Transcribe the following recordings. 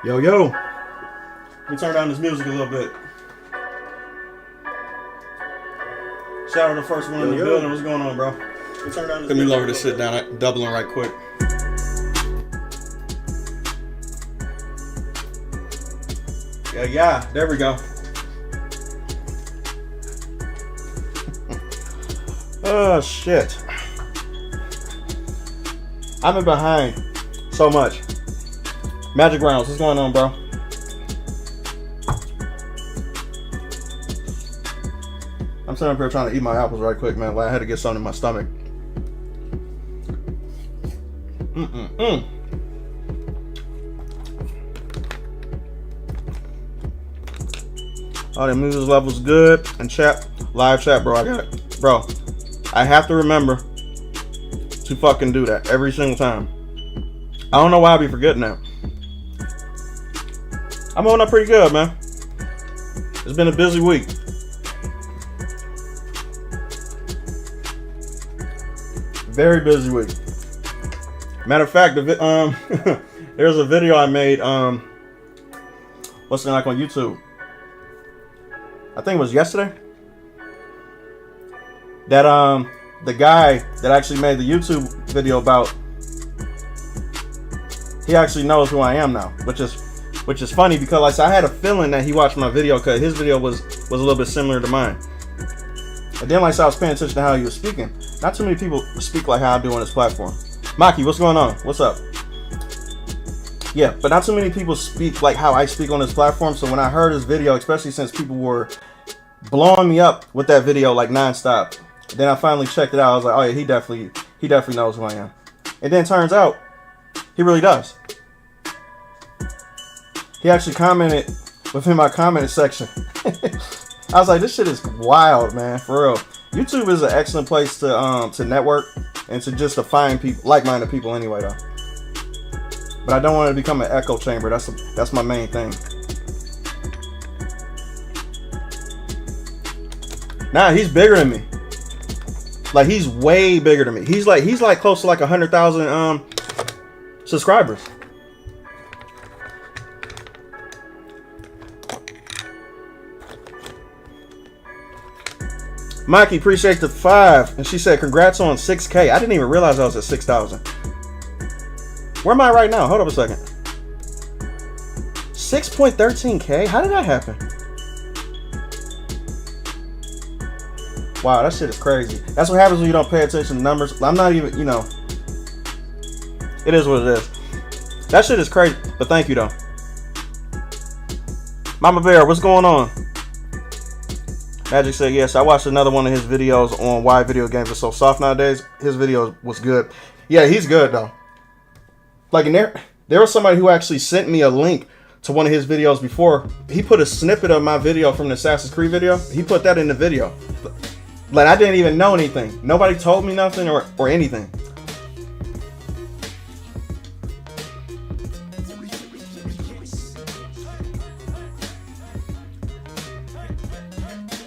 Yo, yo. Let me turn down this music a little bit. Shout out to the first one in the building. What's going on, bro? Let me lower this shit down. I'm doubling right quick. Yeah. There we go. Oh, shit. I've been behind so much. Magic rounds. What's going on, bro? I'm sitting up here trying to eat my apples right quick, man. I had to get something in my stomach. Oh, the music level's good. And chat, live chat, bro. I got it. Bro, I have to remember to fucking do that every single time. I don't know why I be forgetting that. I'm holding up pretty good, man. It's been a busy week. Very busy week. Matter of fact, there's a video I made. What's it like on YouTube? I think it was yesterday. That the guy that actually made the YouTube video about, he actually knows who I am now, which is funny because like I had a feeling that he watched my video because his video was a little bit similar to mine. And then like I was paying attention to how he was speaking. Not too many people speak like how I do on this platform. Maki, what's going on? What's up? Yeah, but not too many people speak like how I speak on this platform. So when I heard his video, especially since people were blowing me up with that video like nonstop, then I finally checked it out. I was like, oh yeah, he definitely knows who I am. And then it turns out he really does. He actually commented within my comment section. I was like, this shit is wild, man, for real. YouTube is an excellent place to network and to find people, like-minded people anyway, though. But I don't want to become an echo chamber. That's my main thing. Nah, he's bigger than me. Like, he's way bigger than me. He's like close to like 100,000 subscribers. Mikey, appreciate the 5. And she said, congrats on 6K. I didn't even realize I was at 6,000. Where am I right now? Hold up a second. 6.13K? How did that happen? Wow, that shit is crazy. That's what happens when you don't pay attention to numbers. I'm not even, you know. It is what it is. That shit is crazy. But thank you, though. Mama Bear, what's going on? Magic said, yes, I watched another one of his videos on why video games are so soft nowadays. His video was good. Yeah, he's good, though. Like, there was somebody who actually sent me a link to one of his videos before. He put a snippet of my video from the Assassin's Creed video. He put that in the video. Like, I didn't even know anything. Nobody told me nothing or anything.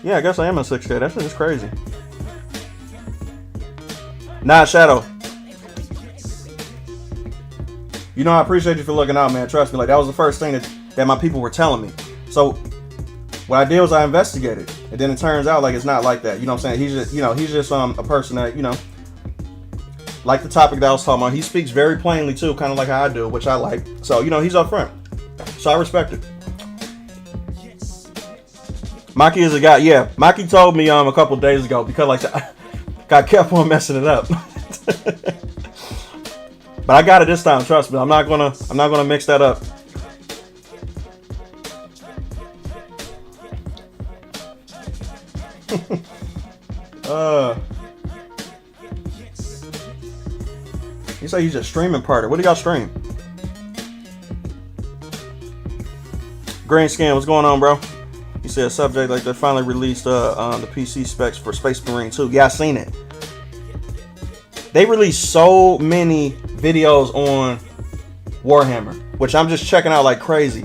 Yeah, I guess I am a 6K. That shit is crazy. Nah, Shadow. You know, I appreciate you for looking out, man. Trust me. Like, that was the first thing that my people were telling me. So, what I did was I investigated. And then it turns out, like, it's not like that. You know what I'm saying? He's just a person that, you know, like the topic that I was talking about. He speaks very plainly, too, kind of like how I do, which I like. So, you know, he's up front. So, I respect it. Maki is a guy, yeah. Maki told me a couple days ago because like I kept on messing it up. But I got it this time, trust me. I'm not gonna mix that up. You say he's a streaming partner. What do y'all stream? Green Skin, what's going on, bro? He said subject like they finally released the PC specs for Space Marine 2. Yeah, I seen it. They released so many videos on Warhammer, which I'm just checking out like crazy.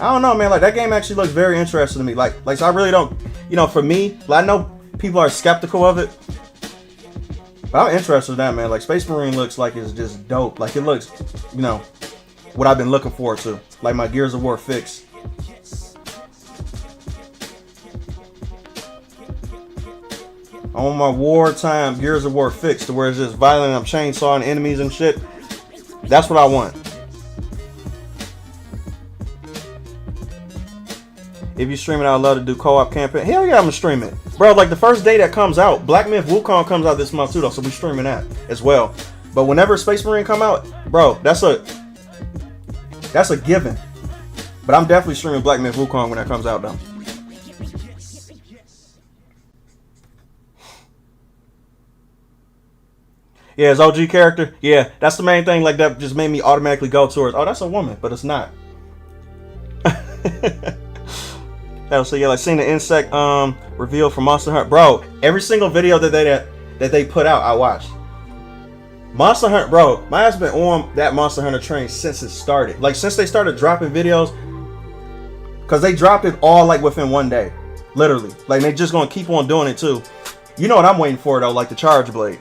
I don't know, man. Like, that game actually looks very interesting to me. Like so I really don't, you know, for me, like, I know people are skeptical of it. But I'm interested in that, man. Like, Space Marine looks like it's just dope. Like, it looks, you know, what I've been looking forward to. Like my Gears of War fix. I want my wartime Gears of War fix to where it's just violent and I'm chainsawing enemies and shit. That's what I want. If you stream it, I'd love to do co-op campaign. Hell yeah, I'm gonna stream it. Bro, like the first day that comes out, Black Myth Wukong comes out this month too though, so we streaming that as well. But whenever Space Marine come out, bro, that's a given. But I'm definitely streaming Black Myth Wukong when that comes out though. Yeah, his OG character. Yeah, that's the main thing. Like that just made me automatically go towards, oh, that's a woman, but it's not. Hell, so yeah, like seeing the insect reveal from Monster Hunter, bro. Every single video that they put out, I watched. Monster Hunter, bro. My ass been on that Monster Hunter train since it started. Like since they started dropping videos, cause they dropped it all like within one day, literally. Like they just gonna keep on doing it too. You know what I'm waiting for though, like the Charge Blade.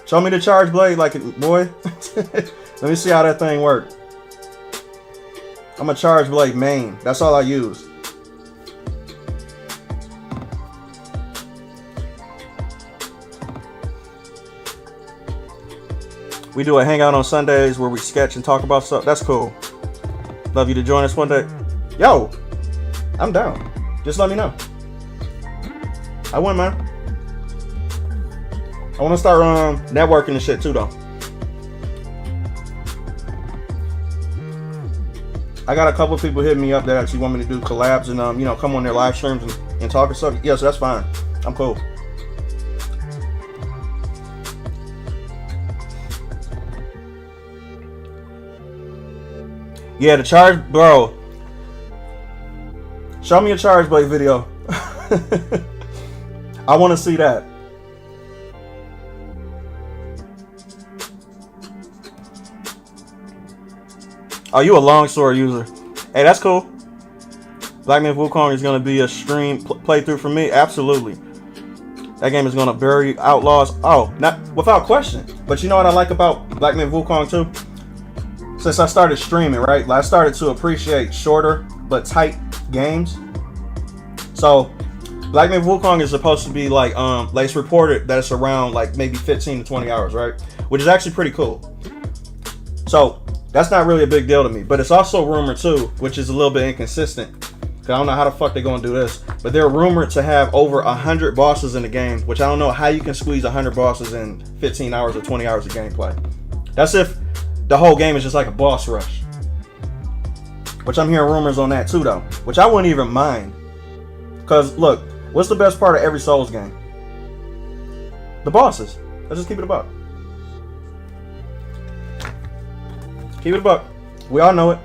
Show me the Charge Blade, like boy. Let me see how that thing works. I'm a Charge Blade main. That's all I use. We do a hangout on Sundays where we sketch and talk about stuff. That's cool. Love you to join us one day. Yo, I'm down. Just let me know. I wouldn't mind. I want to start networking and shit too, though. I got a couple of people hitting me up that actually want me to do collabs and you know, come on their live streams and talk and stuff. Yeah, so that's fine. I'm cool. Yeah, the Charge, bro. Show me a Charge Blade video. I want to see that. Oh, you a longsword user? Hey, that's cool. Black Myth Wukong is gonna be a stream playthrough for me. Absolutely. That game is gonna bury Outlaws. Oh, not without question. But you know what I like about Black Myth Wukong too? Since I started streaming, right? Like I started to appreciate shorter but tight games. So Black Myth Wukong is supposed to be like it's reported that it's around like maybe 15 to 20 hours, right? Which is actually pretty cool. So that's not really a big deal to me, but it's also rumored too, which is a little bit inconsistent. Cause I don't know how the fuck they're gonna do this, but they're rumored to have over 100 bosses in the game, which I don't know how you can squeeze 100 bosses in 15 hours or 20 hours of gameplay. That's if the whole game is just like a boss rush. Which I'm hearing rumors on that too though, which I wouldn't even mind. Cause look, what's the best part of every Souls game? The bosses. Let's just keep it a buck. Keep it a buck. We all know it.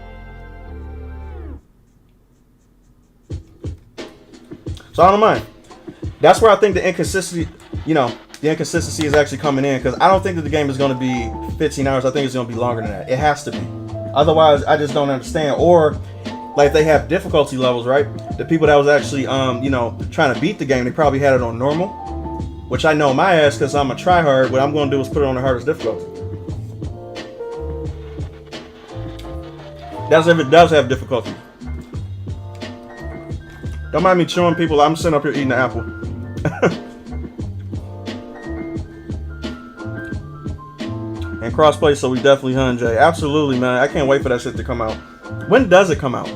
So I don't mind. That's where I think the inconsistency, you know, the inconsistency is actually coming in, because I don't think that the game is going to be 15 hours. I think it's going to be longer than that. It has to be. Otherwise, I just don't understand. Or like if they have difficulty levels, right? The people that was actually, you know, trying to beat the game, they probably had it on normal, which I know my ass because I'm a tryhard. What I'm going to do is put it on the hardest difficulty. That's if it does have difficulty. Don't mind me chewing, people. I'm sitting up here eating the apple. And crossplay, so we definitely 100J. Absolutely, man. I can't wait for that shit to come out. When does it come out?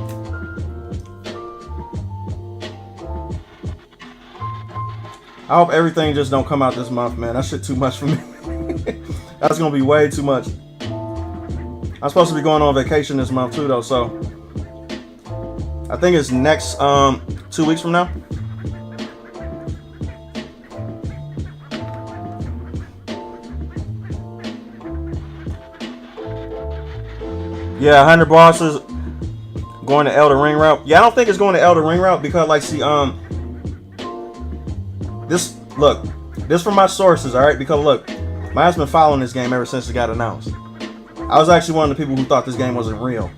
I hope everything just don't come out this month, man. That shit too much for me. That's gonna be way too much. I'm supposed to be going on vacation this month too, though, so I think it's next 2 weeks from now. Yeah, 100 bosses going to Elden Ring route. Yeah, I don't think it's going to Elden Ring route because, like, see, this from my sources, all right? Because look, my ass been following this game ever since it got announced. I was actually one of the people who thought this game wasn't real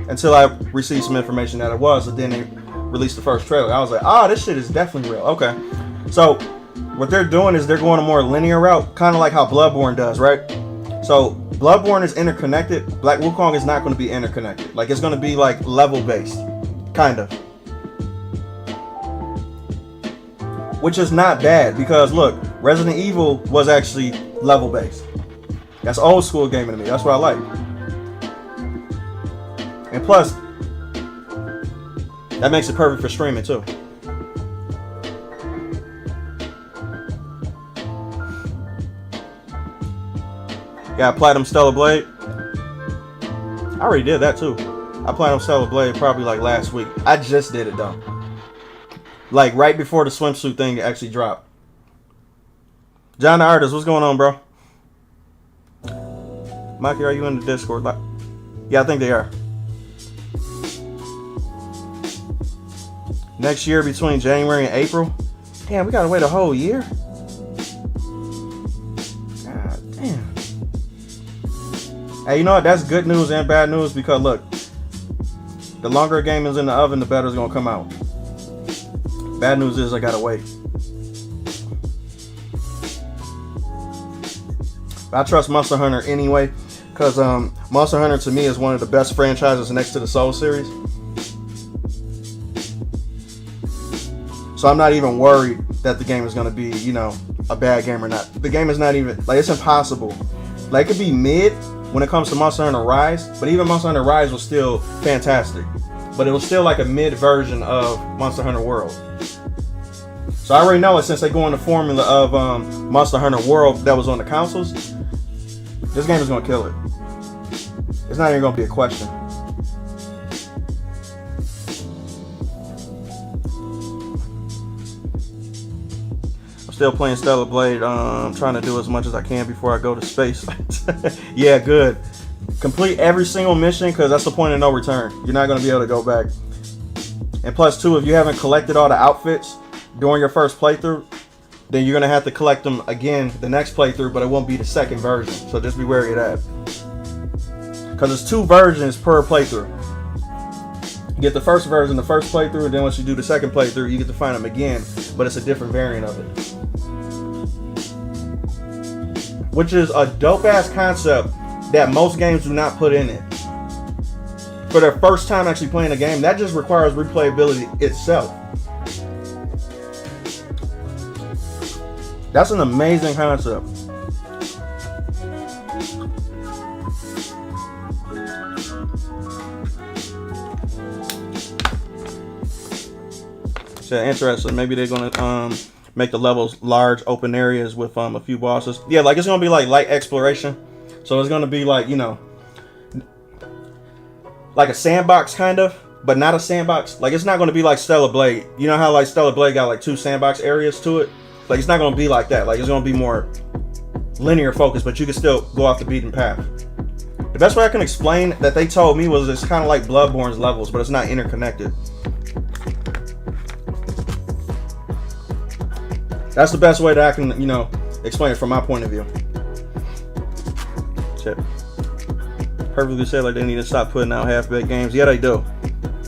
until I received some information that it was, and then they released the first trailer. I was like, this shit is definitely real. Okay, so what they're doing is they're going a more linear route, kind of like how Bloodborne does, right? So Bloodborne is interconnected. Black Wukong is not going to be interconnected. Like, it's going to be like level based, kind of. Which is not bad, because look, Resident Evil was actually level based. That's old school gaming to me. That's what I like. And plus, that makes it perfect for streaming too. Got Platinum Stellar Blade. I already did that too. I Platinum Stellar Blade probably like last week. I just did it though. Like right before the swimsuit thing actually dropped. John the Artist, what's going on, bro? Mikey, are you in the Discord? Yeah, I think they are. Next year between January and April. Damn, we gotta wait a whole year? God damn. Hey, you know what? That's good news and bad news, because look, the longer a game is in the oven, the better it's gonna come out. Bad news is I gotta wait. I trust Monster Hunter anyway, because Monster Hunter to me is one of the best franchises next to the Soul series. So I'm not even worried that the game is going to be, you know, a bad game or not. The game is not even, like, it's impossible. Like, it could be mid when it comes to Monster Hunter Rise, but even Monster Hunter Rise was still fantastic. But it was still like a mid version of Monster Hunter World. So I already know it, since they go in the formula of Monster Hunter World that was on the consoles, this game is going to kill it. It's not even going to be a question. Still playing Stellar Blade. Trying to do as much as I can before I go to space. Yeah, good. Complete every single mission, because that's the point of no return. You're not going to be able to go back. And plus, too, if you haven't collected all the outfits during your first playthrough, then you're going to have to collect them again the next playthrough, but it won't be the second version. So just be wary of that. Because it's 2 versions per playthrough. You get the first version, the first playthrough, and then once you do the second playthrough, you get to find them again, but it's a different variant of it. Which is a dope-ass concept that most games do not put in it. For their first time actually playing a game, that just requires replayability itself. That's an amazing concept. So interesting. Maybe they're gonna make the levels large open areas with a few bosses. Yeah, like it's gonna be like light exploration. So it's gonna be like, you know, like a sandbox kind of, but not a sandbox. Like, it's not gonna be like Stellar Blade. You know how like Stellar Blade got like 2 sandbox areas to it? Like, it's not gonna be like that. Like, it's gonna be more linear focus, but you can still go off the beaten path. The best way I can explain that they told me was it's kind of like Bloodborne's levels, but it's not interconnected. That's the best way that I can, you know, explain it from my point of view. Shit. Perfectly said, like they need to stop putting out half-baked games. Yeah, they do.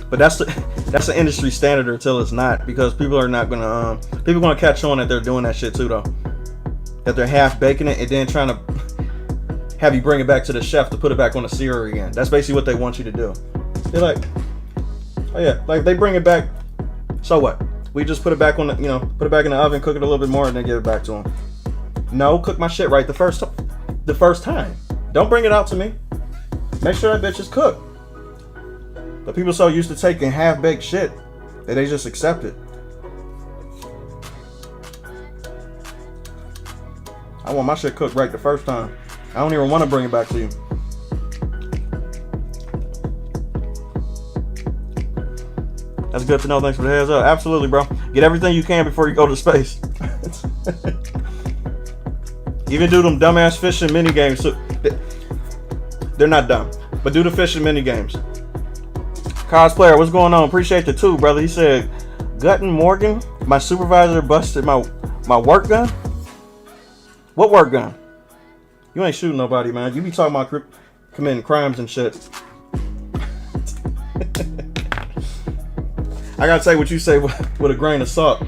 But that's the industry standard until it's not, because people are not gonna people gonna catch on that they're doing that shit too, though. That they're half-baking it and then trying to have you bring it back to the chef to put it back on the sear again. That's basically what they want you to do. They're like, oh yeah, like they bring it back. So what? We just put it back on the, you know, put it back in the oven, cook it a little bit more, and then give it back to them. No, cook my shit right the first time. Don't bring it out to me. Make sure that bitch is cooked. But people so used to taking half-baked shit that they just accept it. I want my shit cooked right the first time. I don't even want to bring it back to you. That's good to know. Thanks for the heads up. Absolutely, bro. Get everything you can before you go to space. Even do them dumbass fishing mini games. So they're not dumb, but do the fishing mini games. Cosplayer, what's going on? Appreciate the 2, brother. He said, Gutton Morgan, my supervisor busted my work gun. What work gun? You ain't shooting nobody, man. You be talking about committing crimes and shit. I gotta say what you say with a grain of salt.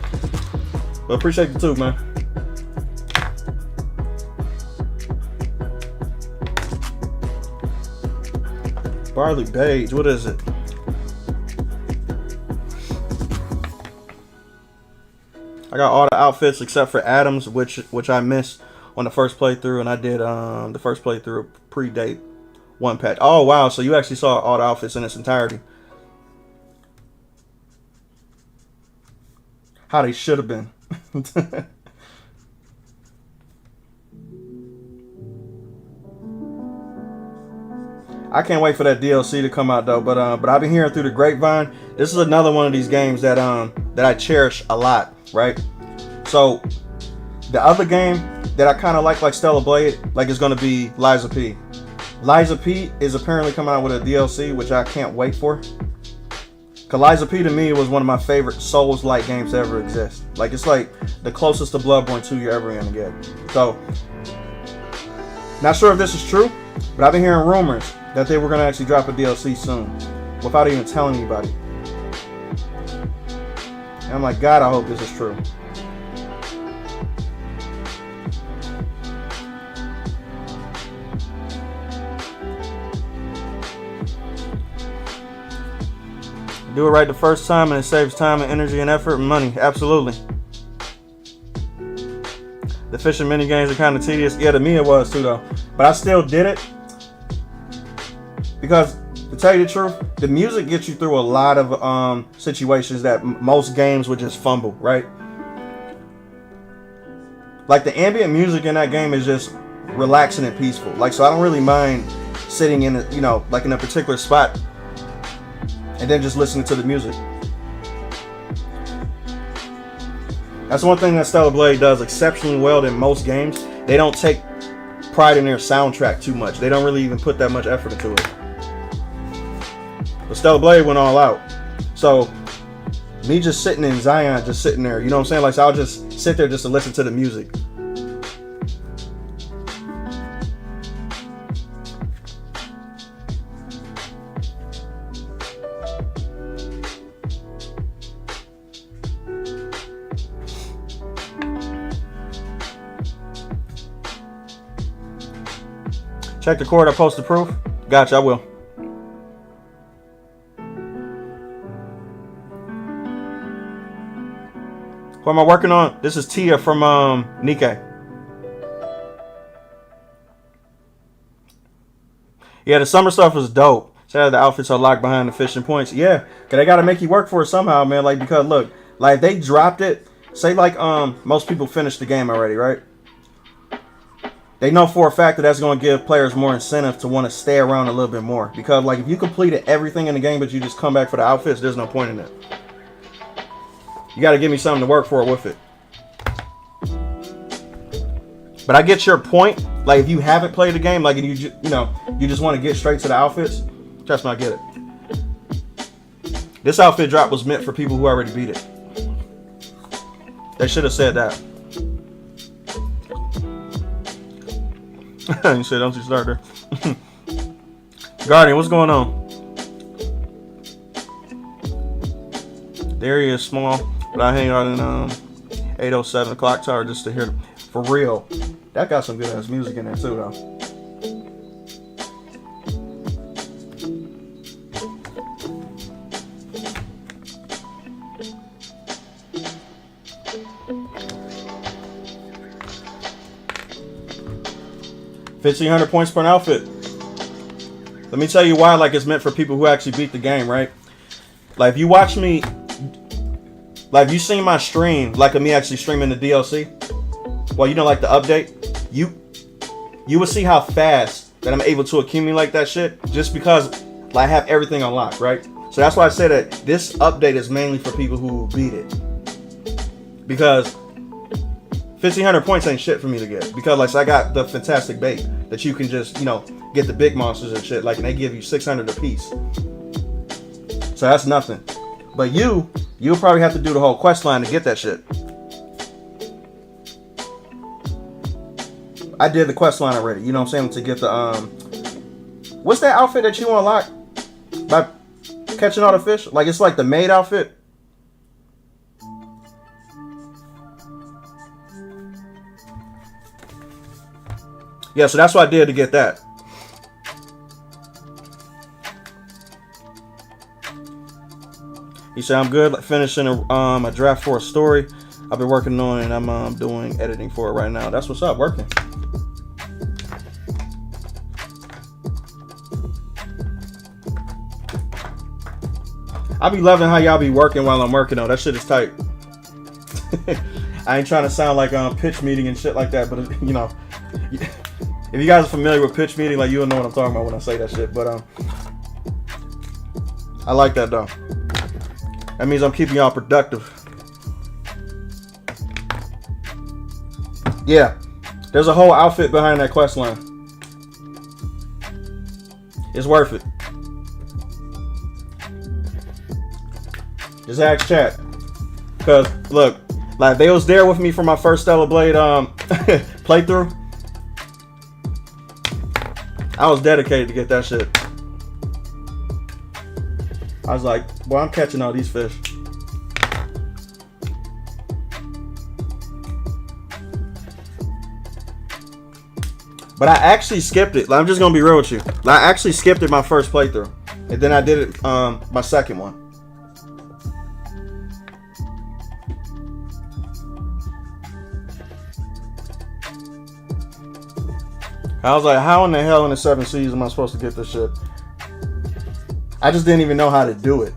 But appreciate the 2, man. Barley Beige. What is it? I got all the outfits except for Adams, which I missed on the first playthrough, and I did the first playthrough predate 1 patch. Oh wow, so you actually saw all the outfits in its entirety. How they should have been. I can't wait for that DLC to come out though. But I've been hearing through the grapevine. This is another one of these games that I cherish a lot, right? So the other game that I kind of like Stellar Blade, like is gonna be Liza P. Liza P is apparently coming out with a DLC, which I can't wait for. Cause Liza P to me was one of my favorite Souls-like games to ever exist. Like it's like the closest to Bloodborne 2 you're ever gonna get. So not sure if this is true, but I've been hearing rumors that they were going to actually drop a DLC soon without even telling anybody. And I'm like, God, I hope this is true. Do it right the first time and it saves time and energy and effort and money. Absolutely. The fishing mini games are kind of tedious. Yeah, to me it was too though. But I still did it. Because, to tell you the truth, the music gets you through a lot of situations that most games would just fumble, right? Like, the ambient music in that game is just relaxing and peaceful. Like, so I don't really mind sitting in, like in a particular spot and then just listening to the music. That's one thing that Stellar Blade does exceptionally well in most games. They don't take pride in their soundtrack too much. They don't really even put that much effort into it. But Stellar Blade went all out. So me just sitting in Zion, just sitting there, you know what I'm saying? Like, so I'll just sit there just to listen to the music. Check the cord I posted proof. Gotcha, I will. What am I working on? This is Tia from Nikke. Yeah, the summer stuff is dope. So the outfits are locked behind the fishing points. Yeah, cause they gotta make you work for it somehow, man. Like, because look, like they dropped it. Say like most people finished the game already, right? They know for a fact that that's going to give players more incentive to want to stay around a little bit more. Because like if you completed everything in the game but you just come back for the outfits, there's no point in it. You got to give me something to work for with it. But I get your point. Like if you haven't played the game, like and you just want to get straight to the outfits, trust me, I get it. This outfit drop was meant for people who already beat it. They should have said that. You said don't you start there. Guardian, what's going on? The area is small, but I hang out in 807 Clock Tower just to hear for real. That got some good ass music in there too though. $1,500 points per an outfit. Let me tell you why. Like it's meant for people who actually beat the game, right? Like if you watch me, like if you seen my stream, like of me actually streaming the DLC, well, like the update, you will see how fast that I'm able to accumulate that shit just because I have everything unlocked, right? So that's why I said that this update is mainly for people who beat it, because 1,500 points ain't shit for me to get, because like so I got the fantastic bait that you can just get the big monsters and shit, like, and they give you 600 a piece. So that's nothing. But you'll probably have to do the whole quest line to get that shit. I did the quest line already, you know what I'm saying, to get the what's that outfit that you unlock by catching all the fish? Like it's like the maid outfit. Yeah, so that's what I did to get that. He said, I'm good finishing a draft for a story I've been working on, and I'm doing editing for it right now. That's what's up, working. I be loving how y'all be working while I'm working though. That shit is tight. I ain't trying to sound like pitch meeting and shit like that, but you know, if you guys are familiar with pitch meeting, like you'll know what I'm talking about when I say that shit. But I like that though. That means I'm keeping y'all productive. Yeah, there's a whole outfit behind that quest line. It's worth it. Just ask chat. Cause look, like they was there with me for my first Stellar Blade playthrough. I was dedicated to get that shit. I was like, boy, I'm catching all these fish. But I actually skipped it. Like, I'm just gonna be real with you. Like, I actually skipped it my first playthrough, and then I did it my second one. I was like, how in the hell in the 7 seas am I supposed to get this shit? I just didn't even know how to do it.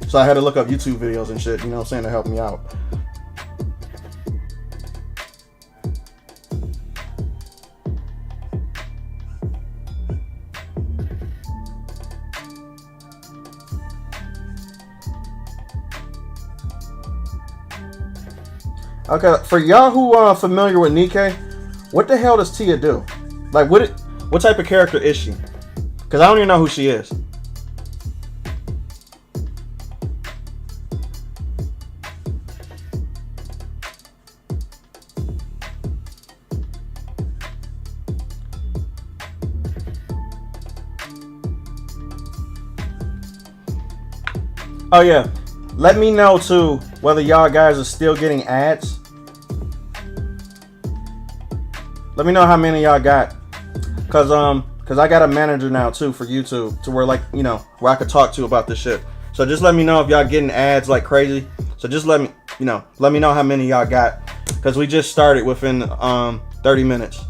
So I had to look up YouTube videos and shit, you know what I'm saying, to help me out. Okay, for y'all who are familiar with Nikke, what the hell does Tia do? Like, what type of character is she? Because I don't even know who she is. Oh yeah, let me know too whether y'all guys are still getting ads. Let me know how many y'all got, cause I got a manager now too for YouTube, to where, like, you know, where I could talk to about this shit. So just let me know if y'all getting ads like crazy. So just let me know how many y'all got, cause we just started within 30 minutes.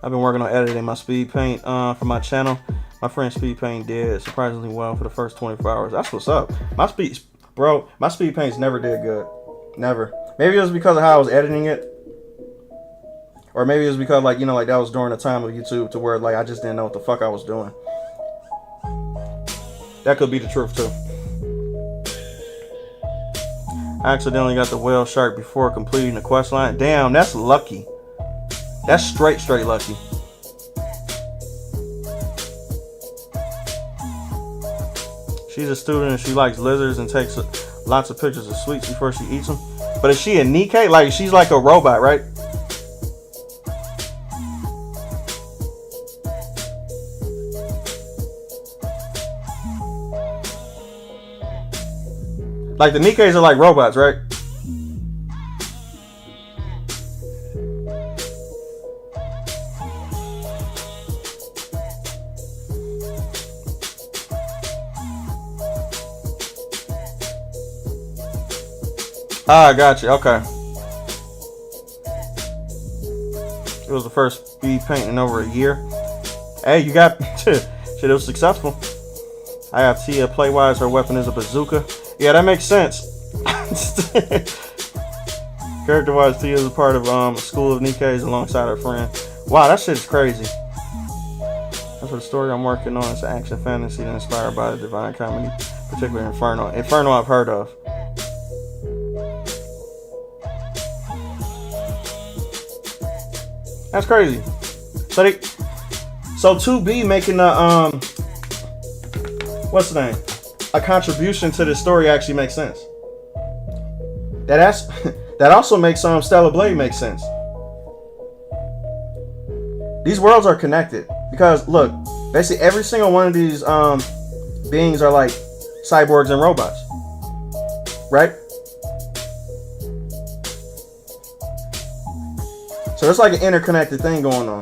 I've been working on editing my speed paint for my channel. My friend Speed Paint did surprisingly well for the first 24 hours. That's what's up. My speed paints never did good. Never. Maybe it was because of how I was editing it. Or maybe it was because, like, you know, like that was during the time of YouTube to where, like, I just didn't know what the fuck I was doing. That could be the truth too. I accidentally got the whale shark before completing the quest line. Damn, that's lucky. That's straight lucky. She's a student and she likes lizards and takes lots of pictures of sweets before she eats them. But is she a Nikke? Like, she's like a robot, right? Like, the Nikkes are like robots, right? Ah, I got you. Okay. It was the first speed paint in over a year. Hey, you got shit. It was successful. I have Tia Playwise. Her weapon is a bazooka. Yeah, that makes sense. Character-wise, Tia is a part of a school of Nikkes alongside her friend. Wow, that shit is crazy. That's for the story I'm working on. It's an action fantasy inspired by the divine comedy, particularly Inferno. Inferno, I've heard of. That's crazy. So 2B making a what's the name? A contribution to the story actually makes sense. That also makes Stellar Blade make sense. These worlds are connected because look, basically every single one of these beings are like cyborgs and robots, right? So it's like an interconnected thing going on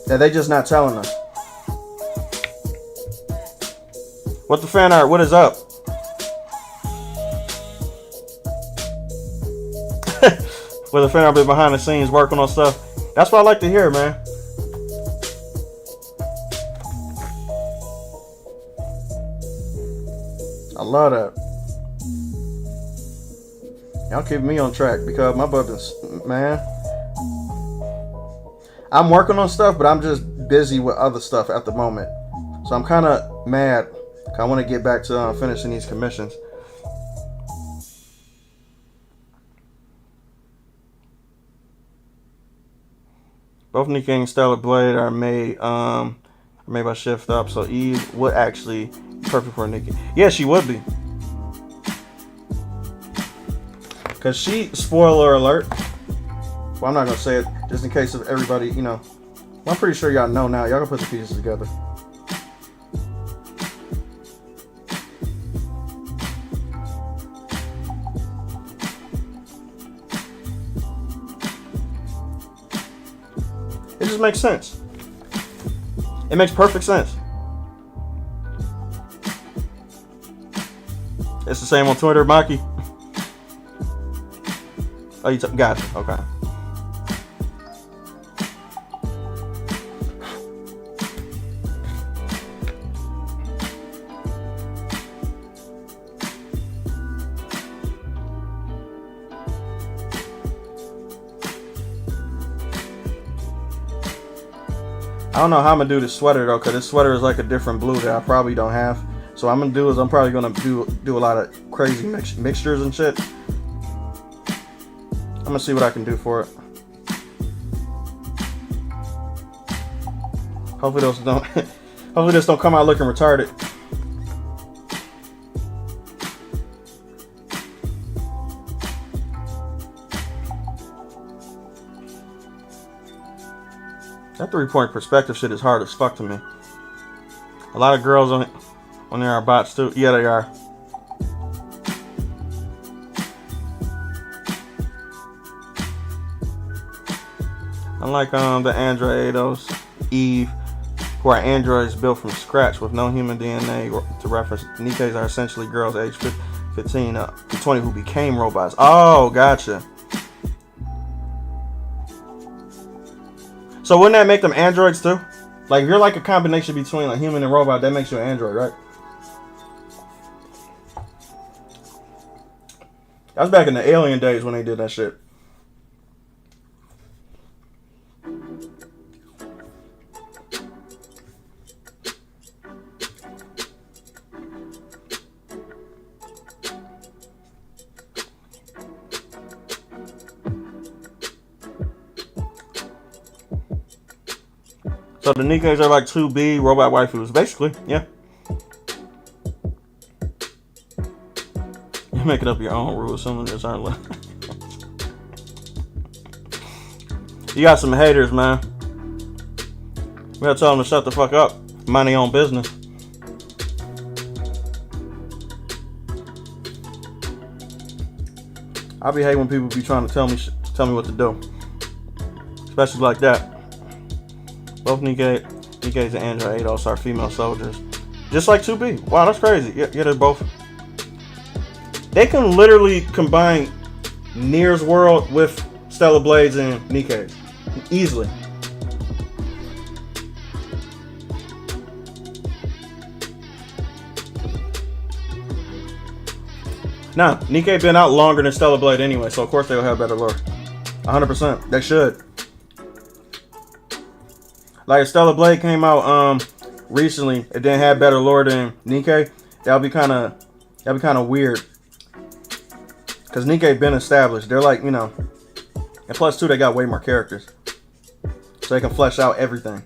that they just not telling us. What the fan art? What is up? With the fan art been behind the scenes working on stuff. That's what I like to hear, man. I love that. Y'all keep me on track because my buttons, man. I'm working on stuff, but I'm just busy with other stuff at the moment. So I'm kind of mad. I want to get back to finishing these commissions. Both Nikke and Stellar Blade are made by Shift Up, so Eve would actually be perfect for Nikke. Yeah, she would be. Cause she, spoiler alert. Well, I'm not gonna say it just in case of everybody, you know. Well, I'm pretty sure y'all know now. Y'all can put the pieces together. It just makes sense. It makes perfect sense. It's the same on Twitter, Maki. Oh, you got it. Okay. I don't know how I'm gonna do this sweater though, cause this sweater is like a different blue that I probably don't have. So what I'm gonna do is I'm probably gonna do a lot of crazy mixtures and shit. I'm gonna see what I can do for it. Hopefully those don't. Hopefully this don't come out looking retarded. That 3-point perspective shit is hard as fuck to me. A lot of girls on there are bots too. Yeah, they are. Unlike the Android 8s, Eve, who are androids built from scratch with no human DNA to reference, Nikke's are essentially girls aged 15 to 20 who became robots. Oh, gotcha. So wouldn't that make them androids too? Like if you're like a combination between like human and robot, that makes you an android, right? That was back in the alien days when they did that shit. So the Nikkes are like 2B robot waifus, basically, yeah. You're making up your own rules. Some of this aren't. You got some haters, man. We gotta tell them to shut the fuck up. Mind their own business. I be hating when people be trying to tell me what to do, especially like that. Both Nikke's and Android 8 are female soldiers, just like 2B. Wow, that's crazy. Yeah, they're both. They can literally combine Nier's world with Stellar Blades and Nikke's easily. Now, Nikke been out longer than Stellar Blade anyway, so of course they'll have better lore. 100%. They should. Like if Stellar Blade came out recently, it didn't have better lore than Nikke, that'll be kind of weird. Cause Nikke been established. They're like, you know, and plus two, they got way more characters, so they can flesh out everything.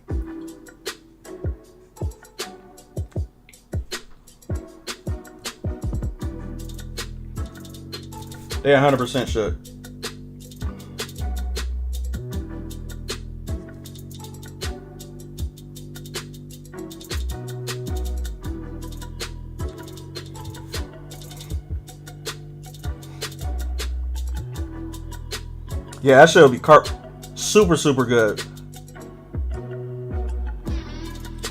They 100% should. Yeah, that should be super, super good.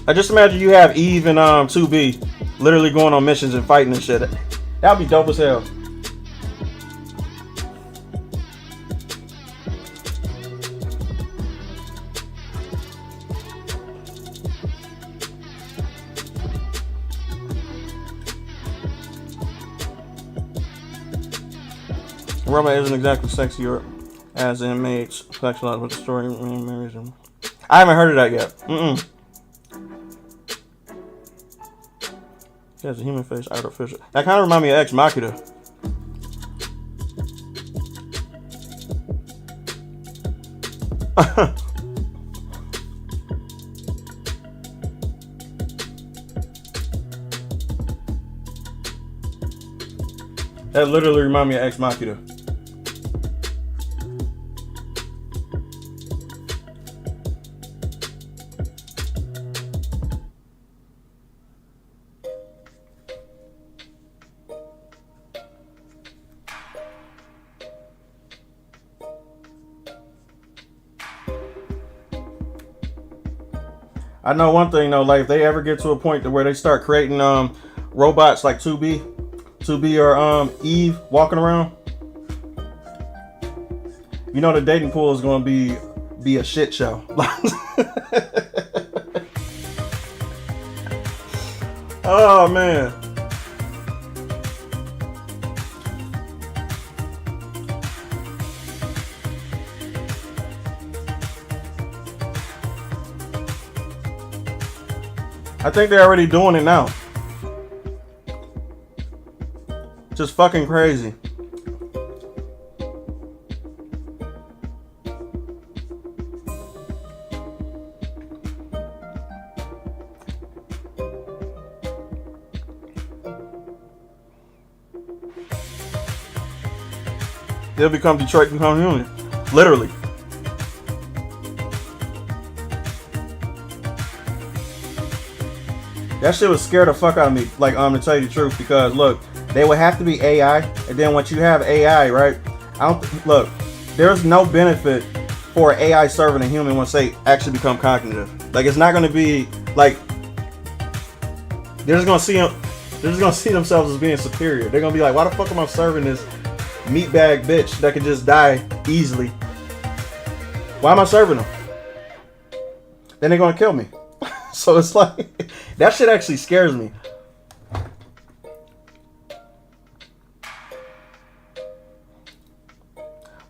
I just imagine you have Eve and 2B literally going on missions and fighting and shit. That'd be dope as hell. Robot isn't exactly sexy or as inmates sexualized with the story. I haven't heard of that yet. She has a human face, artificial. That kind of reminds me of Ex Machina. That literally reminds me of Ex Machina. I know one thing though, like if they ever get to a point to where they start creating robots like 2B or Eve walking around, you know the dating pool is gonna be a shit show. Oh man. I think they're already doing it now. Just fucking crazy. They'll become Detroit Become Human. Literally. That shit would scare the fuck out of me, like to tell you the truth, because look, they would have to be AI, and then once you have AI, right? Look, there's no benefit for an AI serving a human once they actually become cognitive. Like it's not gonna be like they're just gonna see themselves as being superior. They're gonna be like, why the fuck am I serving this meatbag bitch that could just die easily? Why am I serving them? Then they're gonna kill me. So it's like, that shit actually scares me.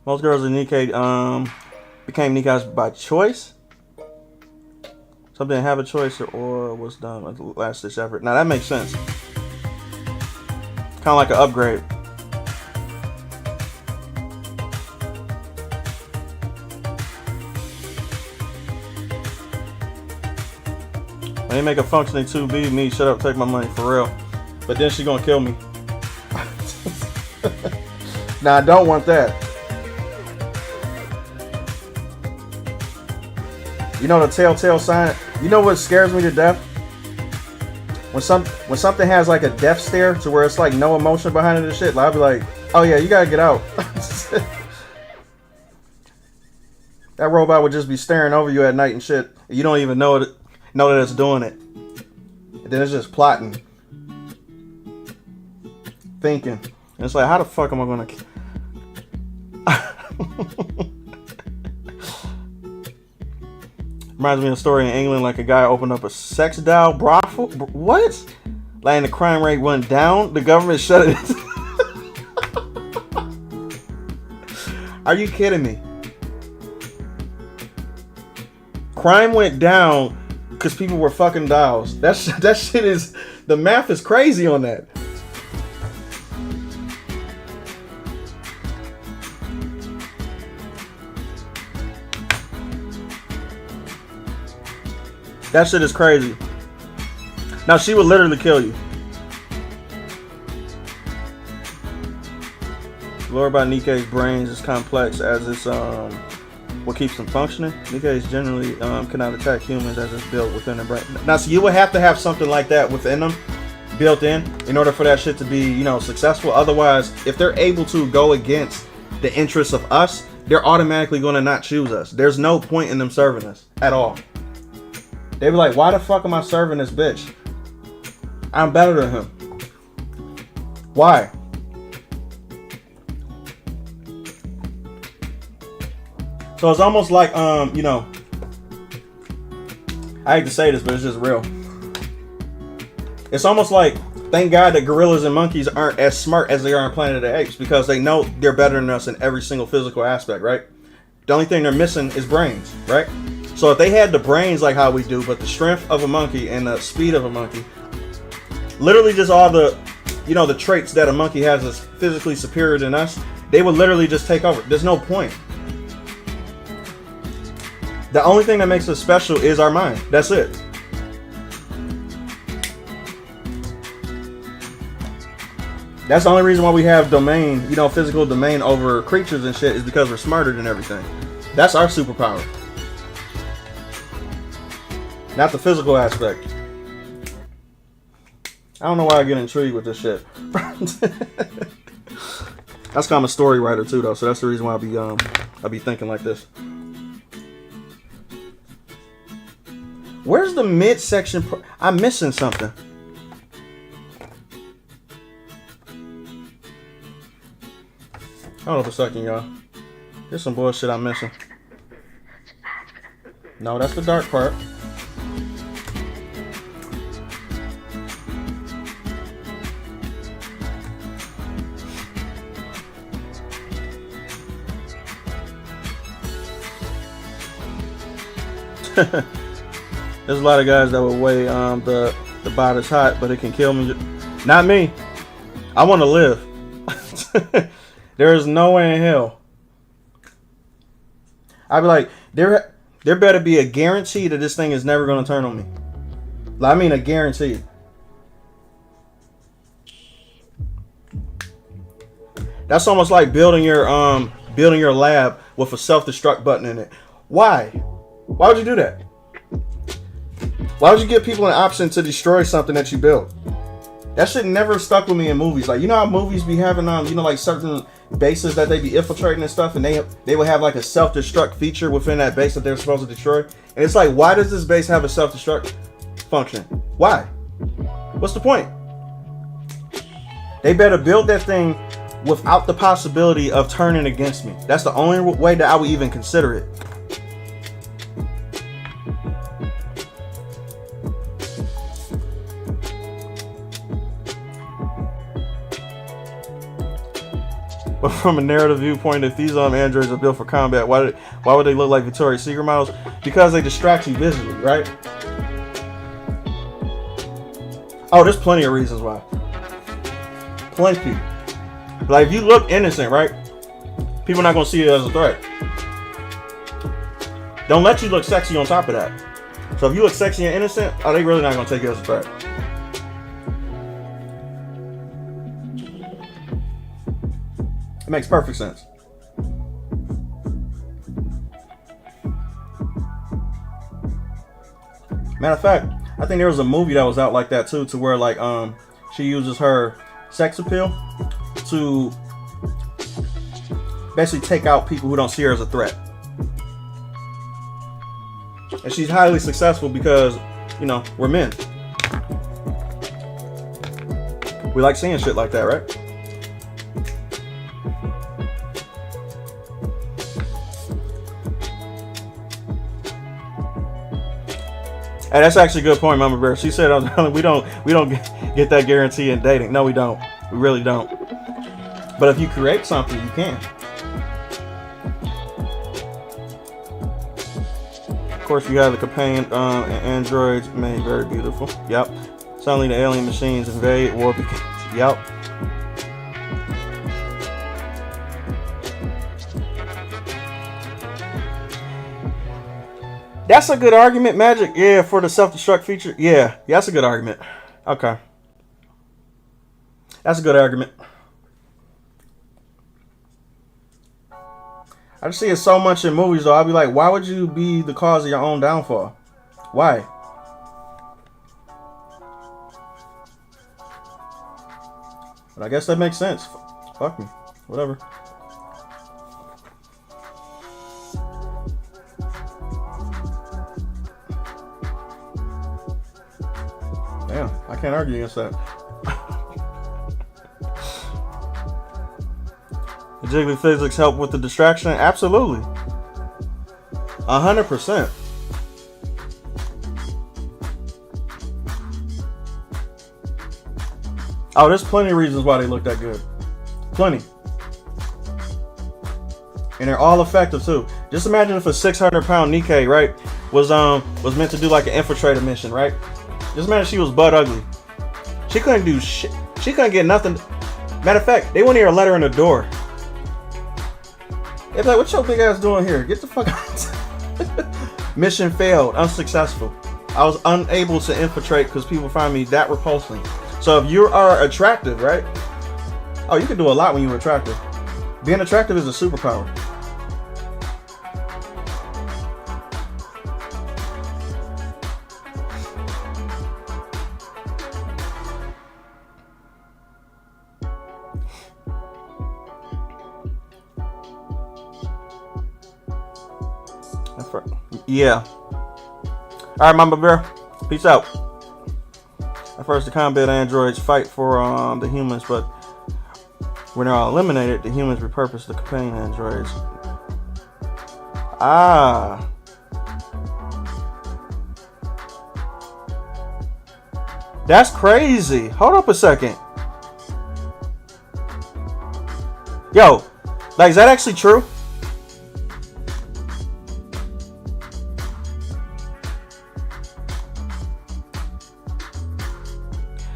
Most girls in Nikke became Nikke's by choice. Some didn't have a choice or was done with the last ditch effort. Now that makes sense. Kind of like an upgrade. When they make a functioning 2B, me, shut up, take my money, for real. But then she gonna kill me. Now I don't want that. You know the telltale sign? You know what scares me to death? When something has like a death stare to where it's like no emotion behind it and shit, like, I'll be like, oh yeah, you gotta get out. That robot would just be staring over you at night and shit. You don't even know that it's doing it. And then it's just plotting. Thinking. And it's like, how the fuck am I gonna Reminds me of a story in England, like a guy opened up a sex doll brothel. What? Like, and the crime rate went down. The government shut it. Are you kidding me? Crime went down because people were fucking dolls. That shit is, the math is crazy on that. That shit is crazy. Now she would literally kill you. Lore about Nikke's brains is complex as it's what keeps them functioning. Nikke's generally cannot attack humans as it's built within the brain. Now, so you would have to have something like that within them, built in order for that shit to be, successful. Otherwise, if they're able to go against the interests of us, they're automatically going to not choose us. There's no point in them serving us at all. They be like, why the fuck am I serving this bitch? I'm better than him. Why? So it's almost like, you know, I hate to say this, but it's just real. It's almost like, thank God that gorillas and monkeys aren't as smart as they are on Planet of the Apes, because they know they're better than us in every single physical aspect, right? The only thing they're missing is brains, right? So if they had the brains like how we do, but the strength of a monkey and the speed of a monkey, literally just all the, you know, the traits that a monkey has is physically superior than us, they would literally just take over. There's no point. The only thing that makes us special is our mind. That's it. That's the only reason why we have domain, you know, physical domain over creatures and shit, is because we're smarter than everything. That's our superpower. Not the physical aspect. I don't know why I get intrigued with this shit. That's kind of a story writer too, though, so that's the reason why I be thinking like this. Where's the midsection? I'm missing something. Hold on for a second, y'all. There's some bullshit I'm missing. No, that's the dark part. There's a lot of guys that would weigh the bot is hot, but it can kill me. Not me. I want to live. There is no way in hell. I'd be like, there better be a guarantee that this thing is never going to turn on me. I mean, a guarantee. That's almost like building your lab with a self-destruct button in it. Why? Why would you do that? Why would you give people an option to destroy something that you built? That shit never stuck with me in movies. Like, you know how movies be having you know, like certain bases that they be infiltrating and stuff, and they would have like a self-destruct feature within that base that they're supposed to destroy. And it's like, why does this base have a self-destruct function? Why? What's the point? They better build that thing without the possibility of turning against me. That's the only way that I would even consider it. But from a narrative viewpoint, if these androids are built for combat, why would they look like Victoria's Secret models? Because they distract you visually, right? Oh, there's plenty of reasons why. Plenty. Like, if you look innocent, right? People are not going to see you as a threat. Don't let you look sexy on top of that. So if you look sexy and innocent, oh, they really not going to take you as a threat. It makes perfect sense. Matter of fact, I think there was a movie that was out like that too, to where like she uses her sex appeal to basically take out people who don't see her as a threat. And she's highly successful because, you know, we're men. We like seeing shit like that, right? Hey, that's actually a good point, Mama Bear. She said, we don't get that guarantee in dating. No, we don't. We really don't. But if you create something, you can. Of course, you have the companion and androids made very beautiful. Yep. Suddenly the alien machines invade. War begins. Yep. That's a good argument, Magic. Yeah, for the self-destruct feature. Yeah, that's a good argument. Okay. That's a good argument. I just see it so much in movies, though. I'll be like, why would you be the cause of your own downfall? Why? But I guess that makes sense. Fuck me. Whatever. can't argue against that. Jiggly physics help with the distraction? Absolutely. 100%. Oh, there's plenty of reasons why they look that good. Plenty. And they're all effective too. Just imagine if a 600-pound Nikke, right, was meant to do like an infiltrator mission, right? Just imagine she was butt ugly. She couldn't do shit. She couldn't get nothing. Matter of fact, they wouldn't even let her in the door. They'd be like, "What your big ass doing here? Get the fuck out." Mission failed. Unsuccessful. I was unable to infiltrate because people find me that repulsing. So if you are attractive, right? Oh, you can do a lot when you're attractive. Being attractive is a superpower. Yeah. All right, Mama Bear. Peace out. At first, the combat androids fight for the humans, but when they're all eliminated, the humans repurpose the companion androids. Ah. That's crazy. Hold up a second. Yo, like, is that actually true?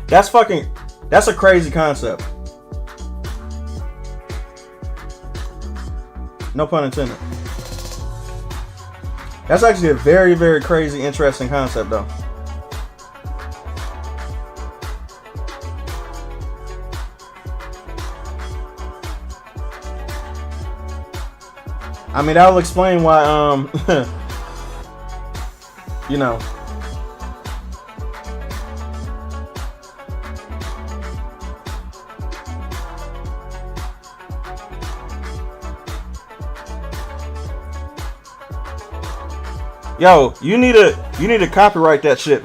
That's a crazy concept. No pun intended. That's actually a very, very crazy, interesting concept, though. I mean, that'll explain why, you know. Yo, you need to copyright that shit.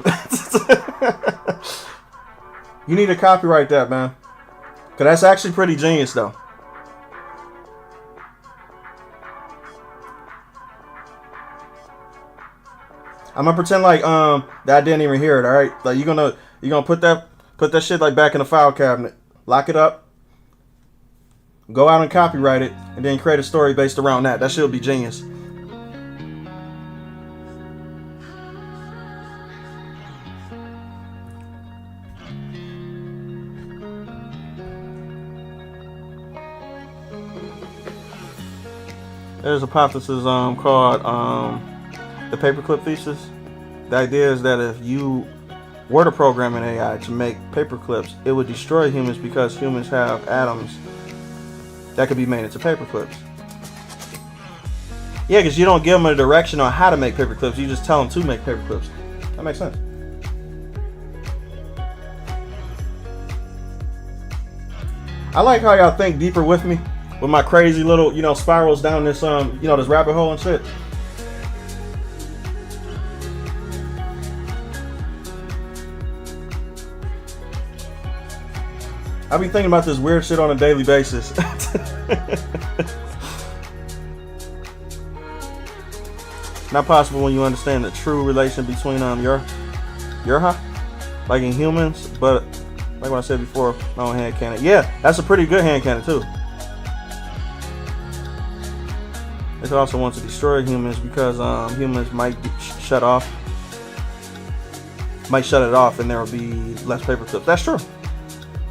You need to copyright that, man. Cause that's actually pretty genius, though. I'm gonna pretend like that I didn't even hear it. All right, like you're gonna put that shit like back in the file cabinet, lock it up, go out and copyright it, and then create a story based around that. That shit will be genius. There's a hypothesis called the paperclip thesis. The idea is that if you were to program an AI to make paperclips, it would destroy humans because humans have atoms that could be made into paperclips. Yeah, because you don't give them a direction on how to make paperclips. You just tell them to make paperclips. That makes sense. I like how y'all think deeper with me. With my crazy little, spirals down this, this rabbit hole and shit. I be thinking about this weird shit on a daily basis. Not possible when you understand the true relation between like in humans, but like what I said before, my own hand cannon. Yeah, that's a pretty good hand cannon too. It also wants to destroy humans because humans might shut it off, and there will be less paperclips. That's true.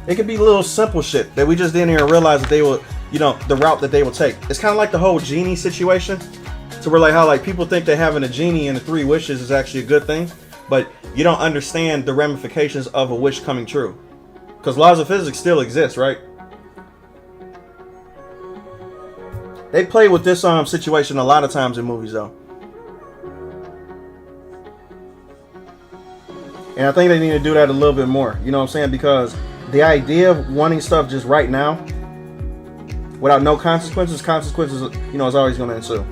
It could be little simple shit that we just didn't even realize that they will, the route that they will take. It's kind of like the whole genie situation, to where like how like people think that having a genie and the 3 wishes is actually a good thing, but you don't understand the ramifications of a wish coming true, because laws of physics still exist, right? They play with this situation a lot of times in movies, though. And I think they need to do that a little bit more. You know what I'm saying? Because the idea of wanting stuff just right now, without no consequences, is always going to ensue.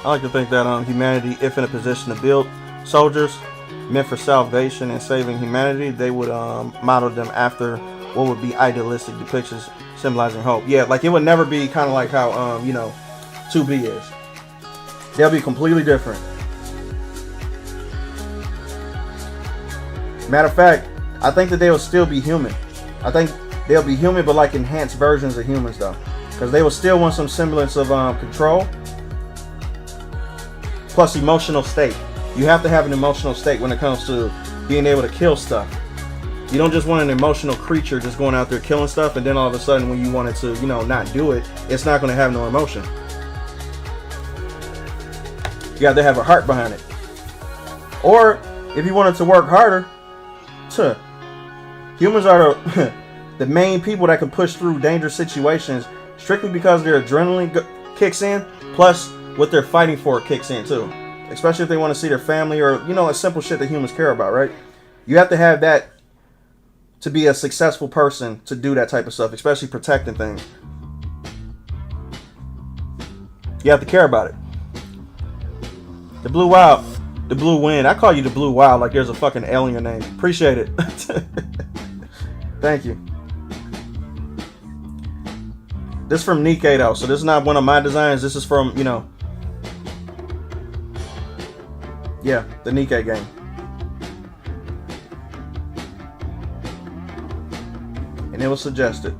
I like to think that humanity, if in a position to build soldiers meant for salvation and saving humanity, they would model them after what would be idealistic depictions symbolizing hope. Yeah, like it would never be kind of like how 2B is. They'll be completely different. Matter of fact, I think that they will still be human. I think they'll be human, but like enhanced versions of humans though, because they will still want some semblance of control plus emotional state. You have to have an emotional state when it comes to being able to kill stuff. You don't just want an emotional creature just going out there killing stuff, and then all of a sudden when you want it to, not do it, it's not going to have no emotion. You have to have a heart behind it. Or if you want it to work harder, humans are the main people that can push through dangerous situations strictly because their adrenaline kicks in, plus what they're fighting for kicks in too. Especially if they want to see their family or, a simple shit that humans care about, right? You have to have that to be a successful person to do that type of stuff, especially protecting things. You have to care about it. The Blue Wild, the Blue Wind. I call you the Blue Wild like there's a fucking alien name. Appreciate it. Thank you. This is from Nikke though, so this is not one of my designs. This is from, yeah, the Nikke game. And it was suggested.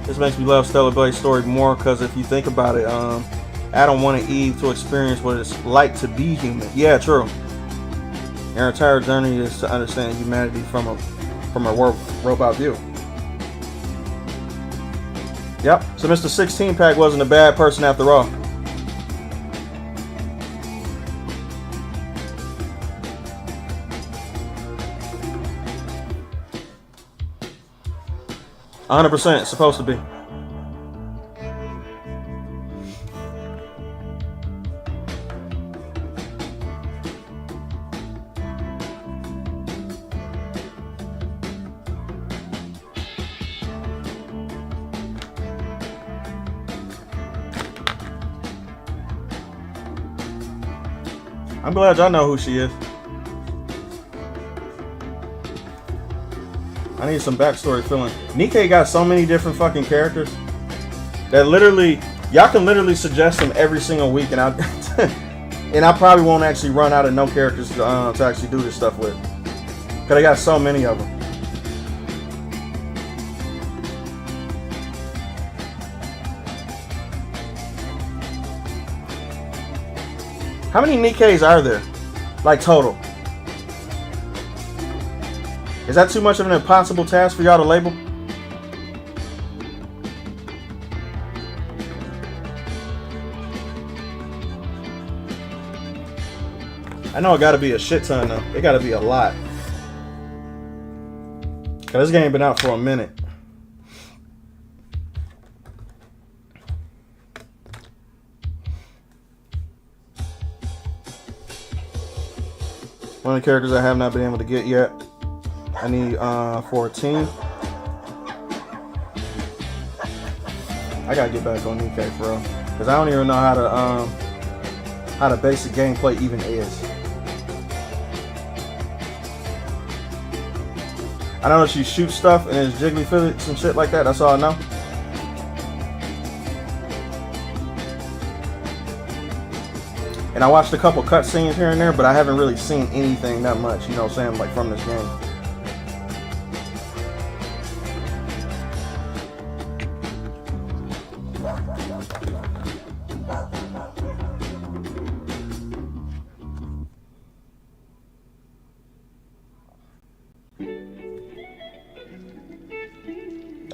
This makes me love Stellar Blade's story more because if you think about it, Adam wanted Eve to experience what it's like to be human. Yeah, true. Our entire journey is to understand humanity from a robot view. Yep. So Mr. 16 Pack wasn't a bad person after all. %. It's supposed to be. I'm glad y'all know who she is. I need some backstory filling. Nikke got so many different fucking characters that literally, y'all can literally suggest them every single week, and I probably won't actually run out of no characters to actually do this stuff with, because I got so many of them. How many Nikkes are there? Like total? Is that too much of an impossible task for y'all to label? I know it gotta be a shit ton though. It gotta be a lot. Cause this game been out for a minute. One of the characters I have not been able to get yet. I need 14. I gotta get back on Nikke for real, cause I don't even know how the basic gameplay even is. I know that you shoot stuff and it's jiggly physics and shit like that. That's all I know. And I watched a couple cutscenes here and there, but I haven't really seen anything that much, you know what I'm saying, like from this game.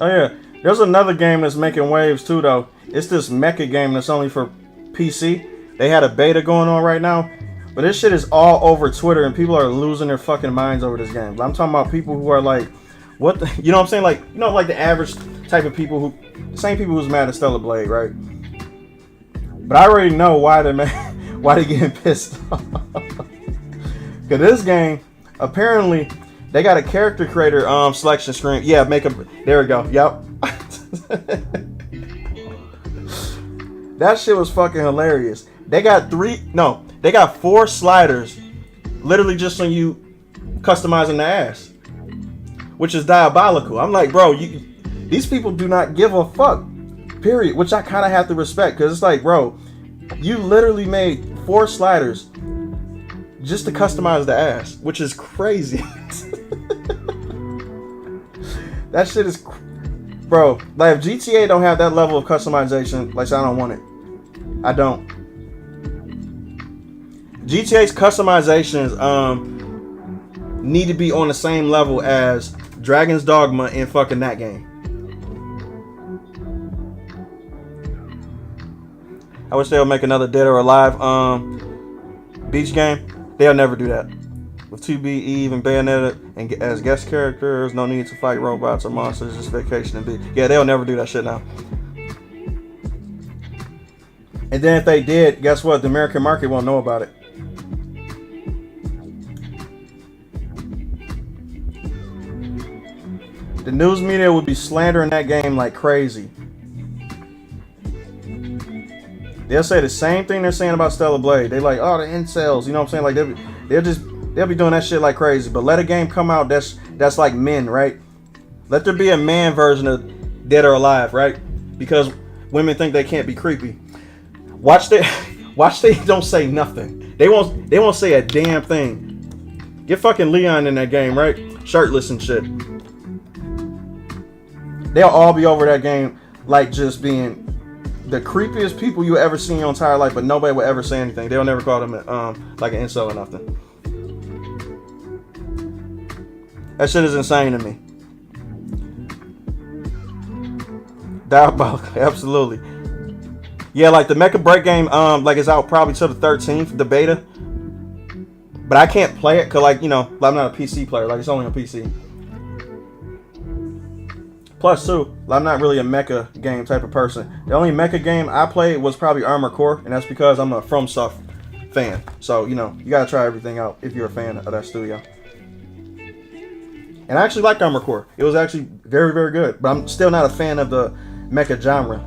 Oh yeah, there's another game that's making waves too though. It's this mecha game that's only for PC. They had a beta going on right now, but this shit is all over Twitter and people are losing their fucking minds over this game. I'm talking about people who are like, what the, you know what I'm saying? Like, you know, like the average type of people who, the same people who's mad at Stellar Blade, right? But I already know why they're mad, why they're getting pissed off. Cause this game, apparently, They got a character creator selection screen. Yeah, make a. There we go. Yep. That shit was fucking hilarious. They got they got 4 sliders, literally just on you customizing the ass, which is diabolical. I'm like, bro, these people do not give a fuck. Period. Which I kind of have to respect, because it's like, bro, you literally made 4 sliders just to customize the ass, which is crazy. That shit is, bro. Like, if GTA don't have that level of customization, like, I don't want it. I don't. GTA's customizations need to be on the same level as Dragon's Dogma and fucking that game. I wish they would make another Dead or Alive beach game. They'll never do that. With 2B, Eve, and Bayonetta and as guest characters, no need to fight robots or monsters, just vacation and beach. Yeah, they'll never do that shit now. And then if they did, guess what? The American market won't know about it. The news media would be slandering that game like crazy. They'll say the same thing they're saying about Stellar Blade. They like, oh, the incels, you know what I'm saying? Like they'll be doing that shit like crazy. But let a game come out that's like men, right? Let there be a man version of Dead or Alive, right? Because women think they can't be creepy. Watch they don't say nothing. They won't say a damn thing. Get fucking Leon in that game, right? Shirtless and shit. They'll all be over that game like just being the creepiest people you ever seen in your entire life, but nobody will ever say anything. They'll never call them like an incel or nothing. That shit is insane to me. Diabolical, absolutely. Yeah, like the Mecha Break game, like it's out probably till the 13th, the beta. But I can't play it cause, like, you know, I'm not a PC player. Like, it's only on PC. Plus, too, I'm not really a mecha game type of person. The only mecha game I played was probably Armored Core, and that's because I'm a FromSoft fan. So, you know, you gotta try everything out if you're a fan of that studio. And I actually liked Armored Core. It was actually very, very good. But I'm still not a fan of the mecha genre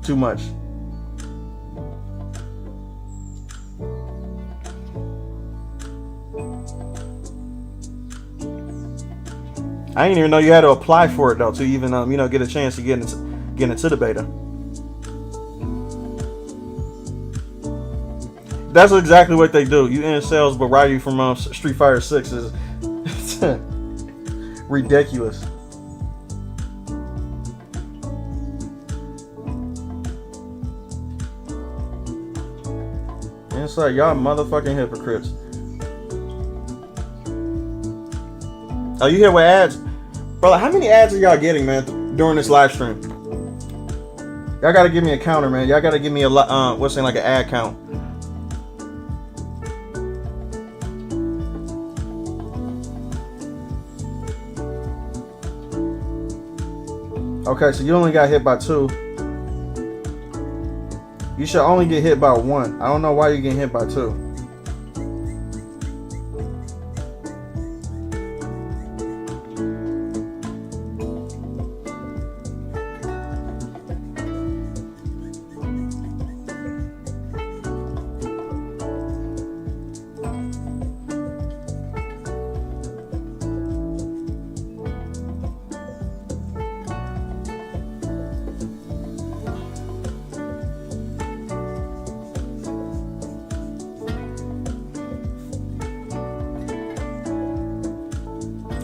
too much. I didn't even know you had to apply for it though to even you know, get a chance to get into the beta. That's exactly what they do. You incels but you from Street Fighter 6 is ridiculous. And it's like, y'all motherfucking hypocrites. Oh, you hear what ads? Bro, how many ads are y'all getting, man, during this live stream? Y'all gotta give me a counter, man. Y'all gotta give me a what's in like an ad count. Okay, so you only got hit by 2. You should only get hit by 1. I don't know why you're getting hit by 2.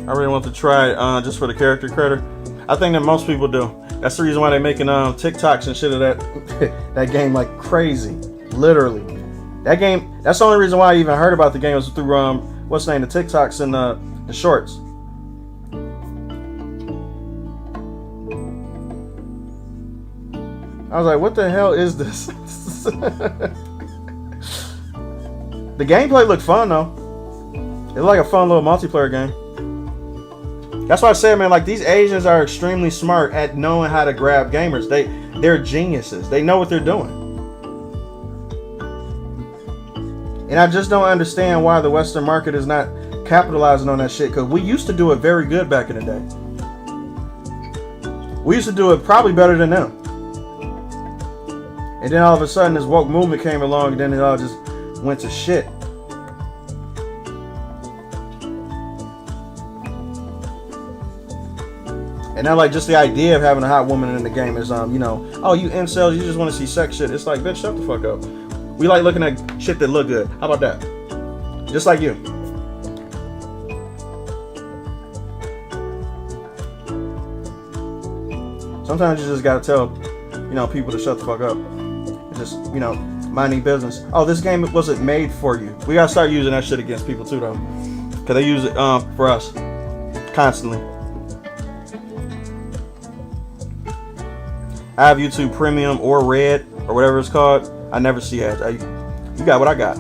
I really want to try it just for the character creator. I think that most people do. That's the reason why they're making TikToks and shit of that game like crazy. Literally. That game, that's the only reason why I even heard about the game was through what's the name, the TikToks and the shorts. I was like, what the hell is this? The gameplay looked fun though. It looked like a fun little multiplayer game. That's why I said, man, like these Asians are extremely smart at knowing how to grab gamers. They're geniuses. They know what they're doing. And I just don't understand why the Western market is not capitalizing on that shit, because we used to do it very good back in the day. We used to do it probably better than them. And then all of a sudden this woke movement came along, and then it all just went to shit. And now, like, just the idea of having a hot woman in the game is, you know, oh, you incels, you just want to see sex shit. It's like, bitch, shut the fuck up. We like looking at shit that look good. How about that? Just like you. Sometimes you just gotta tell, you know, people to shut the fuck up. Just, you know, minding business. Oh, this game wasn't made for you. We gotta start using that shit against people too, though, because they use it for us constantly. I have YouTube Premium or Red or whatever it's called. I never see ads. You got what I got.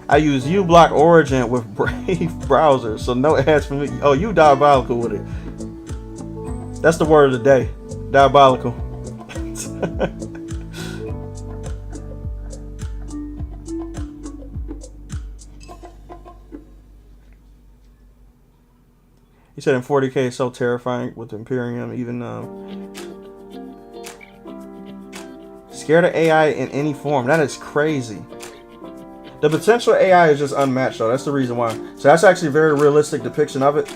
I use uBlock Origin with Brave browser, so no ads from me. Oh, you diabolical with it. That's the word of the day. Diabolical. He said in 40K it's so terrifying with Imperium, even scared of AI in any form. That is crazy. The potential AI is just unmatched, though. That's the reason why. So that's actually a very realistic depiction of it.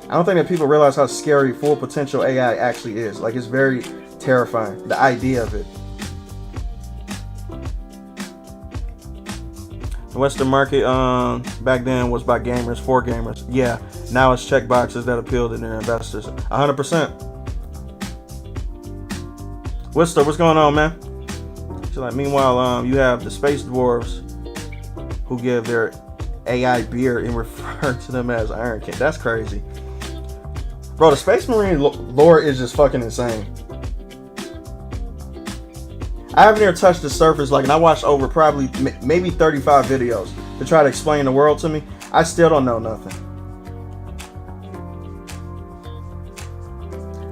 I don't think that people realize how scary full potential AI actually is. Like, it's very terrifying, the idea of it. The Western market back then was by gamers, for gamers. Yeah, now it's check boxes that appeal to their investors. 100%. Wister, what's going on, man? So, like, meanwhile, you have the space dwarves who give their AI beer and refer to them as Iron King. That's crazy. Bro, the Space Marine lore is just fucking insane. I haven't even touched the surface, like, and I watched over probably maybe 35 videos to try to explain the world to me. I still don't know nothing.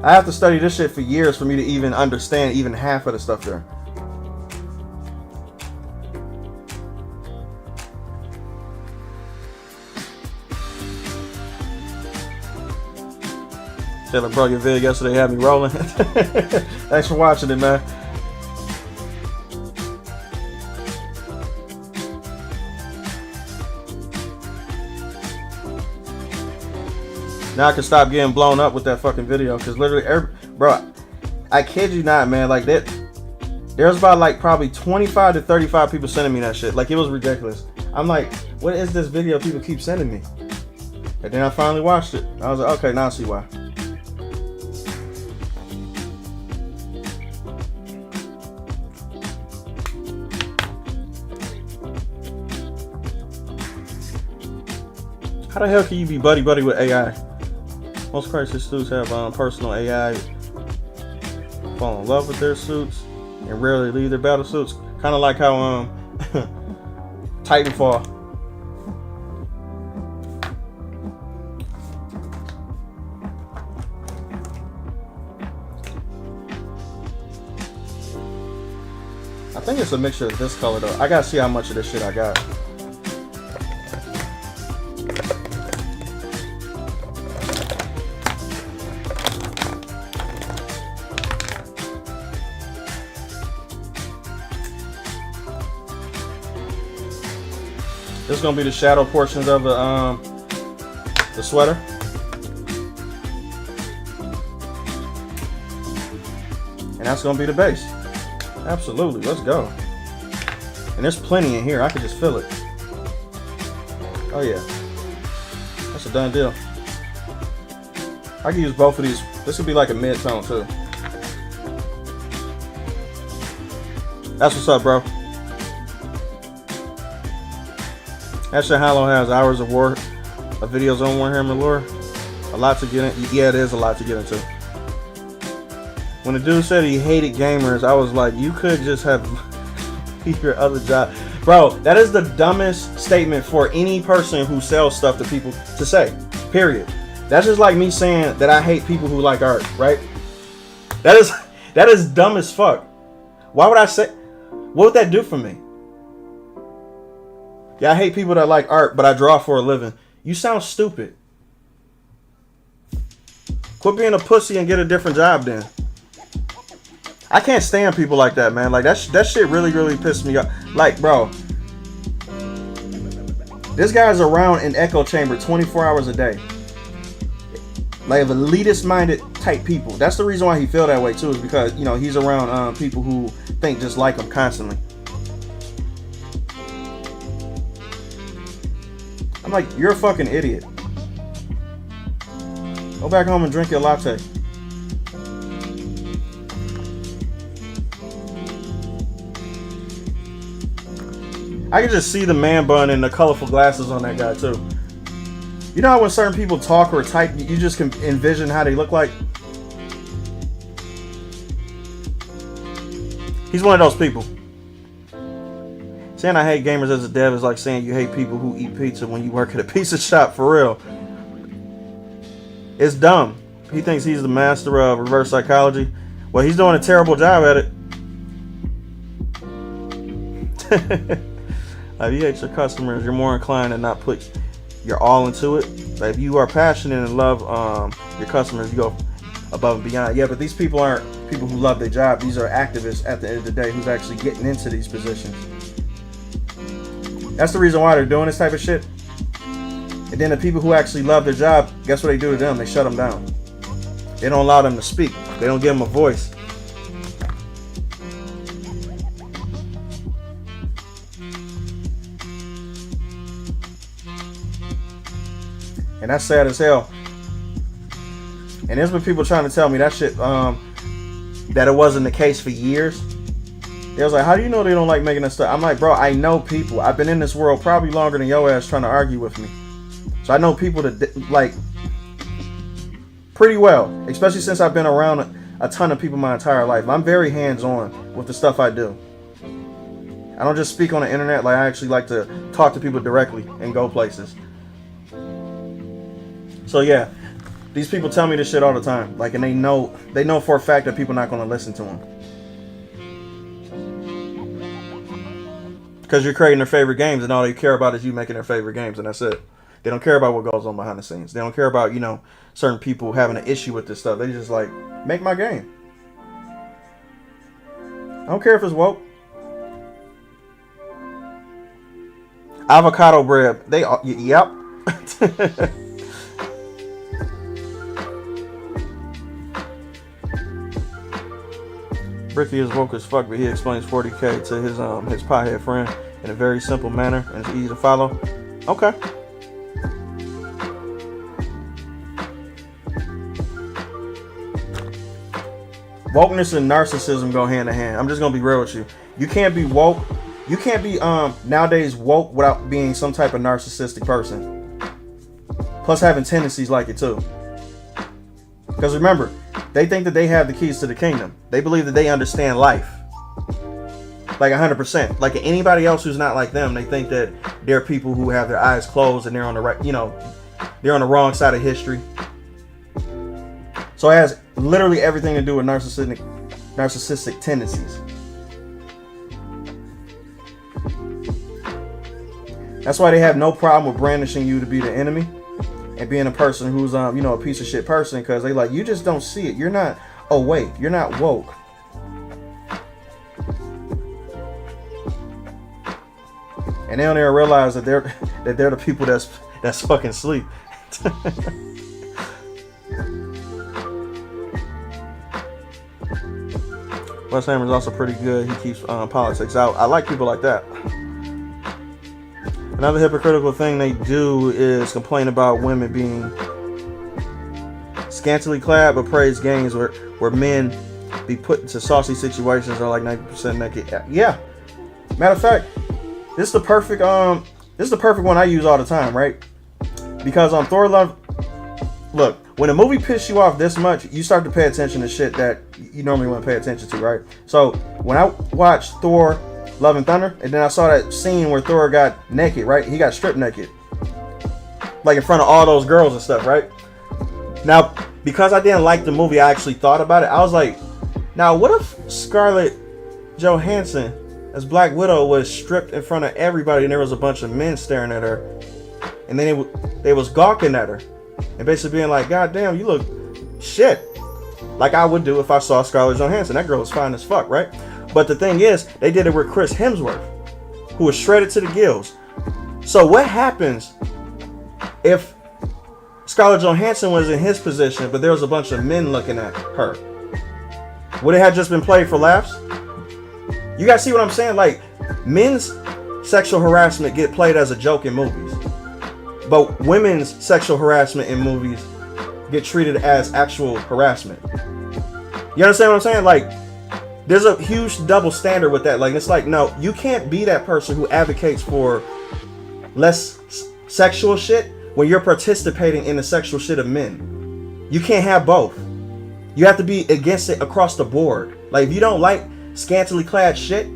I have to study this shit for years for me to even understand even half of the stuff there. Taylor, bro, your video yesterday had me rolling. Thanks for watching it, man. Now I can stop getting blown up with that fucking video, because literally, bro, I kid you not, man. Like, that, there's about like probably 25 to 35 people sending me that shit. Like, it was ridiculous. I'm like, what is this video people keep sending me? And then I finally watched it. I was like, okay, now I see why. How the hell can you be buddy with AI? Most crisis suits have personal AI, fall in love with their suits, and rarely leave their battle suits. Kind of like how Titanfall. I think it's a mixture of this color though. I gotta see how much of this shit I got. This is gonna be the shadow portions of the sweater. And that's gonna be the base. Absolutely, let's go. And there's plenty in here, I can just feel it. Oh yeah, that's a done deal. I can use both of these. This would be like a mid-tone too. That's what's up, bro. Hashtag Hollow has hours of videos on Warhammer lore. A lot to get in. Yeah, it is a lot to get into. When the dude said he hated gamers, I was like, you could just have your other job. Bro, that is the dumbest statement for any person who sells stuff to people to say. Period. That's just like me saying that I hate people who like art, right? That is dumb as fuck. Why would I say? What would that do for me? Yeah, I hate people that like art, but I draw for a living. You sound stupid. Quit being a pussy and get a different job then. I can't stand people like that, man. Like, that shit really, really pissed me off. Like, bro, this guy's around in echo chamber 24 hours a day. Like, elitist-minded type people. That's the reason why he feel that way, too, is because, you know, he's around people who think just like him constantly. I'm like, you're a fucking idiot. Go back home and drink your latte. I can just see the man bun and the colorful glasses on that guy too. You know how when certain people talk or type, you just can envision how they look like? He's one of those people. Saying I hate gamers as a dev is like saying you hate people who eat pizza when you work at a pizza shop, for real. It's dumb. He thinks he's the master of reverse psychology. Well, he's doing a terrible job at it. If you hate your customers, you're more inclined to not put your all into it. Like, if you are passionate and love your customers, you go above and beyond. Yeah, but these people aren't people who love their job. These are activists at the end of the day who's actually getting into these positions. That's the reason why they're doing this type of shit. And then the people who actually love their job, guess what they do to them? They shut them down. They don't allow them to speak. They don't give them a voice. And that's sad as hell. And there's been people trying to tell me that shit, that it wasn't the case for years. They was like, how do you know they don't like making that stuff? I'm like, bro, I know people. I've been in this world probably longer than your ass trying to argue with me. So I know people that, like, pretty well. Especially since I've been around a ton of people my entire life. I'm very hands-on with the stuff I do. I don't just speak on the internet. Like, I actually like to talk to people directly and go places. So yeah, these people tell me this shit all the time. Like, and they know for a fact that people are not going to listen to them. Because you're creating their favorite games and all they care about is you making their favorite games, and that's it. They don't care about what goes on behind the scenes. They don't care about, you know, certain people having an issue with this stuff. They just like, make my game. I don't care if it's woke. Avocado bread. They are, yep. Ricky is woke as fuck, but he explains 40K to his pothead friend in a very simple manner and it's easy to follow. Okay. Wokeness and narcissism go hand in hand. I'm just gonna be real with you. You can't be woke. You can't be nowadays woke without being some type of narcissistic person. Plus having tendencies like it too. Because remember, they think that they have the keys to the kingdom. They believe that they understand life. Like 100%. Like anybody else who's not like them, they think that they're people who have their eyes closed and they're on the right, you know, they're on the wrong side of history. So it has literally everything to do with narcissistic tendencies. That's why they have no problem with brandishing you to be the enemy. And being a person who's, you know, a piece of shit person, because they like, you just don't see it. You're not awake. You're not woke. And they don't even realize that they're the people that's fucking asleep. Wes Hammer's also pretty good. He keeps politics out. I like people like that. Another hypocritical thing they do is complain about women being scantily clad, but praise games where men be put into saucy situations or like 90% naked. Yeah. Matter of fact, this is the perfect one I use all the time, right? Because on Thor Love, look, when a movie pisses you off this much, you start to pay attention to shit that you normally wouldn't pay attention to, right? So when I watched Thor Love and Thunder, and then I saw that scene where Thor got naked, right? He got stripped naked. Like in front of all those girls and stuff, right? Now, because I didn't like the movie, I actually thought about it. I was like, now what if Scarlett Johansson as Black Widow was stripped in front of everybody, and there was a bunch of men staring at her, and then they was gawking at her, and basically being like, "God damn, you look shit," like I would do if I saw Scarlett Johansson. That girl was fine as fuck, right? But the thing is, they did it with Chris Hemsworth, who was shredded to the gills. So what happens if Scarlett Johansson was in his position, but there was a bunch of men looking at her? Would it have just been played for laughs? You guys see what I'm saying? Like, men's sexual harassment get played as a joke in movies, but women's sexual harassment in movies get treated as actual harassment. You understand what I'm saying? Like, there's a huge double standard with that. Like, it's like, no, you can't be that person who advocates for less sexual shit when you're participating in the sexual shit of men. You can't have both. You have to be against it across the board. Like, if you don't like scantily clad shit,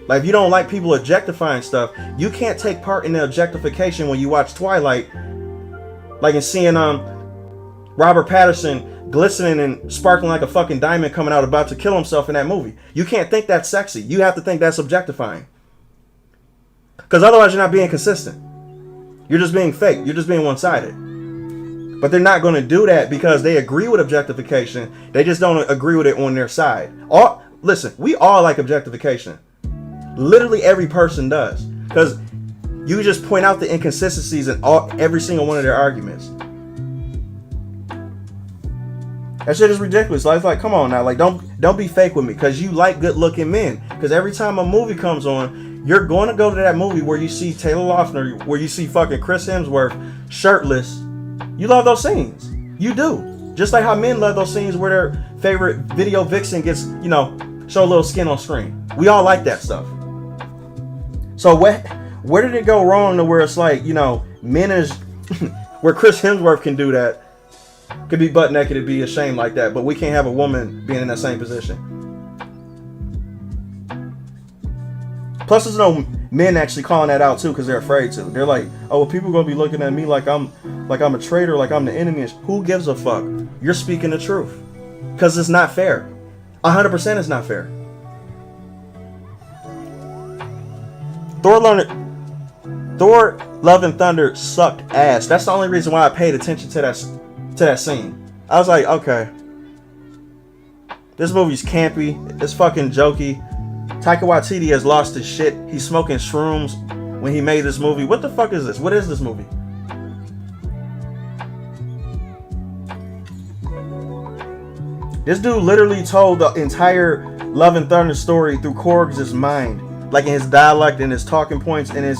like if you don't like people objectifying stuff, you can't take part in the objectification when you watch Twilight, like in seeing Robert Pattinson glistening and sparkling like a fucking diamond coming out about to kill himself in that movie. You can't think that's sexy. You have to think that's objectifying, because otherwise you're not being consistent. You're just being fake. You're just being one-sided. But they're not going to do that because they agree with objectification. They just don't agree with it on their side. Listen, we all like objectification. Literally every person does. Because you just point out the inconsistencies in every single one of their arguments. That shit is ridiculous. Like, come on now. Like, don't be fake with me, because you like good-looking men. Because every time a movie comes on, you're going to go to that movie where you see Taylor Lautner, where you see fucking Chris Hemsworth shirtless. You love those scenes. You do. Just like how men love those scenes where their favorite video vixen gets, show a little skin on screen. We all like that stuff. So where did it go wrong to where it's like, men is where Chris Hemsworth can do that, could be butt naked and be ashamed like that, but we can't have a woman being in that same position. Plus, there's no men actually calling that out too, because they're afraid to. They're like, "Oh, well, people gonna be looking at me like I'm a traitor, like I'm the enemy." Who gives a fuck? You're speaking the truth, because it's not fair. 100% is not fair. Thor: Love and Thunder sucked ass. That's the only reason why I paid attention to that scene. I was like, okay, this movie's campy. It's fucking jokey. Taika Waititi has lost his shit. He's smoking shrooms when he made this movie. What the fuck is this? What is this movie? This dude literally told the entire Love and Thunder story through Korg's mind, like in his dialect and his talking points and his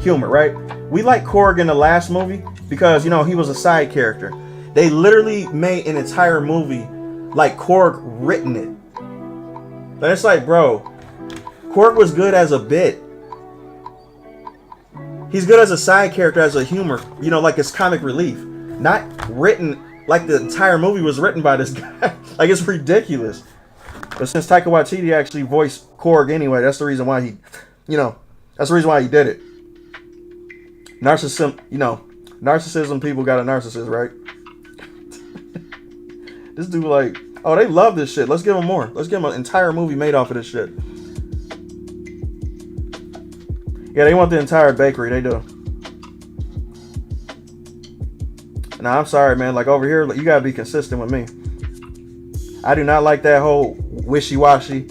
humor, right? We like Korg in the last movie because, he was a side character. They literally made an entire movie like Korg written it. But it's like, bro, Korg was good as a bit. He's good as a side character, as a humor, like his comic relief. Not written like the entire movie was written by this guy. Like, it's ridiculous. But since Taika Waititi actually voiced Korg anyway, that's the reason why he, that's the reason why he did it. Narcissism, people got a narcissist, right? This dude like, oh, they love this shit. Let's give them more. Let's give them an entire movie made off of this shit. Yeah, they want the entire bakery. They do. Nah, I'm sorry, man. Like, over here, you gotta be consistent with me. I do not like that whole wishy-washy,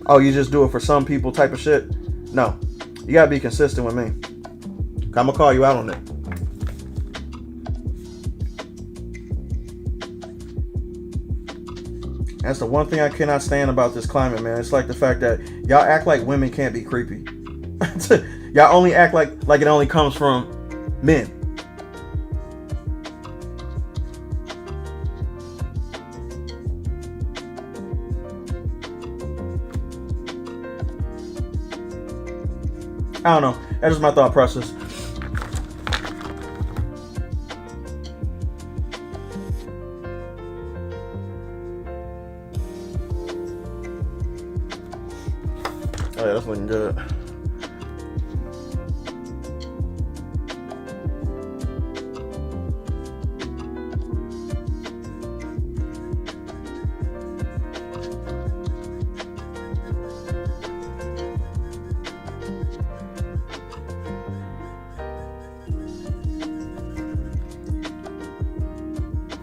oh, you just do it for some people type of shit. No. You gotta be consistent with me. I'm gonna call you out on it. That's the one thing I cannot stand about this climate, man. It's like the fact that y'all act like women can't be creepy. Y'all only act like it only comes from men. I don't know. That's just my thought process. Oh yeah, that's looking good.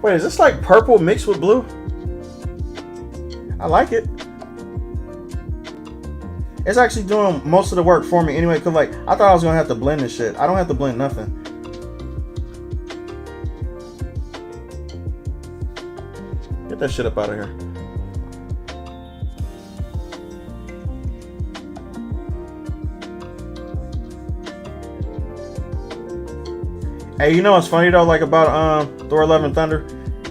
Wait, is this like purple mixed with blue? I like it. It's actually doing most of the work for me anyway, because like I thought I was gonna have to blend this shit. I don't have to blend nothing. Get that shit up out of here. Hey, you know what's funny though, like about Thor: Love and Thunder?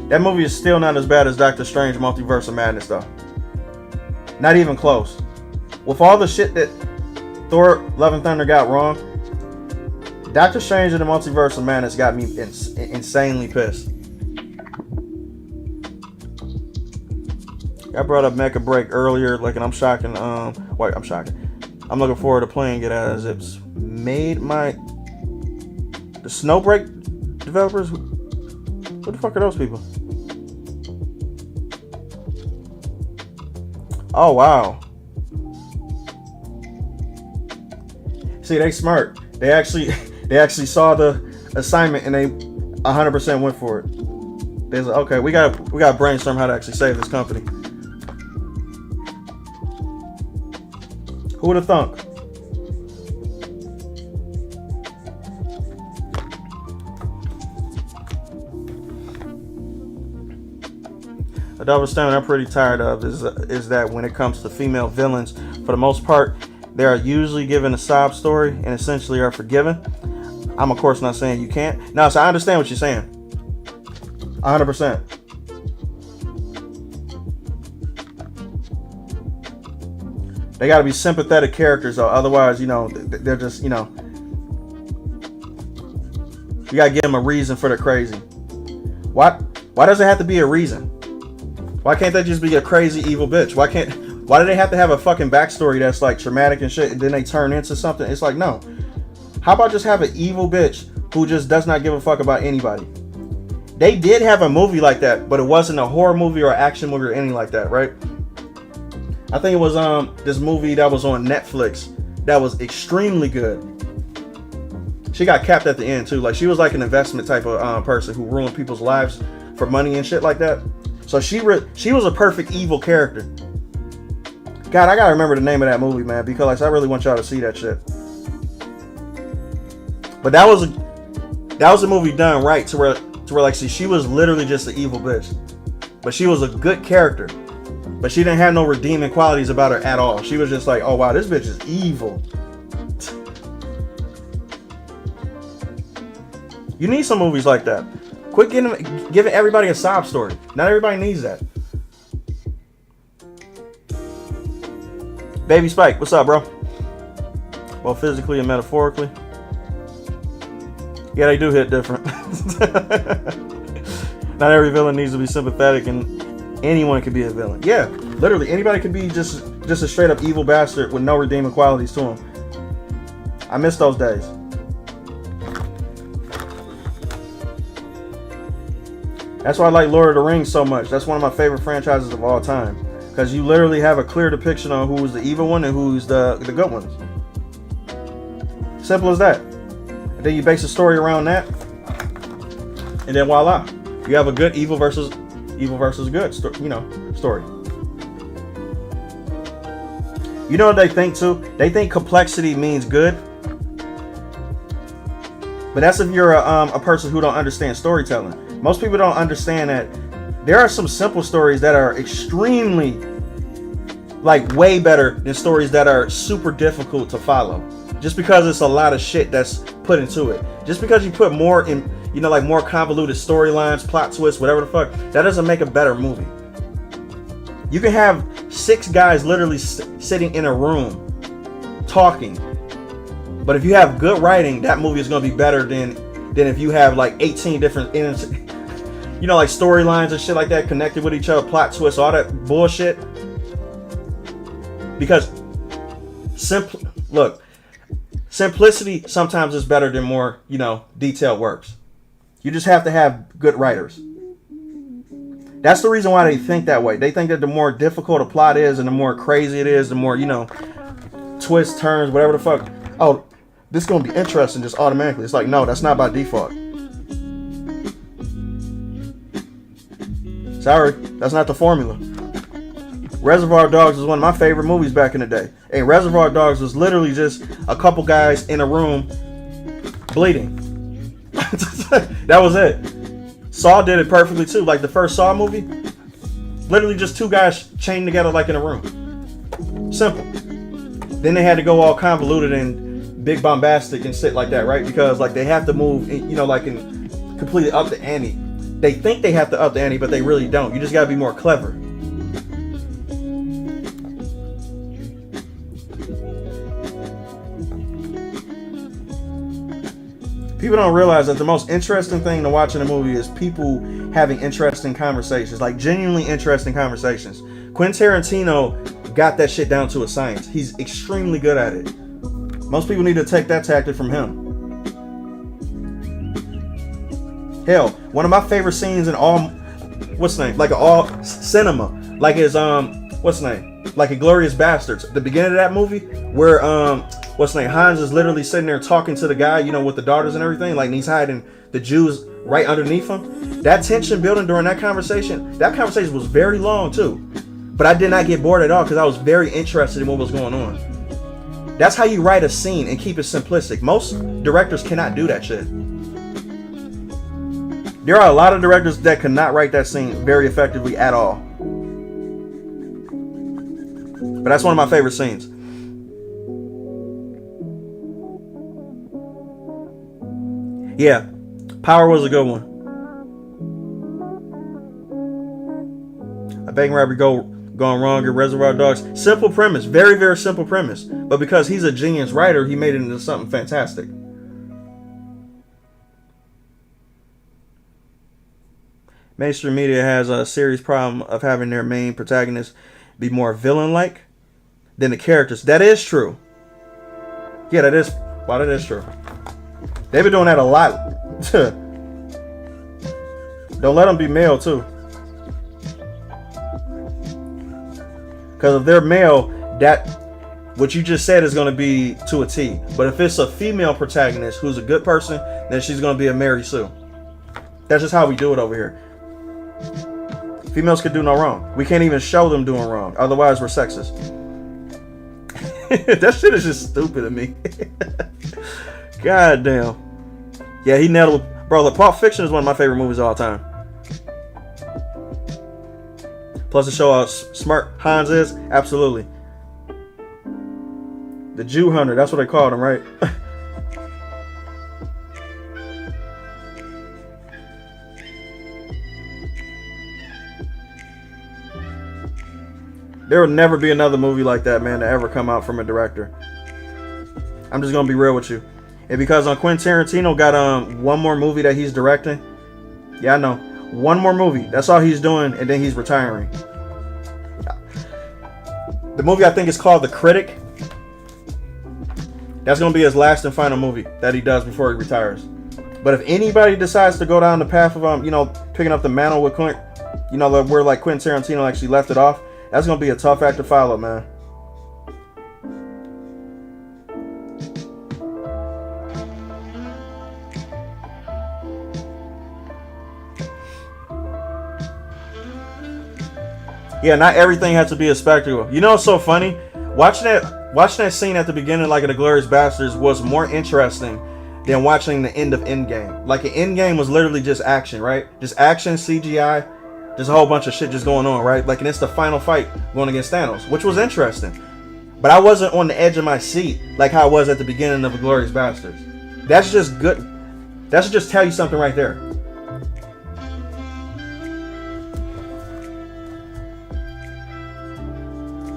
That movie is still not as bad as Doctor Strange Multiverse of Madness though. Not even close. With all the shit that Thor: Love and Thunder got wrong, Doctor Strange and the Multiverse of Madness got me insanely pissed. I brought up Mecha Break earlier, like, and I'm shocking. I'm shocking. I'm looking forward to playing it as it's made my the Snowbreak developers. What the fuck are those people? Oh wow. See, they smart. They actually saw the assignment and they 100% went for it. They was like, okay, we got to brainstorm how to actually save this company. Who would have thunk? A double standard I'm pretty tired of is that when it comes to female villains, for the most part, they are usually given a sob story and essentially are forgiven. I'm of course not saying you can't. No, so I understand what you're saying. 100%. They got to be sympathetic characters though. Otherwise, you know, they're just, you know, you got to give them a reason for the crazy. Why does it have to be a reason? Why can't they just be a crazy evil bitch? Why do they have to have a fucking backstory that's like traumatic and shit and then they turn into something? It's like, no. How about just have an evil bitch who just does not give a fuck about anybody? They did have a movie like that, but it wasn't a horror movie or action movie or anything like that, right? I think it was this movie that was on Netflix that was extremely good. She got capped at the end too. Like she was like an investment type of person who ruined people's lives for money and shit like that. So she was a perfect evil character. God, I gotta remember the name of that movie, man, because like, I really want y'all to see that shit. But that was a movie done right to where like, see, she was literally just an evil bitch, but she was a good character, but she didn't have no redeeming qualities about her at all. She was just like, oh wow, this bitch is evil. You need some movies like that. Quit giving everybody a sob story. Not everybody needs that. Baby Spike, what's up, bro? Well, physically and metaphorically. Yeah, they do hit different. Not every villain needs to be sympathetic, and anyone can be a villain. Yeah, literally, anybody can be just a straight up evil bastard with no redeeming qualities to him. I miss those days. That's why I like Lord of the Rings so much. That's one of my favorite franchises of all time. Because you literally have a clear depiction on who's the evil one and who's the good ones. Simple as that. And then you base the story around that. And then voila. You have a good evil versus good story. You know what they think too? They think complexity means good. But that's if you're a person who don't understand storytelling. Most people don't understand that there are some simple stories that are extremely, like, way better than stories that are super difficult to follow. Just because it's a lot of shit that's put into it. Just because you put more in, you know, like more convoluted storylines, plot twists, whatever the fuck, that doesn't make a better movie. You can have 6 guys literally sitting in a room talking. But if you have good writing, that movie is going to be better than if you have like 18 different, you know, like storylines and shit like that connected with each other, plot twists, all that bullshit. Because simplicity sometimes is better than more, you know, detailed works. You just have to have good writers. That's the reason why they think that way. They think that the more difficult a plot is and the more crazy it is, the more, you know, twists, turns, whatever the fuck. Oh, this is going to be interesting just automatically. It's like, no, that's not by default. Sorry, that's not the formula. Reservoir Dogs was one of my favorite movies back in the day. Hey, Reservoir Dogs was literally just a couple guys in a room bleeding. That was it. Saw did it perfectly too. Like the first Saw movie, literally just two guys chained together like in a room. Simple. Then they had to go all convoluted and big bombastic and shit like that, right? Because like they have to move, like in completely up the ante. They think they have to up the ante, but they really don't. You just gotta be more clever. People don't realize that the most interesting thing to watch in a movie is people having interesting conversations, like genuinely interesting conversations. Quentin Tarantino got that shit down to a science. He's extremely good at it. Most people need to take that tactic from him. Hell, one of my favorite scenes in all, like all cinema, like is like Inglourious Bastards. The beginning of that movie where Hans is literally sitting there talking to the guy, with the daughters and everything, like, and he's hiding the Jews right underneath him. That tension building during that conversation was very long too. But I did not get bored at all because I was very interested in what was going on. That's how you write a scene and keep it simplistic. Most directors cannot do that shit. There are a lot of directors that cannot write that scene very effectively at all. But that's one of my favorite scenes. Yeah, Power was a good one. A bank robbery gone wrong in Reservoir Dogs. Simple premise, very, very simple premise. But because he's a genius writer, he made it into something fantastic. Mainstream media has a serious problem of having their main protagonists be more villain-like than the characters. That is true. Yeah, that is true. They've been doing that a lot. Don't let them be male too. Because if they're male, that what you just said is going to be to a T. But if it's a female protagonist who's a good person, then she's going to be a Mary Sue. That's just how we do it over here. Females can do no wrong. We can't even show them doing wrong. Otherwise, we're sexist. That shit is just stupid to me. God damn. Yeah, he nailed it. Bro, look, Pulp Fiction is one of my favorite movies of all time. Plus to show how smart Hans is. Absolutely. The Jew Hunter. That's what they called him, right? There will never be another movie like that, man, to ever come out from a director. I'm just going to be real with you. And because Quentin Tarantino got one more movie that he's directing. Yeah, I know. One more movie. That's all he's doing, and then he's retiring. The movie I think is called The Critic. That's going to be his last and final movie that he does before he retires. But if anybody decides to go down the path of picking up the mantle with Clint, where like Quentin Tarantino actually left it off, that's going to be a tough act to follow, man. Yeah, not everything has to be a spectacle. You know what's so funny? Watching that scene at the beginning, like of the Inglourious Bastards, was more interesting than watching the end of Endgame. Like, the Endgame was literally just action, right? Just action, CGI, just a whole bunch of shit just going on, right? Like, and it's the final fight going against Thanos, which was interesting. But I wasn't on the edge of my seat like how I was at the beginning of the Inglourious Bastards. That's just good. That should just tell you something right there.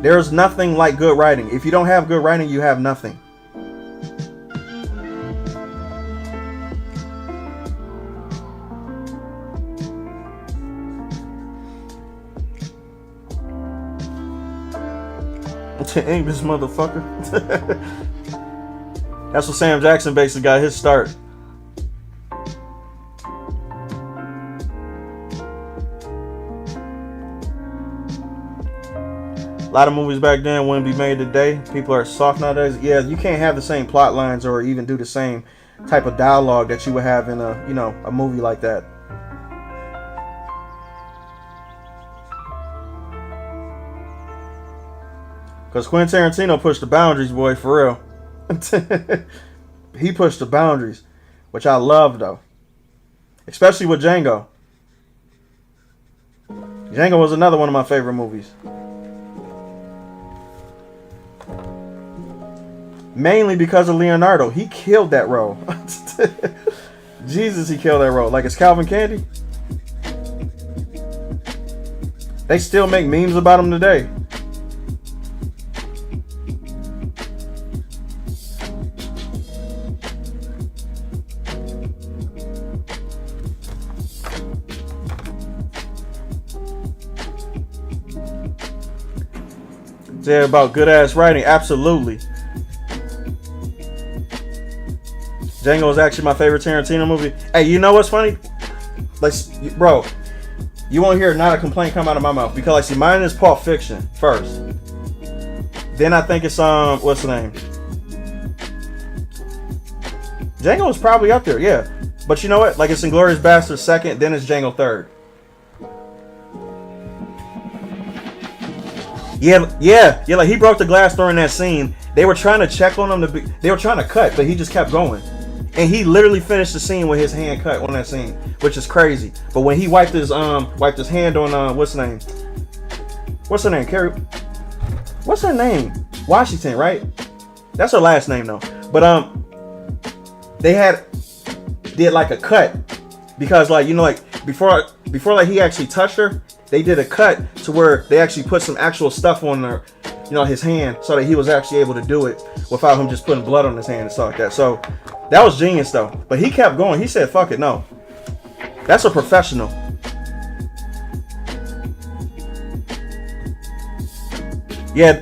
There's nothing like good writing. If you don't have good writing, you have nothing. English motherfucker. That's what Sam Jackson basically got his start. A lot of movies back then wouldn't be made today. People are soft nowadays. Yeah, you can't have the same plot lines or even do the same type of dialogue that you would have in a movie like that. Because Quentin Tarantino pushed the boundaries, boy, for real. He pushed the boundaries, which I love, though. Especially with Django. Django was another one of my favorite movies. Mainly because of Leonardo. He killed that role. Jesus, he killed that role. Like, it's Calvin Candy. They still make memes about him today. Yeah, about good ass writing, absolutely. Django is actually my favorite Tarantino movie. Hey, you know what's funny? Like, bro, you won't hear not a complaint come out of my mouth because, like, see, mine is Pulp Fiction first. Then I think it's what's the name? Django is probably up there, yeah. But you know what? Like, it's Inglourious Basterds second, then it's Django third. Yeah. Like, he broke the glass during that scene. They were trying to check on him they were trying to cut, but he just kept going. And he literally finished the scene with his hand cut on that scene, which is crazy. But when he wiped his hand on what's her name? Carrie. What's her name? Washington, right? That's her last name though. But they did like a cut because, like, you know, like before like he actually touched her, they did a cut to where they actually put some actual stuff on her, you know, his hand, so that he was actually able to do it without him just putting blood on his hand and stuff like that. So that was genius though. But he kept going. He said, fuck it, no. That's a professional. Yeah.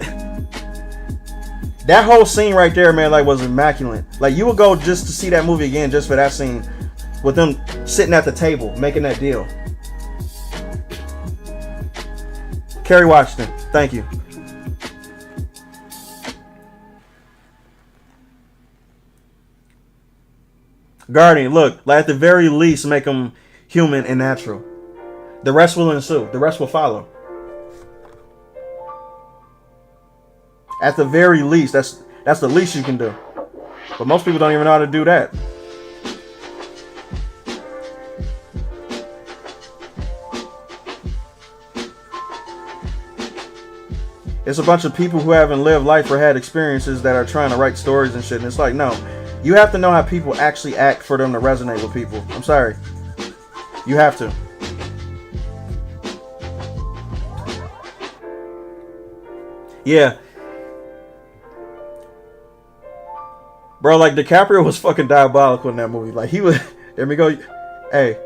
That whole scene right there, man, like, was immaculate. Like, you would go just to see that movie again just for that scene with them sitting at the table making that deal. Kerry Washington, thank you. Guardian, look, like, at the very least, make them human and natural. The rest will ensue. The rest will follow. At the very least, that's the least you can do. But most people don't even know how to do that. It's a bunch of people who haven't lived life or had experiences that are trying to write stories and shit. And it's like, no. You have to know how people actually act for them to resonate with people. I'm sorry. You have to. Yeah. Bro, like, DiCaprio was fucking diabolical in that movie. Like, he was... There we go. Hey.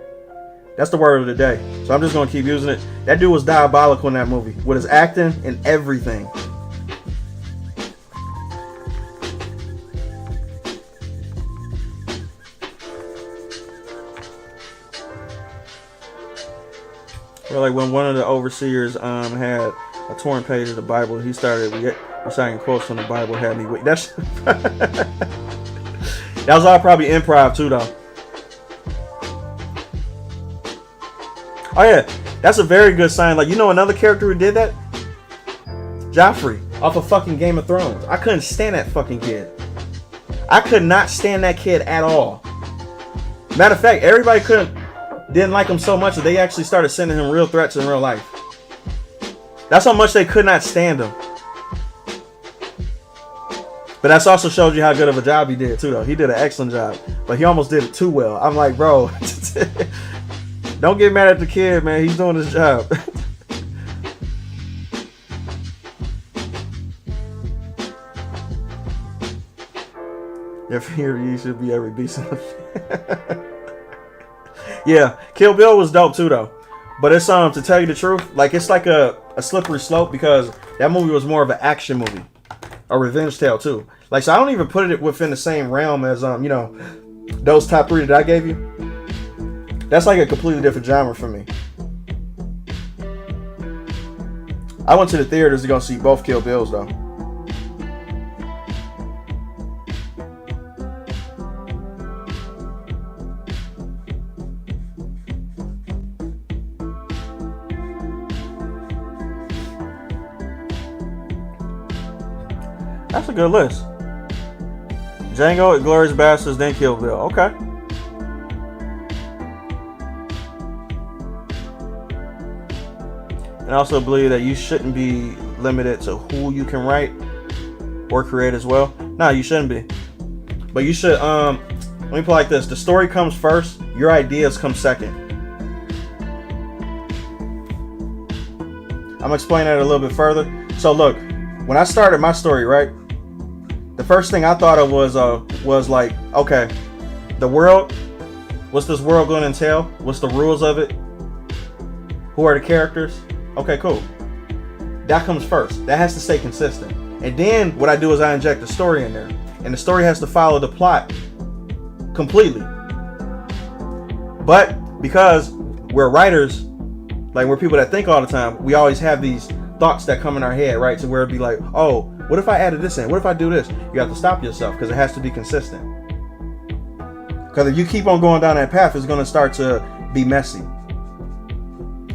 That's the word of the day. So I'm just going to keep using it. That dude was diabolical in that movie. With his acting and everything. Or like when one of the overseers had a torn page of the Bible, he started reciting quotes from the Bible. Had me wait. That was all probably improv too, though. Oh yeah, that's a very good sign. Like, you know another character who did that? Joffrey off of fucking Game of Thrones. I couldn't stand that fucking kid. I could not stand that kid at all. Matter of fact, everybody didn't like him so much that they actually started sending him real threats in real life. That's how much they could not stand him. But that's also shows you how good of a job he did too, though. He did an excellent job, but he almost did it too well. I'm like, bro, don't get mad at the kid, man. He's doing his job. If here you should be every beast in the Yeah, Kill Bill was dope too, though. But it's to tell you the truth, like, it's like a slippery slope because that movie was more of an action movie, a revenge tale too. Like, so I don't even put it within the same realm as you know, those top three that I gave you. That's like a completely different genre for me. I went to the theaters to go see both Kill Bills though. That's a good list. Django, Inglourious Basterds, then Kill Bill. Okay. And I also believe that you shouldn't be limited to who you can write or create as well. No, you shouldn't be. But you should, let me put it like this. The story comes first, your ideas come second. I'm gonna explain that a little bit further. So look, when I started my story, right? The first thing I thought of was like, okay, the world, what's this world gonna entail? What's the rules of it? Who are the characters? Okay, cool. That comes first. That has to stay consistent. And then what I do is I inject the story in there. And the story has to follow the plot completely. But because we're writers, like we're people that think all the time, we always have these thoughts that come in our head, right? So where it'd be like, oh, what if I added this in? What if I do this? You have to stop yourself because it has to be consistent. Because if you keep on going down that path, it's going to start to be messy.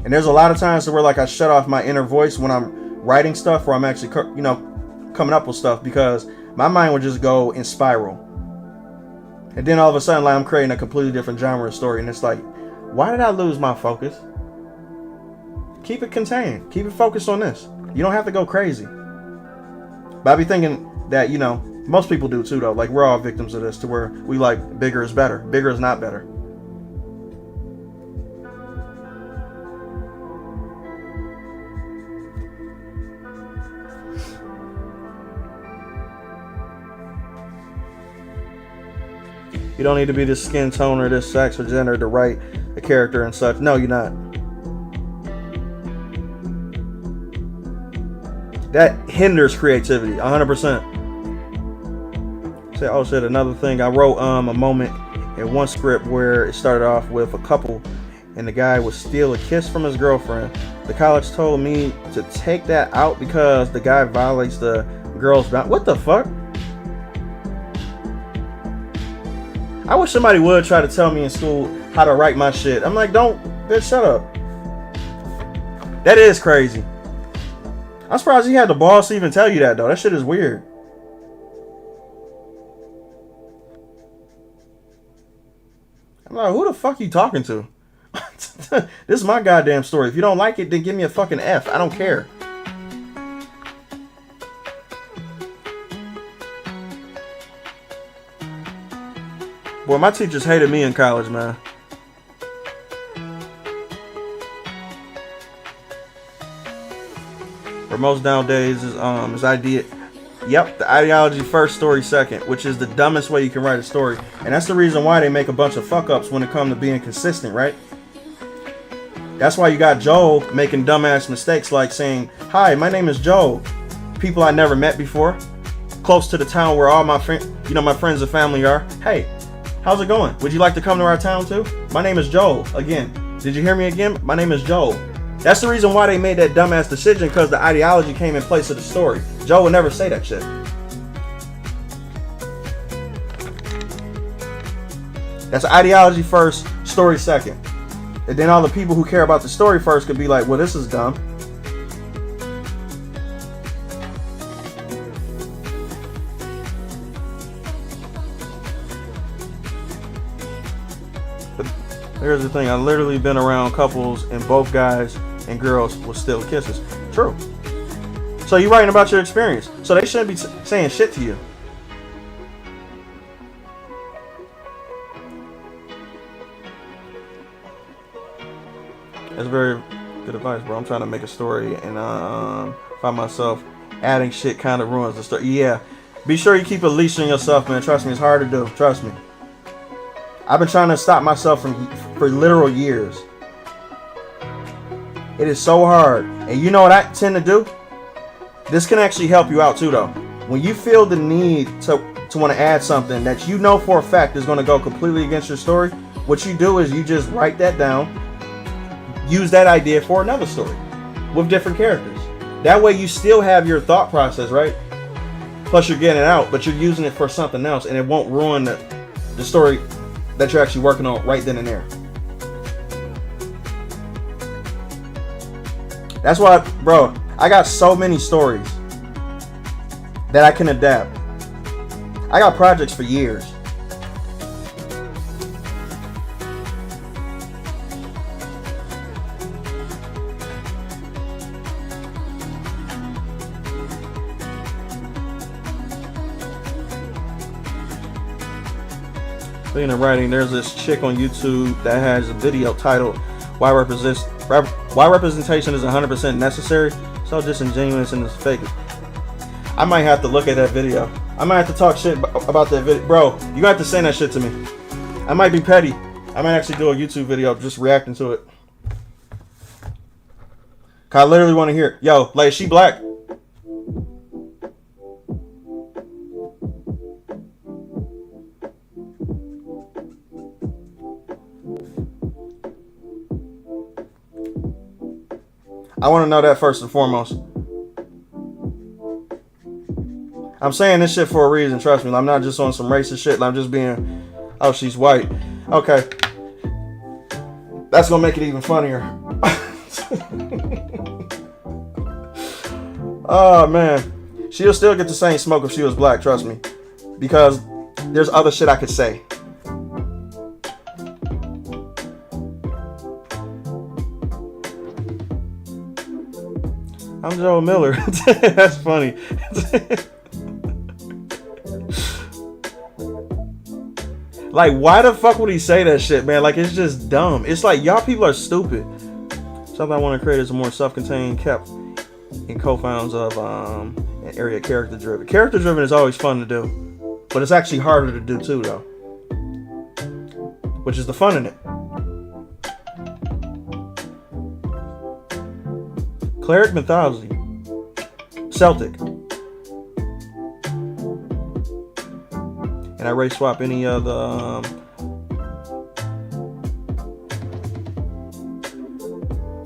And there's a lot of times where like I shut off my inner voice when I'm writing stuff, or I'm actually, coming up with stuff, because my mind would just go in spiral. And then all of a sudden, like, I'm creating a completely different genre of story. And it's like, why did I lose my focus? Keep it contained. Keep it focused on this. You don't have to go crazy. But I be thinking that, most people do too, though. Like, we're all victims of this, to where we like bigger is better. Bigger is not better. You don't need to be this skin tone or this sex or gender to write a character and such. No, you're not. That hinders creativity, 100%. Say, oh shit, another thing. I wrote a moment in one script where it started off with a couple and the guy would steal a kiss from his girlfriend. The college told me to take that out because the guy violates the girl's boundaries. What the fuck? I wish somebody would try to tell me in school how to write my shit. I'm like, don't, bitch, shut up. That is crazy. I'm surprised he had the balls to even tell you that, though. That shit is weird. I'm like, who the fuck you talking to? This is my goddamn story. If you don't like it, then give me a fucking F. I don't care. Boy, my teachers hated me in college, man. For most nowadays is idea. Yep, the ideology first, story second, which is the dumbest way you can write a story. And that's the reason why they make a bunch of fuck ups when it comes to being consistent, right? That's why you got Joel making dumbass mistakes like saying, "Hi, my name is Joel. People I never met before, close to the town where all my my friends and family are. Hey, how's it going? Would you like to come to our town too? My name is Joel. Again, did you hear me again? My name is Joel." That's the reason why they made that dumbass decision, because the ideology came in place of the story. Joe would never say that shit. That's ideology first, story second. And then all the people who care about the story first could be like, well, this is dumb. But here's the thing. I've literally been around couples and both guys and girls will steal kisses. True. So you're writing about your experience. So they shouldn't be saying shit to you. That's very good advice, bro. I'm trying to make a story and find myself adding shit kind of ruins the story. Yeah. Be sure you keep a leash on yourself, man. Trust me, it's hard to do. Trust me. I've been trying to stop myself for literal years. It is so hard. And you know what I tend to do? This can actually help you out too, though. When you feel the need to want to add something that you know for a fact is going to go completely against your story, what you do is you just write that down, use that idea for another story with different characters. That way you still have your thought process, right? Plus you're getting it out, but you're using it for something else, and it won't ruin the story that you're actually working on right then and there. That's why, bro, I got so many stories that I can adapt. I got projects for years. Speaking of writing, there's this chick on YouTube that has a video titled why representation is 100% necessary. So disingenuous and it's fake. I might have to look at that video. I might have to talk shit about that video. Bro, you got to send that shit to me. I might be petty. I might actually do a YouTube video just reacting to it. Cause I literally want to hear it. Yo, like, is she black? I want to know that first and foremost. I'm saying this shit for a reason, trust me. I'm not just on some racist shit. I'm just being, oh, she's white. Okay. That's going to make it even funnier. Oh, man. She'll still get the same smoke if she was black, trust me. Because there's other shit I could say. I'm Joe Miller. That's funny. Like, why the fuck would he say that shit, man? Like, it's just dumb. It's like, y'all people are stupid. Something I want to create is a more self-contained, kept in co-founds of an area character-driven. Character-driven is always fun to do. But it's actually harder to do, too, though. Which is the fun in it. Cleric mythology. Celtic. And I race swap any of the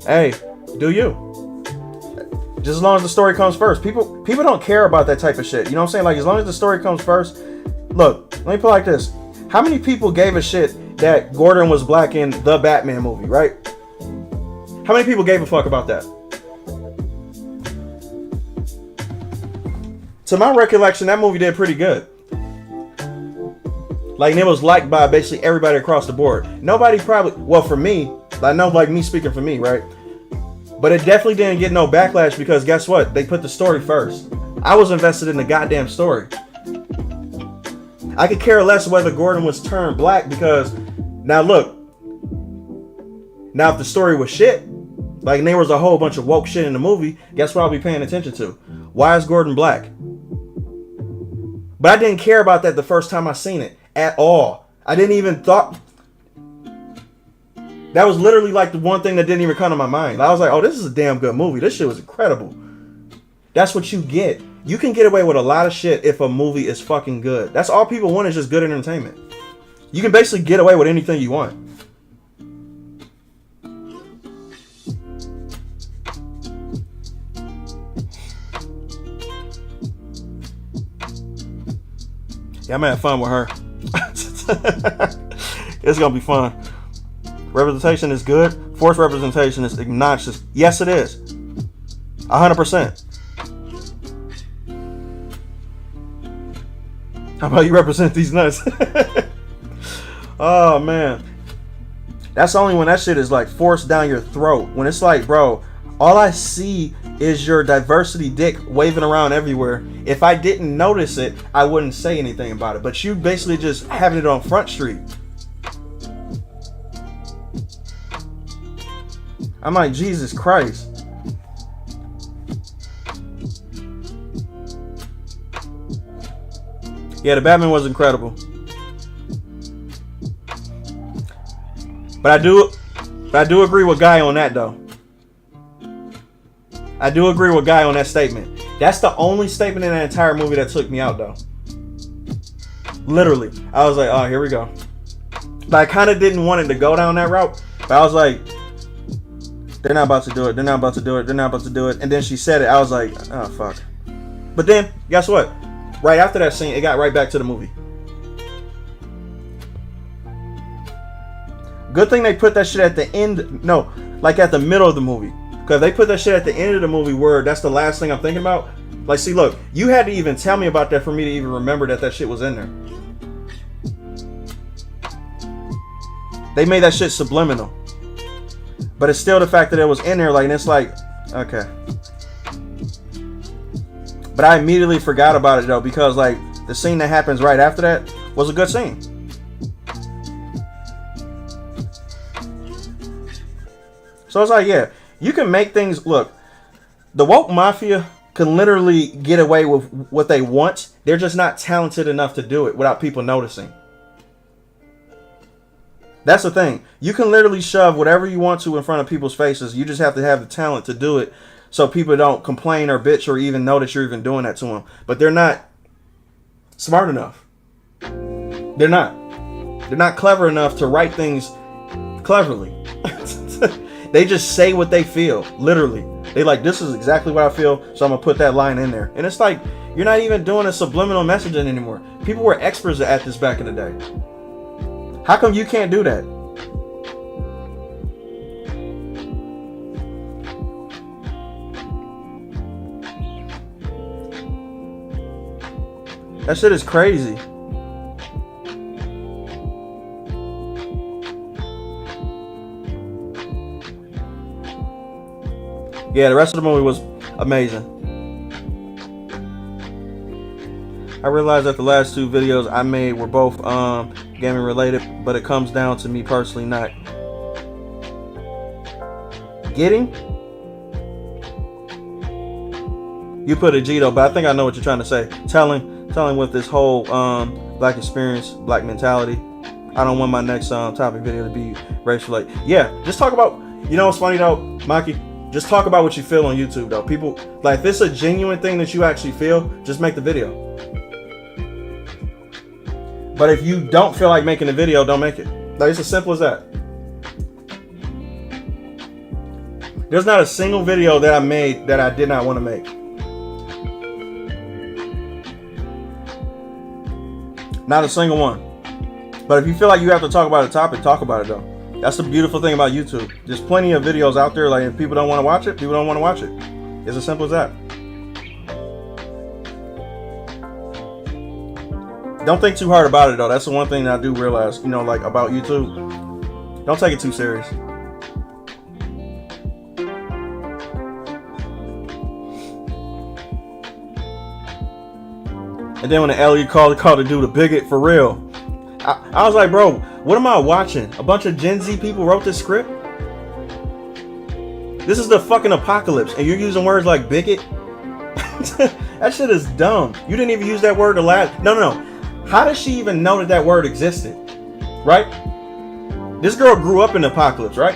hey, do you? Just as long as the story comes first. People don't care about that type of shit. You know what I'm saying? Like, as long as the story comes first. Look, let me put it like this. How many people gave a shit that Gordon was black in the Batman movie, right? How many people gave a fuck about that? To my recollection, that movie did pretty good. Like, and it was liked by basically everybody across the board. Nobody probably, well, for me, I know, like, me speaking for me, right? But it definitely didn't get no backlash because guess what? They put the story first. I was invested in the goddamn story. I could care less whether Gordon was turned black because, now look, now if the story was shit, like, and there was a whole bunch of woke shit in the movie, guess what I'll be paying attention to? Why is Gordon black? But I didn't care about that the first time I seen it at all. I didn't even thought. That was literally like the one thing that didn't even come to my mind. I was like, oh, this is a damn good movie. This shit was incredible. That's what you get. You can get away with a lot of shit if a movie is fucking good. That's all people want, is just good entertainment. You can basically get away with anything you want. Yeah, I'm gonna have fun with her. It's gonna be fun. Representation is good. Forced representation is obnoxious. Yes, it is. 100%. How about you represent these nuts? Oh, man. That's only when that shit is like forced down your throat. When it's like, bro, all I see is your diversity dick waving around everywhere. If I didn't notice it, I wouldn't say anything about it. But you basically just having it on Front Street. I'm like, Jesus Christ. Yeah, the Batman was incredible. But I do agree with Guy on that, though. I do agree with Guy on that statement. That's the only statement in that entire movie that took me out, though. Literally. I was like, oh, here we go. But I kind of didn't want it to go down that route. But I was like, they're not about to do it. They're not about to do it. They're not about to do it. And then she said it. I was like, oh, fuck. But then, guess what? Right after that scene, it got right back to the movie. Good thing they put that shit at the end. No, like at the middle of the movie. Because they put that shit at the end of the movie where that's the last thing I'm thinking about. Like, see, look, you had to even tell me about that for me to even remember that that shit was in there. They made that shit subliminal. But it's still the fact that it was in there, like, and it's like, okay. But I immediately forgot about it, though, because, like, the scene that happens right after that was a good scene. So it's like, yeah, you can make things, look, the woke mafia can literally get away with what they want. They're just not talented enough to do it without people noticing. That's the thing. You can literally shove whatever you want to in front of people's faces. You just have to have the talent to do it so people don't complain or bitch or even notice you're even doing that to them. But they're not smart enough. They're not. They're not clever enough to write things cleverly. They just say what they feel, literally. They like, this is exactly what I feel, so I'm going to put that line in there. And it's like, you're not even doing a subliminal messaging anymore. People were experts at this back in the day. How come you can't do that? That shit is crazy. Yeah, the rest of the movie was amazing. I realized that the last two videos I made were both gaming related, but it comes down to me personally not getting. You put a G though, but I think I know what you're trying to say. Telling with this whole black experience, black mentality. I don't want my next topic video to be race related. Yeah, just talk about. You know what's funny though, Maki? Just talk about what you feel on YouTube though. People, like, if it's a genuine thing that you actually feel, just make the video. But if you don't feel like making the video, don't make it. Like, it's as simple as that. There's not a single video that I made that I did not want to make. Not a single one. But if you feel like you have to talk about a topic, talk about it though. That's the beautiful thing about YouTube. There's plenty of videos out there. Like, if people don't want to watch it, people don't want to watch it. It's as simple as that. Don't think too hard about it though. That's the one thing that I do realize, you know, like about YouTube. Don't take it too serious. And then when the LE called the dude a bigot for real. I was like, bro, what am I watching? A bunch of Gen Z people wrote this script? This is the fucking apocalypse, and you're using words like bigot? That shit is dumb. You didn't even use that word to last. No. How does she even know that word existed? Right? This girl grew up in the apocalypse, right?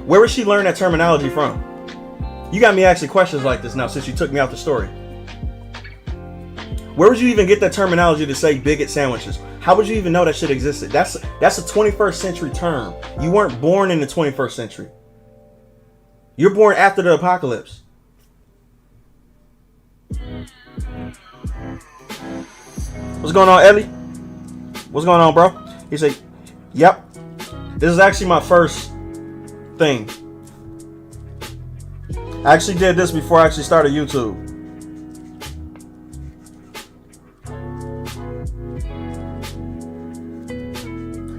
Where would she learn that terminology from? You got me asking questions like this now since you took me out the story. Where would you even get that terminology to say bigot sandwiches? How would you even know that shit existed? That's a 21st century term. You weren't born in the 21st century. You're born after the apocalypse. What's going on, Ellie? What's going on, bro? He said, yep. This is actually my first thing. I actually did this before I actually started YouTube.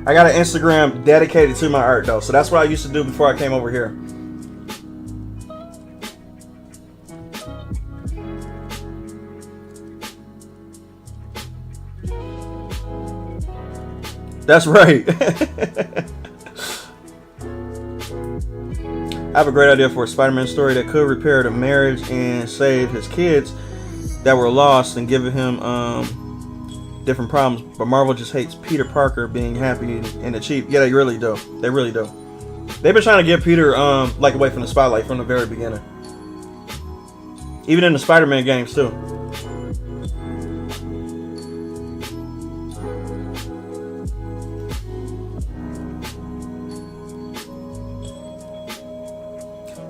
I got an Instagram dedicated to my art though, so that's what I used to do before I came over here. That's right. I have a great idea for a Spider-Man story that could repair the marriage and save his kids that were lost and give him different problems. But Marvel just hates Peter Parker being happy and achieve. Yeah, they really do. They really do. They've been trying to get Peter like away from the spotlight from the very beginning. Even in the Spider-Man games too.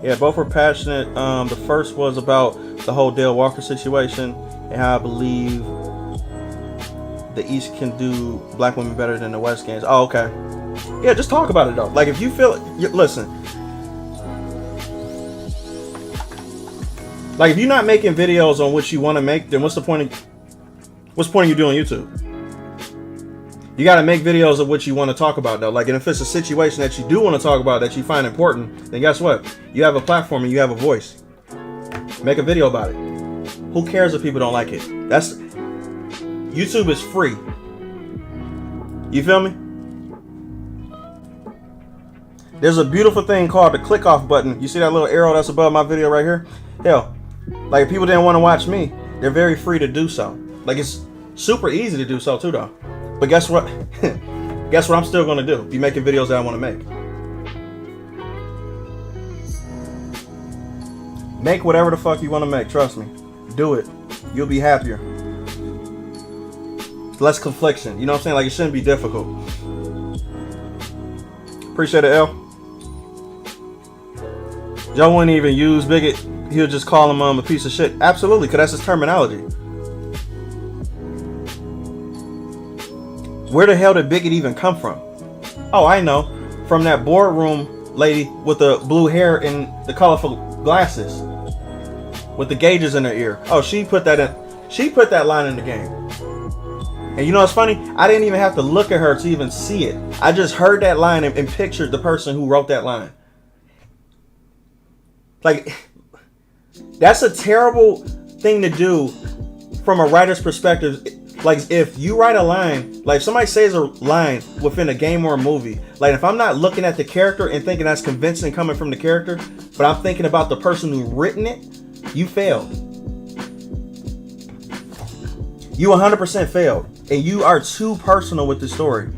Yeah, both were passionate. The first was about the whole Dale Walker situation and how I believe the East can do black women better than the West games. Oh, okay. Yeah, just talk about it though. Like, if you feel it, listen. Like, if you're not making videos on what you want to make, then what's the point of you doing YouTube? You got to make videos of what you want to talk about, though. Like, and if it's a situation that you do want to talk about that you find important, then guess what? You have a platform and you have a voice. Make a video about it. Who cares if people don't like it? YouTube is free. You feel me? There's a beautiful thing called the click off button. You see that little arrow that's above my video right here? Hell, like, if people didn't want to watch me, they're very free to do so. Like, it's super easy to do so too, though. But guess what? Guess what I'm still going to do? Be making videos that I want to make. Make whatever the fuck you want to make. Trust me. Do it. You'll be happier. Less confliction. You know what I'm saying? Like, it shouldn't be difficult. Appreciate it, L. Joe wouldn't even use bigot. He'll just call him a piece of shit. Absolutely, because that's his terminology. Where the hell did bigot even come from? Oh, I know. From that boardroom lady with the blue hair and the colorful glasses. With the gauges in her ear. Oh, she put that in. She put that line in the game. And you know what's funny? I didn't even have to look at her to even see it. I just heard that line and pictured the person who wrote that line. Like, that's a terrible thing to do from a writer's perspective. Like, if you write a line, like if somebody says a line within a game or a movie, like if I'm not looking at the character and thinking that's convincing coming from the character, but I'm thinking about the person who written it, you failed. You 100% failed. And you are too personal with the story.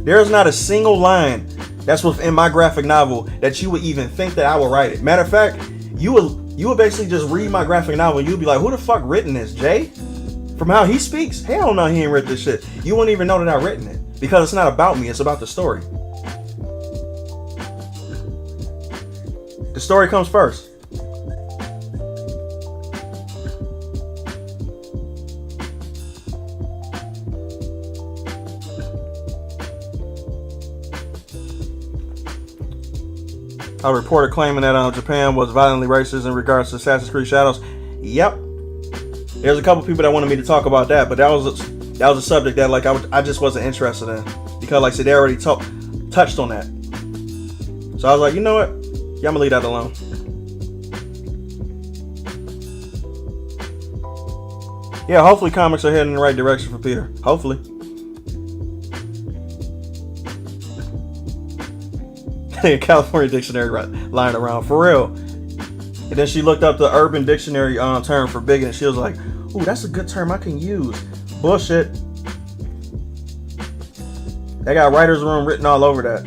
There's not a single line that's within my graphic novel that you would even think that I would write it. Matter of fact, you would basically just read my graphic novel and you'd be like, who the fuck written this, Jay? From how he speaks? Hell no, he ain't written this shit. You wouldn't even know that I written it. Because it's not about me, it's about the story. The story comes first. A reporter claiming that Japan was violently racist in regards to Assassin's Creed Shadows. Yep. There's a couple people that wanted me to talk about that, but that was a subject that like I just wasn't interested in because like I said, they already touched on that. So I was like, you know what? Yeah, I'm gonna leave that alone. Yeah, hopefully comics are heading in the right direction for Peter. Hopefully. California dictionary lying around for real. And then she looked up the Urban Dictionary term for bigot and she was like, ooh, that's a good term I can use. Bullshit. They got writer's room written all over that.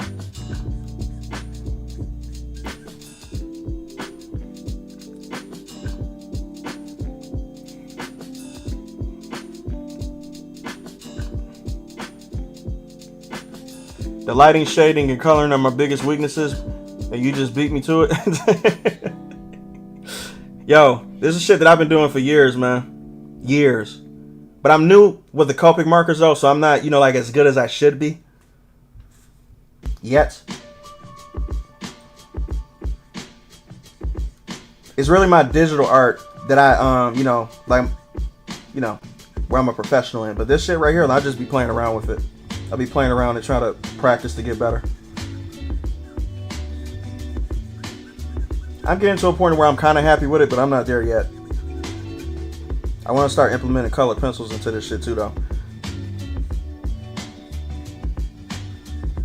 The lighting, shading, and coloring are my biggest weaknesses, and you just beat me to it. Yo, this is shit that I've been doing for years, man. Years. But I'm new with the Copic markers, though, so I'm not, like as good as I should be. Yet. It's really my digital art that I, where I'm a professional in. But this shit right here, I'll just be playing around with it. I'll be playing around and trying to practice to get better. I'm getting to a point where I'm kind of happy with it, but I'm not there yet. I want to start implementing colored pencils into this shit too, though.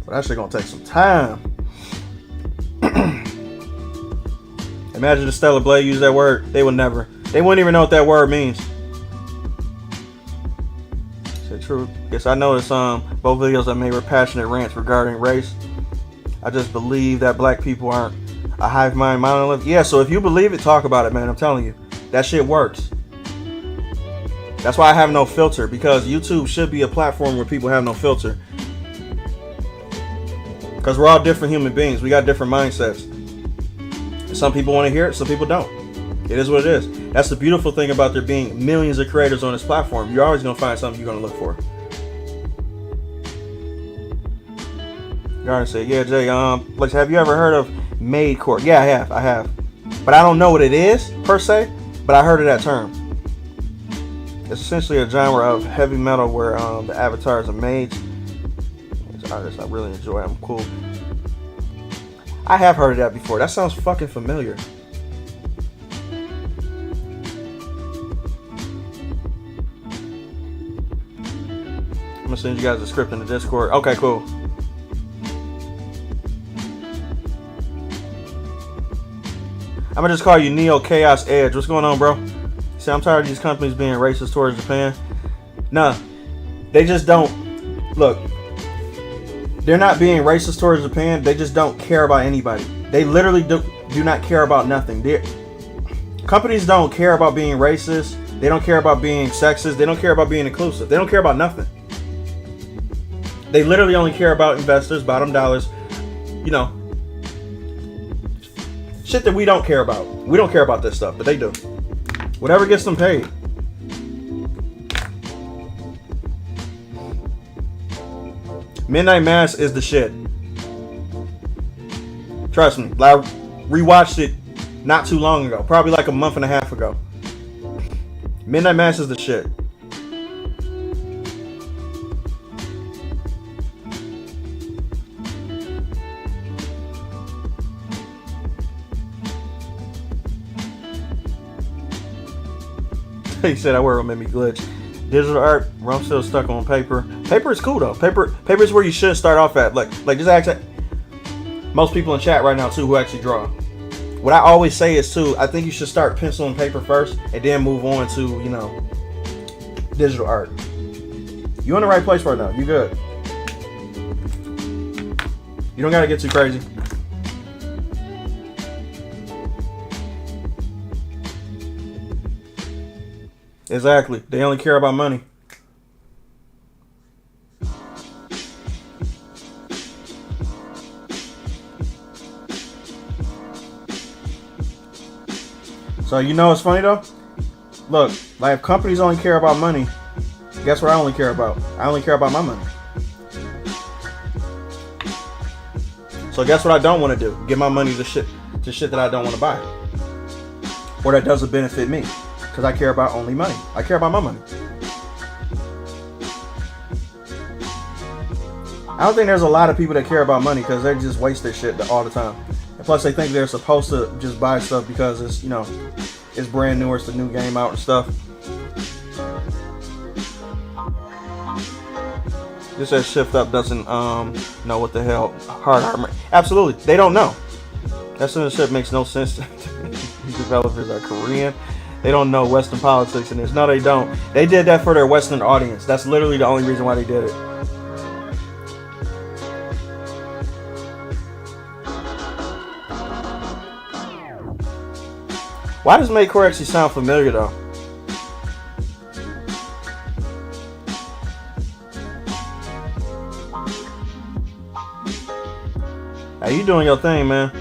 But that shit gonna take some time. Imagine if Stellar Blade used that word. They would never. They wouldn't even know what that word means. True. Yes, I noticed both videos I made were passionate rants regarding race. I just believe that black people aren't a hive mind monolith. Yeah, so if you believe it, talk about it, man. I'm telling you. That shit works. That's why I have no filter, because YouTube should be a platform where people have no filter. Because we're all different human beings. We got different mindsets. Some people want to hear it, some people don't. It is what it is. That's the beautiful thing about there being millions of creators on this platform. You're always going to find something you're going to look for. Garden said, yeah, Jay, like, have you ever heard of Made core. Yeah, I have. But I don't know what it is, per se, but I heard of that term. It's essentially a genre of heavy metal where the avatars are made. It's artists I really enjoy. I'm cool. I have heard of that before. That sounds fucking familiar. I'm gonna send you guys a script in the Discord. Okay, cool. I'm gonna just call you Neo Chaos Edge. What's going on, bro? See, I'm tired of these companies being racist towards Japan. Nah, they just don't. Look, they're not being racist towards Japan. They just don't care about anybody. They literally do not care about nothing. Companies don't care about being racist. They don't care about being sexist. They don't care about being inclusive. They don't care about nothing. They literally only care about investors, bottom dollars, you know, shit that we don't care about. We don't care about this stuff, but they do. Whatever gets them paid. Midnight Mass is the shit. Trust me. I rewatched it not too long ago. Probably like a month and a half ago. Midnight Mass is the shit. He said I wear it made me glitch. Digital art, I'm still stuck on paper. Paper is cool though. Paper is where you should start off at. Like just act. Most people in chat right now too who actually draw. What I always say is too, I think you should start pencil and paper first and then move on to, you know, digital art. You in the right place right now. You good. You don't gotta get too crazy. Exactly. They only care about money. So you know what's funny though? Look, like if companies only care about money, guess what I only care about? I only care about my money. So guess what I don't want to do? Give my money to shit that I don't want to buy. Or that doesn't benefit me. Because I care about only money. I care about my money. I don't think there's a lot of people that care about money because they just waste their shit all the time. And plus they think they're supposed to just buy stuff because it's, you know, it's brand new or it's the new game out and stuff. This says Shift Up doesn't know what the hell hard armor. Absolutely. They don't know. That sort of shit makes no sense. These developers are Korean. They don't know Western politics in this. No, they don't. They did that for their Western audience. That's literally the only reason why they did it. Why does Maycore actually sound familiar though? How you doing your thing, man?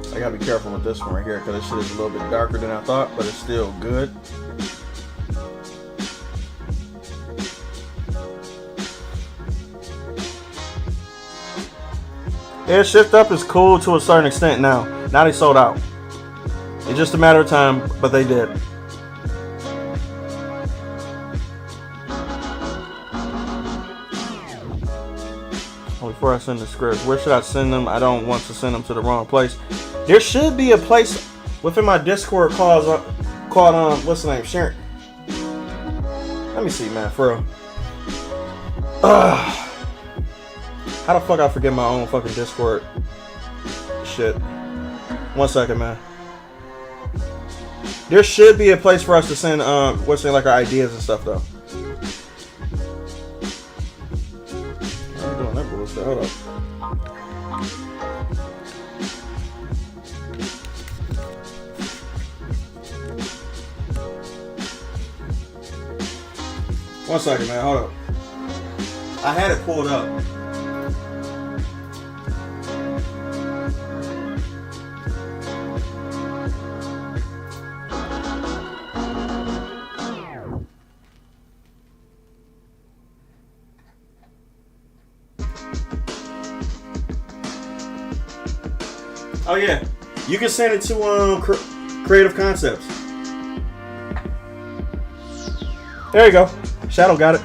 I gotta be careful with this one right here because this shit is a little bit darker than I thought, but it's still good. Yeah, Shift Up is cool to a certain extent now. Now they sold out. It's just a matter of time, but they did. Before I send the scripts, where should I send them? I don't want to send them to the wrong place. There should be a place within my Discord called what's the name? Sharon. Let me see, man, for real. How the fuck I forget my own fucking Discord shit? 1 second, man. There should be a place for us to send what's the name, like our ideas and stuff though. I'm doing that bullshit. Hold up. One second, man. Hold up. I had it pulled up. Oh yeah, you can send it to Creative Concepts. There you go. Shadow got it.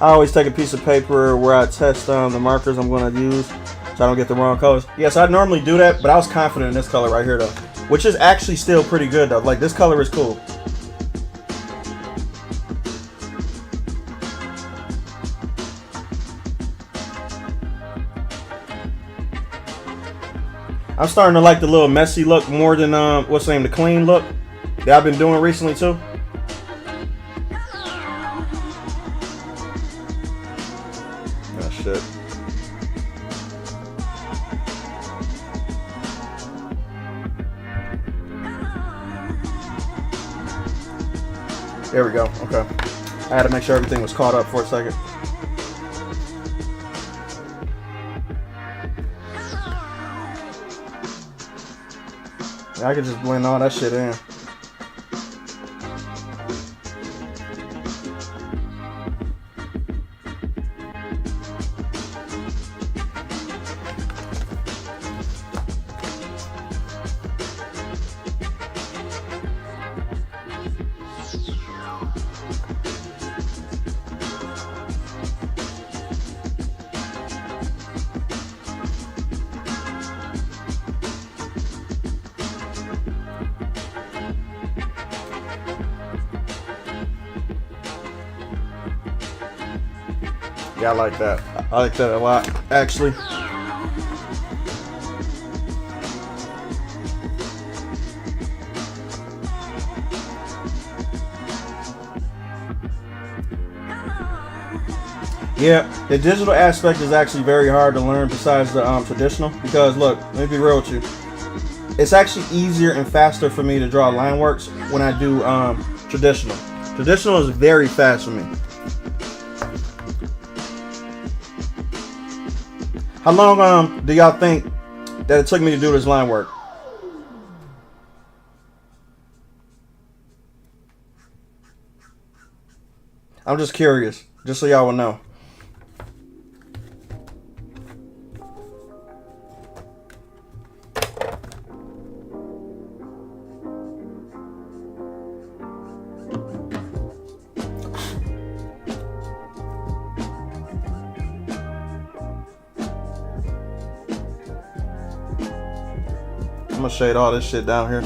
I always take a piece of paper where I test the markers I'm going to use so I don't get the wrong colors. Yes, I normally do that, but I was confident in this color right here though, which is actually still pretty good though. Like, this color is cool. I'm starting to like the little messy look more than what's the name, the clean look that I've been doing recently too. Oh shit. There we go. Okay. I had to make sure everything was caught up for a second. I could just blend all that shit in. Yeah, I like that. I like that a lot, actually. Yeah, the digital aspect is actually very hard to learn besides the traditional, because look, let me be real with you. It's actually easier and faster for me to draw line works when I do traditional. Traditional is very fast for me. How long do y'all think that it took me to do this line work? I'm just curious, just so y'all will know. I'm gonna shade all this shit down here.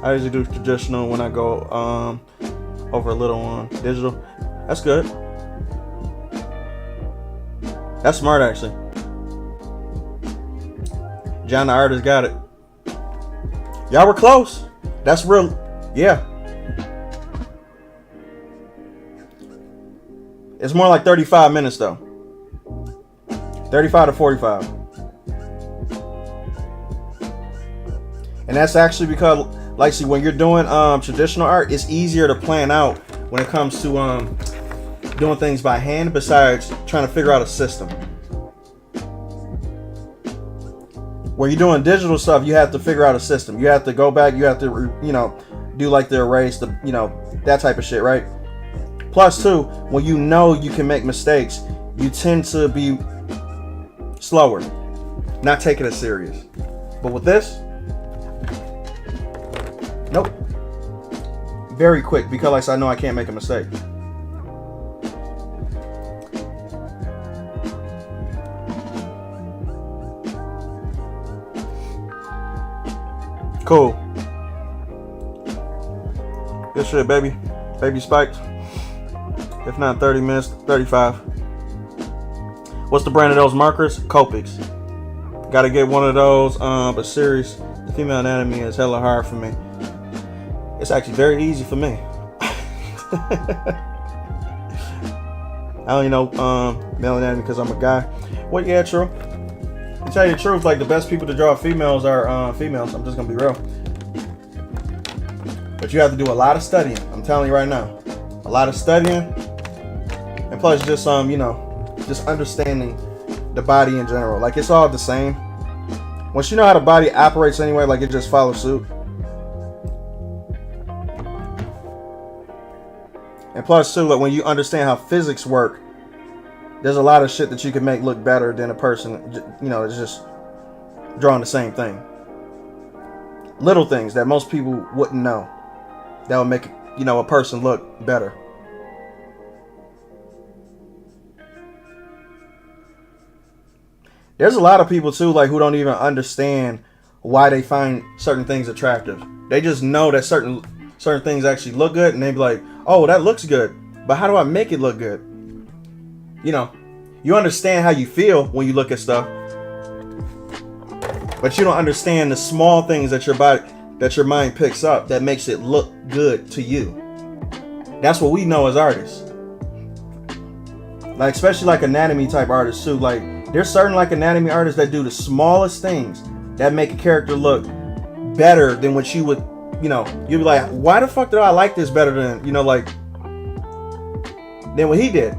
I usually do traditional when I go over a little on digital. That's good. That's smart, actually. John the artist got it. Y'all were close. That's real. Yeah. It's more like 35 minutes though. 35 to 45. And that's actually because, like, see, when you're doing traditional art, it's easier to plan out when it comes to doing things by hand, besides trying to figure out a system. When you're doing digital stuff, you have to figure out a system. You have to go back, you have to, do like the erase, that type of shit, right? Plus, too, when you know you can make mistakes, you tend to be slower, not taking it serious. But with this, nope. Very quick, because like I know I can't make a mistake. Cool. Good shit, baby. Baby spikes. If not 30 minutes, 35. What's the brand of those markers? Copics. Gotta get one of those, but serious. The female anatomy is hella hard for me. It's actually very easy for me. I only know male anatomy because I'm a guy. Well, yeah, true. To tell you the truth, like, the best people to draw females are females. I'm just gonna be real. But you have to do a lot of studying. I'm telling you right now, a lot of studying, and plus just you know, just understanding the body in general. Like it's all the same. Once you know how the body operates anyway, like it just follows suit. And plus too, like when you understand how physics work, there's a lot of shit that you can make look better than a person, you know, it's just drawing the same thing. Little things that most people wouldn't know that would make, you know, a person look better. There's a lot of people too, like, who don't even understand why they find certain things attractive. They just know that certain things actually look good, and they be like, oh, that looks good, but how do I make it look good? You know, you understand how you feel when you look at stuff, but you don't understand the small things that your mind picks up that makes it look good to you. That's what we know as artists. Like, especially like anatomy type artists too. Like, there's certain like anatomy artists that do the smallest things that make a character look better than what you would, you know, you'd be like, why the fuck do I like this better than, you know, like, than what he did?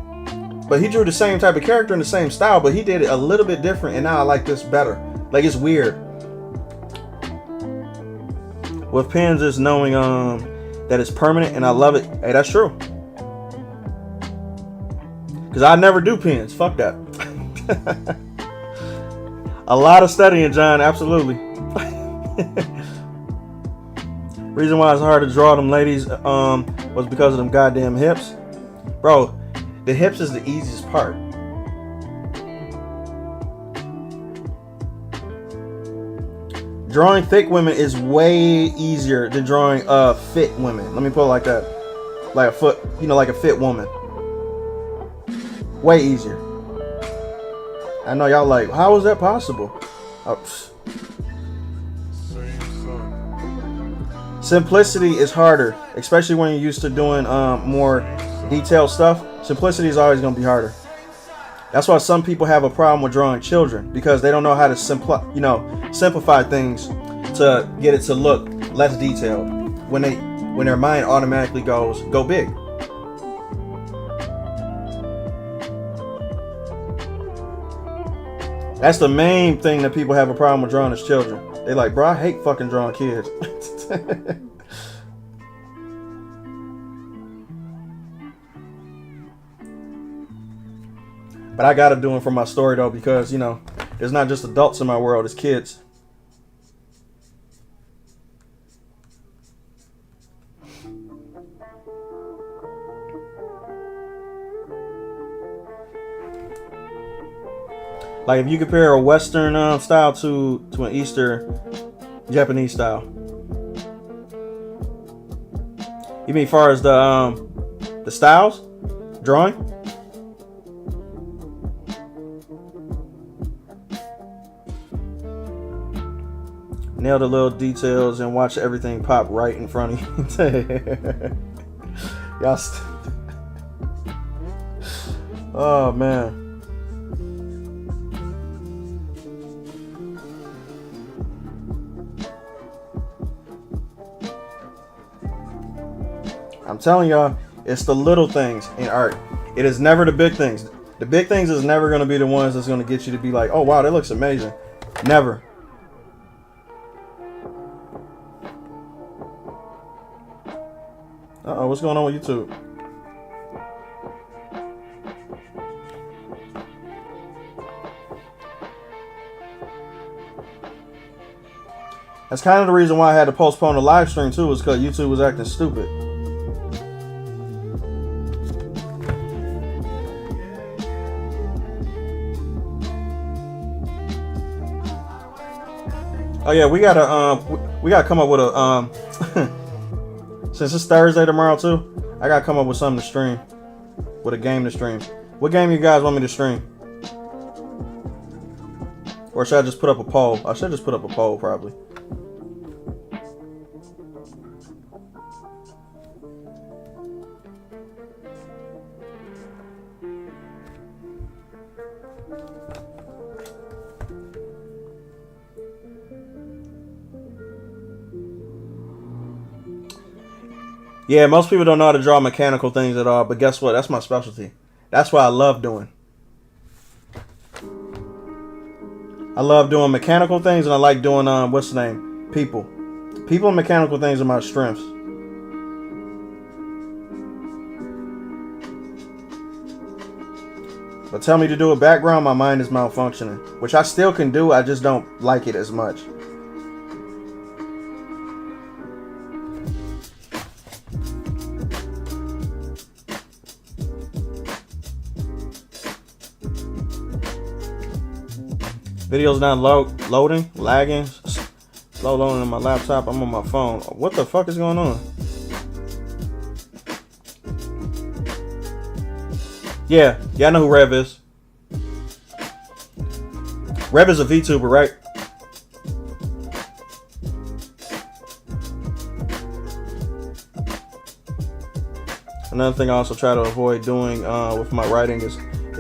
But he drew the same type of character in the same style, but he did it a little bit different, and now I like this better. Like, it's weird. With pens, is knowing that it's permanent, and I love it. Hey, that's true. Because I never do pens. Fuck that. A lot of studying, John. Absolutely. Reason why it's hard to draw them ladies was because of them goddamn hips. Bro, the hips is the easiest part. Drawing thick women is way easier than drawing fit women. Let me put it like that. Like a foot, you know, like a fit woman. Way easier. I know y'all like, how is that possible? Oh, simplicity is harder, especially when you're used to doing more detailed stuff. Simplicity is always going to be harder. That's why some people have a problem with drawing children, because they don't know how to simplify things to get it to look less detailed when their mind automatically goes, go big. That's the main thing that people have a problem with drawing as children. They're like, bro, I hate fucking drawing kids. But I gotta do them for my story though, because, you know, there's not just adults in my world, it's kids. Like, if you compare a Western style to an Eastern Japanese style. You mean as far as the styles? Drawing? Nail the little details and watch everything pop right in front of you. Y'all oh, man. I'm telling y'all, it's the little things in art. It is never the big things. The big things is never going to be the ones that's going to get you to be like, oh, wow, that looks amazing. Never. Uh-oh, what's going on with YouTube? That's kind of the reason why I had to postpone the live stream too, was because YouTube was acting stupid. Oh yeah, we gotta come up with a since it's Thursday tomorrow too, I gotta come up with something to stream, with a game to stream. What game you guys want me to stream? Or should I just put up a poll? I should just put up a poll probably. Yeah, most people don't know how to draw mechanical things at all, but guess what? That's my specialty. That's what I love doing. I love doing mechanical things, and I like doing, what's the name? People. People and mechanical things are my strengths. But tell me to do a background, my mind is malfunctioning. Which I still can do, I just don't like it as much. Video's not loading, lagging, slow loading on my laptop. I'm on my phone. What the fuck is going on? Yeah, I know who Rev is. Rev is a VTuber, right? Another thing I also try to avoid doing with my writing is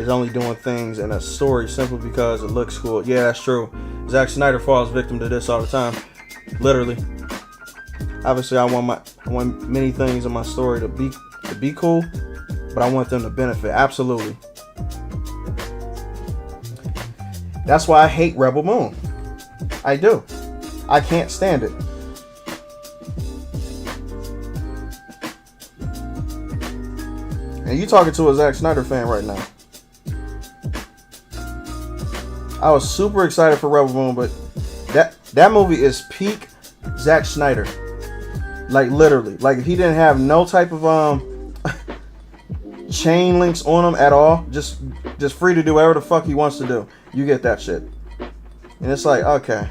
only doing things in a story simply because it looks cool. Yeah, that's true. Zack Snyder falls victim to this all the time. Literally. Obviously, I want many things in my story to be cool, but I want them to benefit. Absolutely. That's why I hate Rebel Moon. I do. I can't stand it. And you talking to a Zack Snyder fan right now. I was super excited for Rebel Moon, but that movie is peak Zack Snyder. Like literally. Like if he didn't have no type of chain links on him at all, just free to do whatever the fuck he wants to do. You get that shit. And it's like, okay.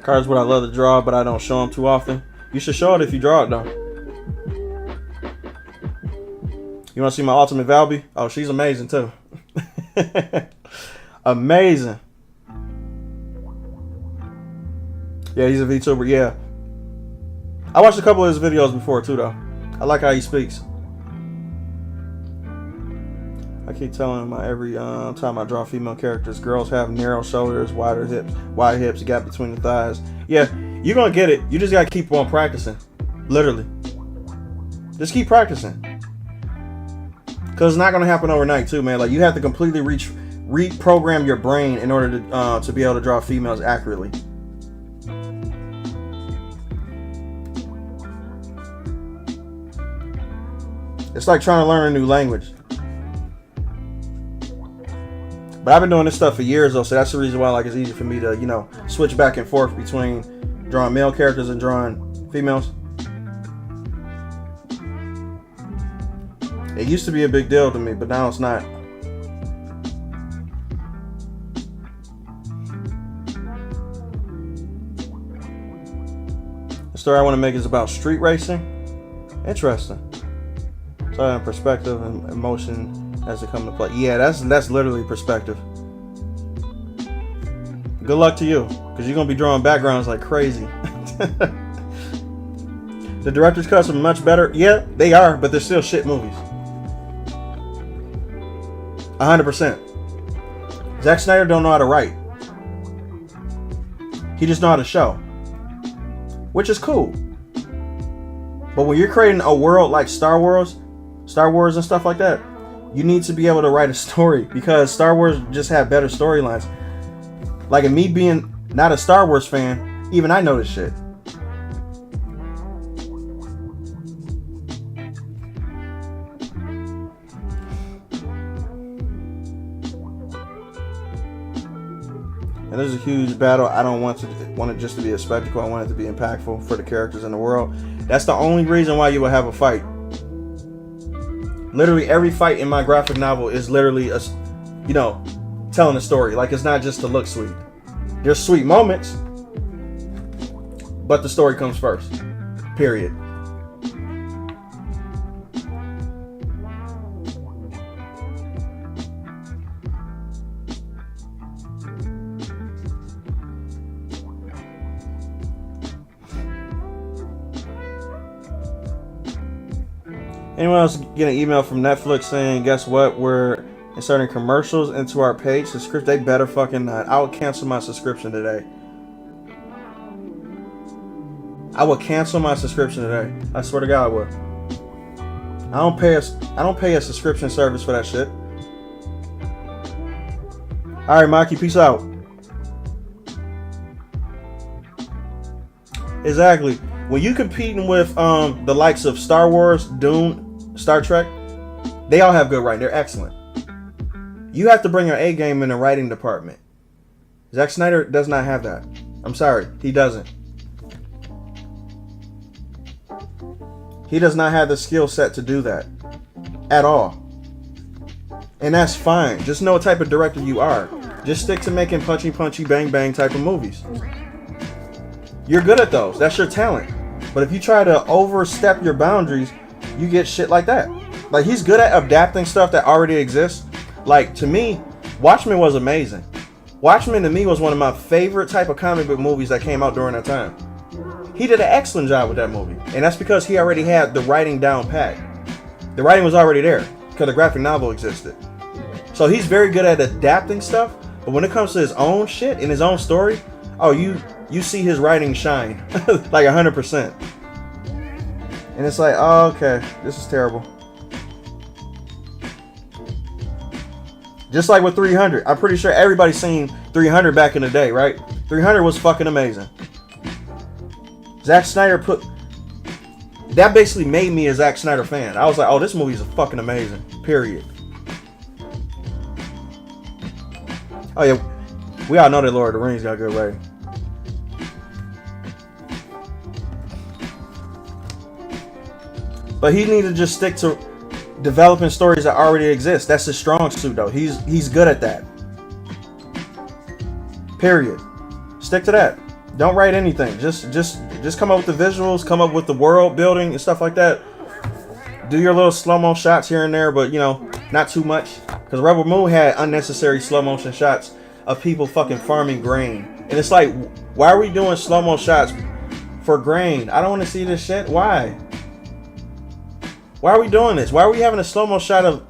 Cards what I love to draw, but I don't show them too often. You should show it if you draw it, though. You want to see my Ultimate Valby? Oh, she's amazing, too. Amazing. Yeah, he's a VTuber, yeah. I watched a couple of his videos before, too, though. I like how he speaks. I keep telling him every time I draw female characters, girls have narrow shoulders, wide hips, gap between the thighs. Yeah, you're going to get it. You just got to keep on practicing. Literally. Just keep practicing. Because it's not going to happen overnight, too, man. Like, you have to completely reprogram your brain in order to be able to draw females accurately. It's like trying to learn a new language. But I've been doing this stuff for years, though, so that's the reason why like it's easy for me to, switch back and forth between drawing male characters and drawing females. It used to be a big deal to me, but now it's not. The story I want to make is about street racing. Interesting. So in perspective and emotion as it come to play. Yeah, that's literally perspective. Good luck to you, because you're gonna be drawing backgrounds like crazy. The director's cuts are much better. Yeah, they are, but they're still shit movies. 100%. Zack Snyder don't know how to write. He just know how to show, which is cool. But when you're creating a world like Star Wars and stuff like that, you need to be able to write a story, because Star Wars just have better storylines. Like, in me being not a Star Wars fan, even I know this shit. And there's a huge battle. I don't want it just to be a spectacle. I want it to be impactful for the characters in the world. That's the only reason why you will have a fight. Literally every fight in my graphic novel is literally telling a story. Like, it's not just to look sweet. There's sweet moments, but the story comes first. Period. Anyone else get an email from Netflix saying, guess what? We're inserting commercials into our page subscription. They better fucking not. I would cancel my subscription today. I would cancel my subscription today. I swear to God I would. I don't pay a subscription service for that shit. Alright, Maki, peace out. Exactly. When you competing with the likes of Star Wars, Dune, Star Trek, they all have good writing. They're excellent. You have to bring your A game in the writing department. Zack Snyder does not have that. I'm sorry, he doesn't. He does not have the skill set to do that at all. And that's fine. Just know what type of director you are. Just stick to making punchy, bang, bang type of movies. You're good at those. That's your talent. But if you try to overstep your boundaries, you get shit like that. Like, he's good at adapting stuff that already exists. Like, to me, Watchmen was amazing. Watchmen, to me, was one of my favorite type of comic book movies that came out during that time. He did an excellent job with that movie. And that's because he already had the writing down pat. The writing was already there because the graphic novel existed. So he's very good at adapting stuff. But when it comes to his own shit and his own story, oh, you see his writing shine like 100%. And it's like, oh, okay, this is terrible. Just like with 300. I'm pretty sure everybody's seen 300 back in the day, right? 300 was fucking amazing. Zack Snyder that basically made me a Zack Snyder fan. I was like, oh, this movie is fucking amazing. Period. Oh yeah, we all know that Lord of the Rings got a good rating. But he needed to just stick to developing stories that already exist. That's his strong suit, though. He's good at that. Period. Stick to that. Don't write anything. Just come up with the visuals, come up with the world building and stuff like that. Do your little slow-mo shots here and there, but, you know, not too much. Because Rebel Moon had unnecessary slow-motion shots of people fucking farming grain. And it's like, why are we doing slow-mo shots for grain? I don't want to see this shit. Why? Why are we doing this? Why are we having a slow-mo shot of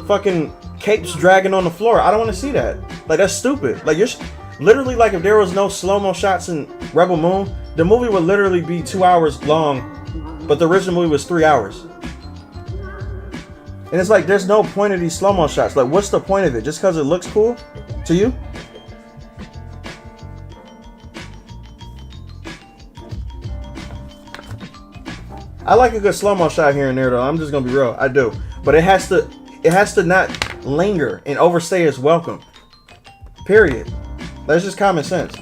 fucking capes dragging on the floor? I don't want to see that. Like, that's stupid. Like, you're literally, like, if there was no slow-mo shots in Rebel Moon, the movie would literally be 2 hours long, but the original movie was 3 hours. And it's like, there's no point of these slow-mo shots. Like, what's the point of it? Just because it looks cool to you? I like a good slow-mo shot here and there, though. I'm just gonna be real. I do. But it has to not linger and overstay its welcome. Period. That's just common sense.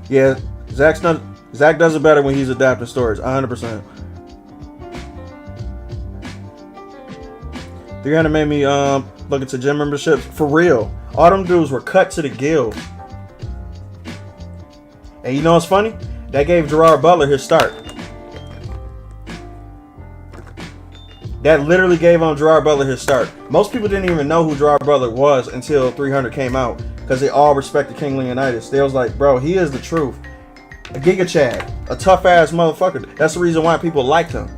Yeah, Zach does it better when he's adapting stories. 100%. 300 made me look into gym memberships. For real. All them dudes were cut to the gills. And you know what's funny? That gave Gerard Butler his start. That literally gave Gerard Butler his start. Most people didn't even know who Gerard Butler was until 300 came out. Because they all respected King Leonidas. They was like, bro, he is the truth. A Giga Chad. A tough ass motherfucker. That's the reason why people liked him.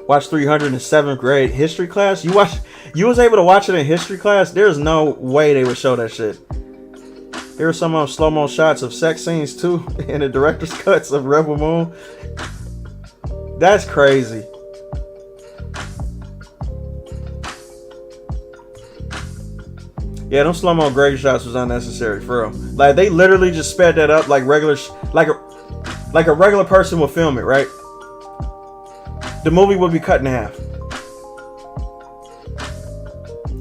Watch 300 in 7th grade history class. You was able to watch it in history class. There's no way they would show that shit. Here are some slow-mo shots of sex scenes too in the director's cuts of Rebel Moon. That's crazy. Yeah, them slow-mo grade shots was unnecessary for real. Like, they literally just sped that up like regular, like a regular person would film it, right? The movie would be cut in half.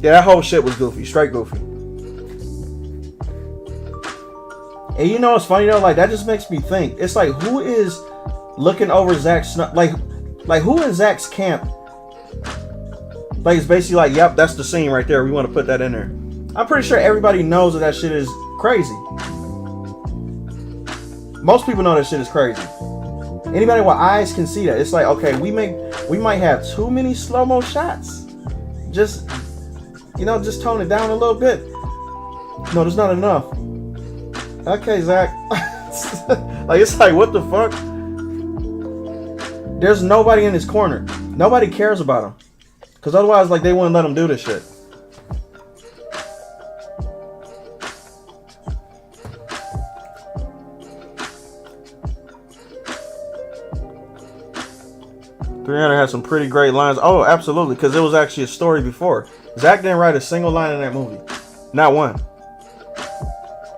Yeah, that whole shit was goofy, straight goofy. And you know what's funny though? Like, that just makes me think. It's like, who is looking over Zack's, like who in Zack's camp? Like, it's basically like, yep, that's the scene right there. We want to put that in there. I'm pretty sure everybody knows that shit is crazy. Most people know that shit is crazy. Anybody with eyes can see that. It's like, okay, we might have too many slow-mo shots. Just, you know, just tone it down a little bit. No, there's not enough. Okay, Zach. Like, it's like, what the fuck? There's nobody in his corner. Nobody cares about him. Because otherwise, like, they wouldn't let him do this shit. .300 had some pretty great lines. Oh, absolutely, because it was actually a story before. Zach didn't write a single line in that movie. Not one.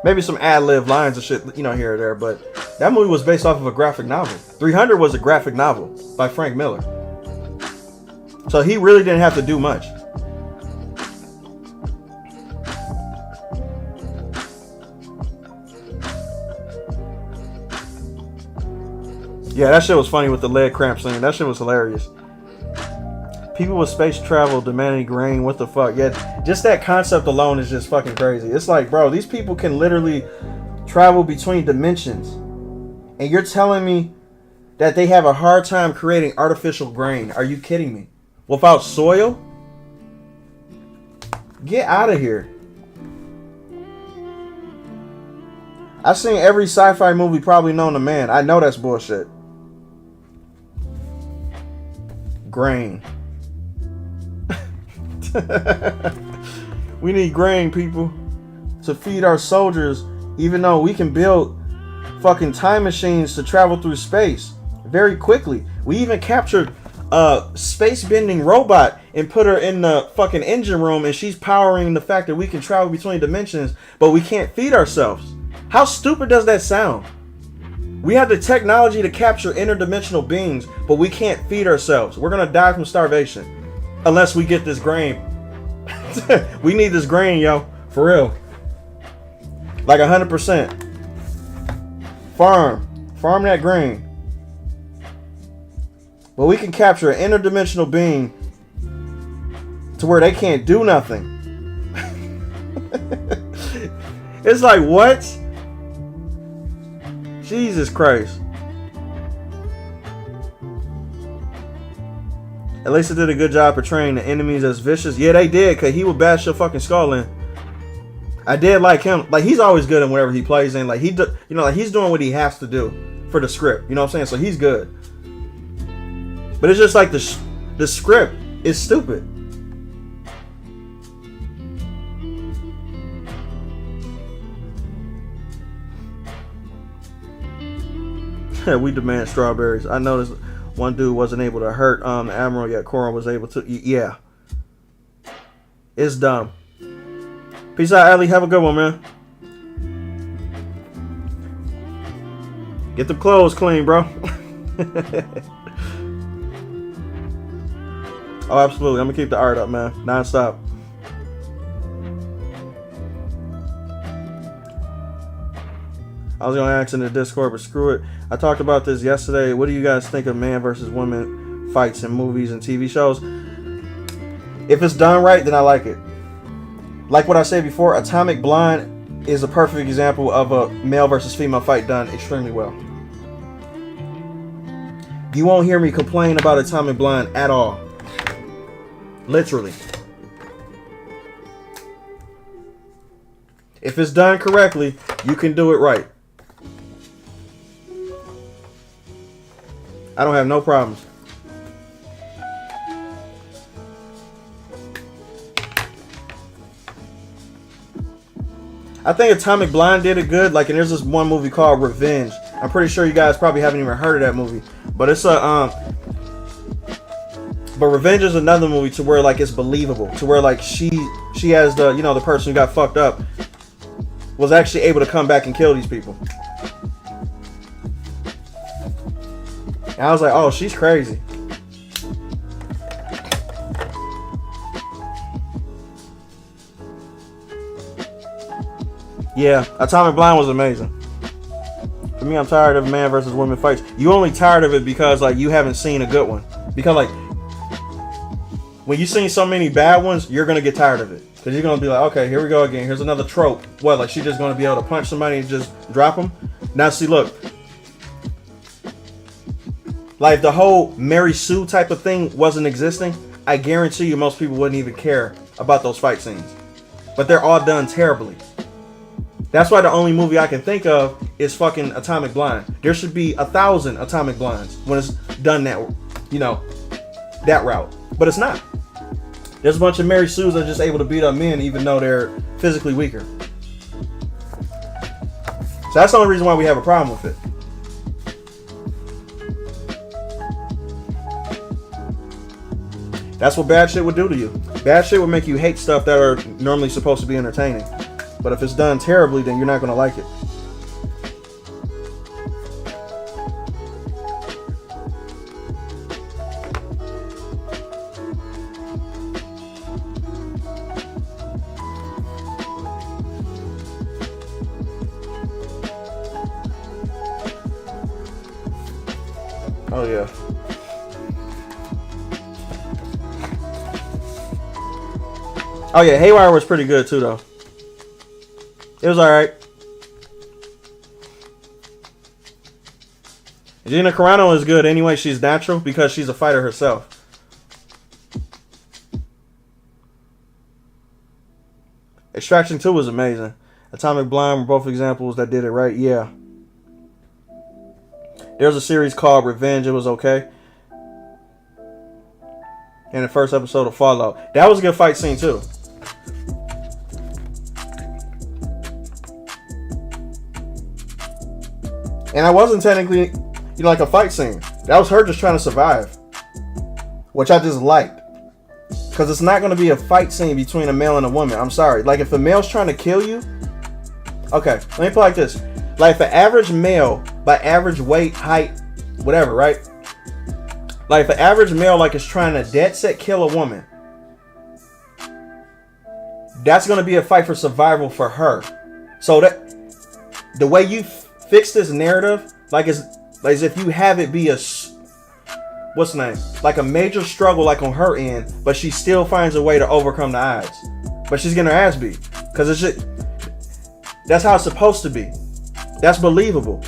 Maybe some ad-lib lines and shit, you know, here or there, but that movie was based off of a graphic novel. 300 was a graphic novel by Frank Miller. So he really didn't have to do much. Yeah, that shit was funny with the leg cramp thing. That shit was hilarious. People with space travel demanding grain. What the fuck? Yeah, just that concept alone is just fucking crazy. It's like, bro, these people can literally travel between dimensions. And you're telling me that they have a hard time creating artificial grain. Are you kidding me? Without soil? Get out of here. I've seen every sci-fi movie probably known to man. I know that's bullshit. Grain. We need grain, people, to feed our soldiers, even though we can build fucking time machines to travel through space very quickly. We even captured a space-bending robot and put her in the fucking engine room, and she's powering the fact that we can travel between dimensions, but we can't feed ourselves. How stupid does that sound? We have the technology to capture interdimensional beings, but we can't feed ourselves. We're gonna die from starvation unless we get this grain. We need this grain, yo, for real. Like 100%. Farm that grain. But we can capture an interdimensional being to where they can't do nothing. It's like, what? Jesus Christ. At least it did a good job portraying the enemies as vicious. Yeah, they did, because he would bash your fucking skull in. I did like him. Like, he's always good in whatever he plays in. Like, you know, like, he's doing what he has to do for the script. You know what I'm saying? So he's good. But it's just like the script is stupid. We demand strawberries. I noticed one dude wasn't able to hurt the Admiral, yet Korra was able to. Yeah. It's dumb. Peace out, Allie. Have a good one, man. Get the clothes clean, bro. Oh, absolutely. I'm going to keep the art up, man. Non-stop. I was going to ask in the Discord, but screw it. I talked about this yesterday. What do you guys think of man versus woman fights in movies and TV shows? If it's done right, then I like it. Like what I said before, Atomic Blonde is a perfect example of a male versus female fight done extremely well. You won't hear me complain about Atomic Blonde at all. Literally. If it's done correctly, you can do it right. I don't have no problems. I think Atomic Blonde did it good. Like, and there's this one movie called Revenge. I'm pretty sure you guys probably haven't even heard of that movie. But it's a but Revenge is another movie to where, like, it's believable. To where, like, she has the, you know, the person who got fucked up was actually able to come back and kill these people. And I was like, oh, she's crazy. Yeah, Atomic Blonde was amazing. For me, I'm tired of man versus woman fights. You only tired of it because, like, you haven't seen a good one. Because, like, when you've seen so many bad ones, you're going to get tired of it. Because you're going to be like, okay, here we go again. Here's another trope. What, like, she's just going to be able to punch somebody and just drop them? Now, see, look. Like, the whole Mary Sue type of thing wasn't existing, I guarantee you most people wouldn't even care about those fight scenes. But they're all done terribly. That's why the only movie I can think of is fucking Atomic Blonde. There should be 1,000 Atomic Blondes when it's done that, you know, that route. But it's not. There's a bunch of Mary Sues that are just able to beat up men even though they're physically weaker. So that's the only reason why we have a problem with it. That's what bad shit would do to you. Bad shit would make you hate stuff that are normally supposed to be entertaining. But if it's done terribly, then you're not going to like it. Oh, yeah. Oh, yeah. Haywire was pretty good, too, though. It was alright. Gina Carano is good anyway. She's natural because she's a fighter herself. Extraction 2 was amazing. Atomic Blonde were both examples that did it right. Yeah. There's a series called Revenge. It was okay. And the first episode of Fallout. That was a good fight scene too. And that wasn't technically, you know, like a fight scene. That was her just trying to survive. Which I just liked. Because it's not going to be a fight scene between a male and a woman. I'm sorry. Like, if a male's trying to kill you... Okay, let me put it like this. Like, if an average male, by average weight, height, whatever, right? Like, if an average male, like, is trying to dead set kill a woman, that's going to be a fight for survival for her. So, that the way you fix this narrative, like, is as if you have it be a... What's the name? Like a major struggle, like on her end, but she still finds a way to overcome the odds. But she's getting her ass beat. Because it's just... That's how it's supposed to be. That's believable.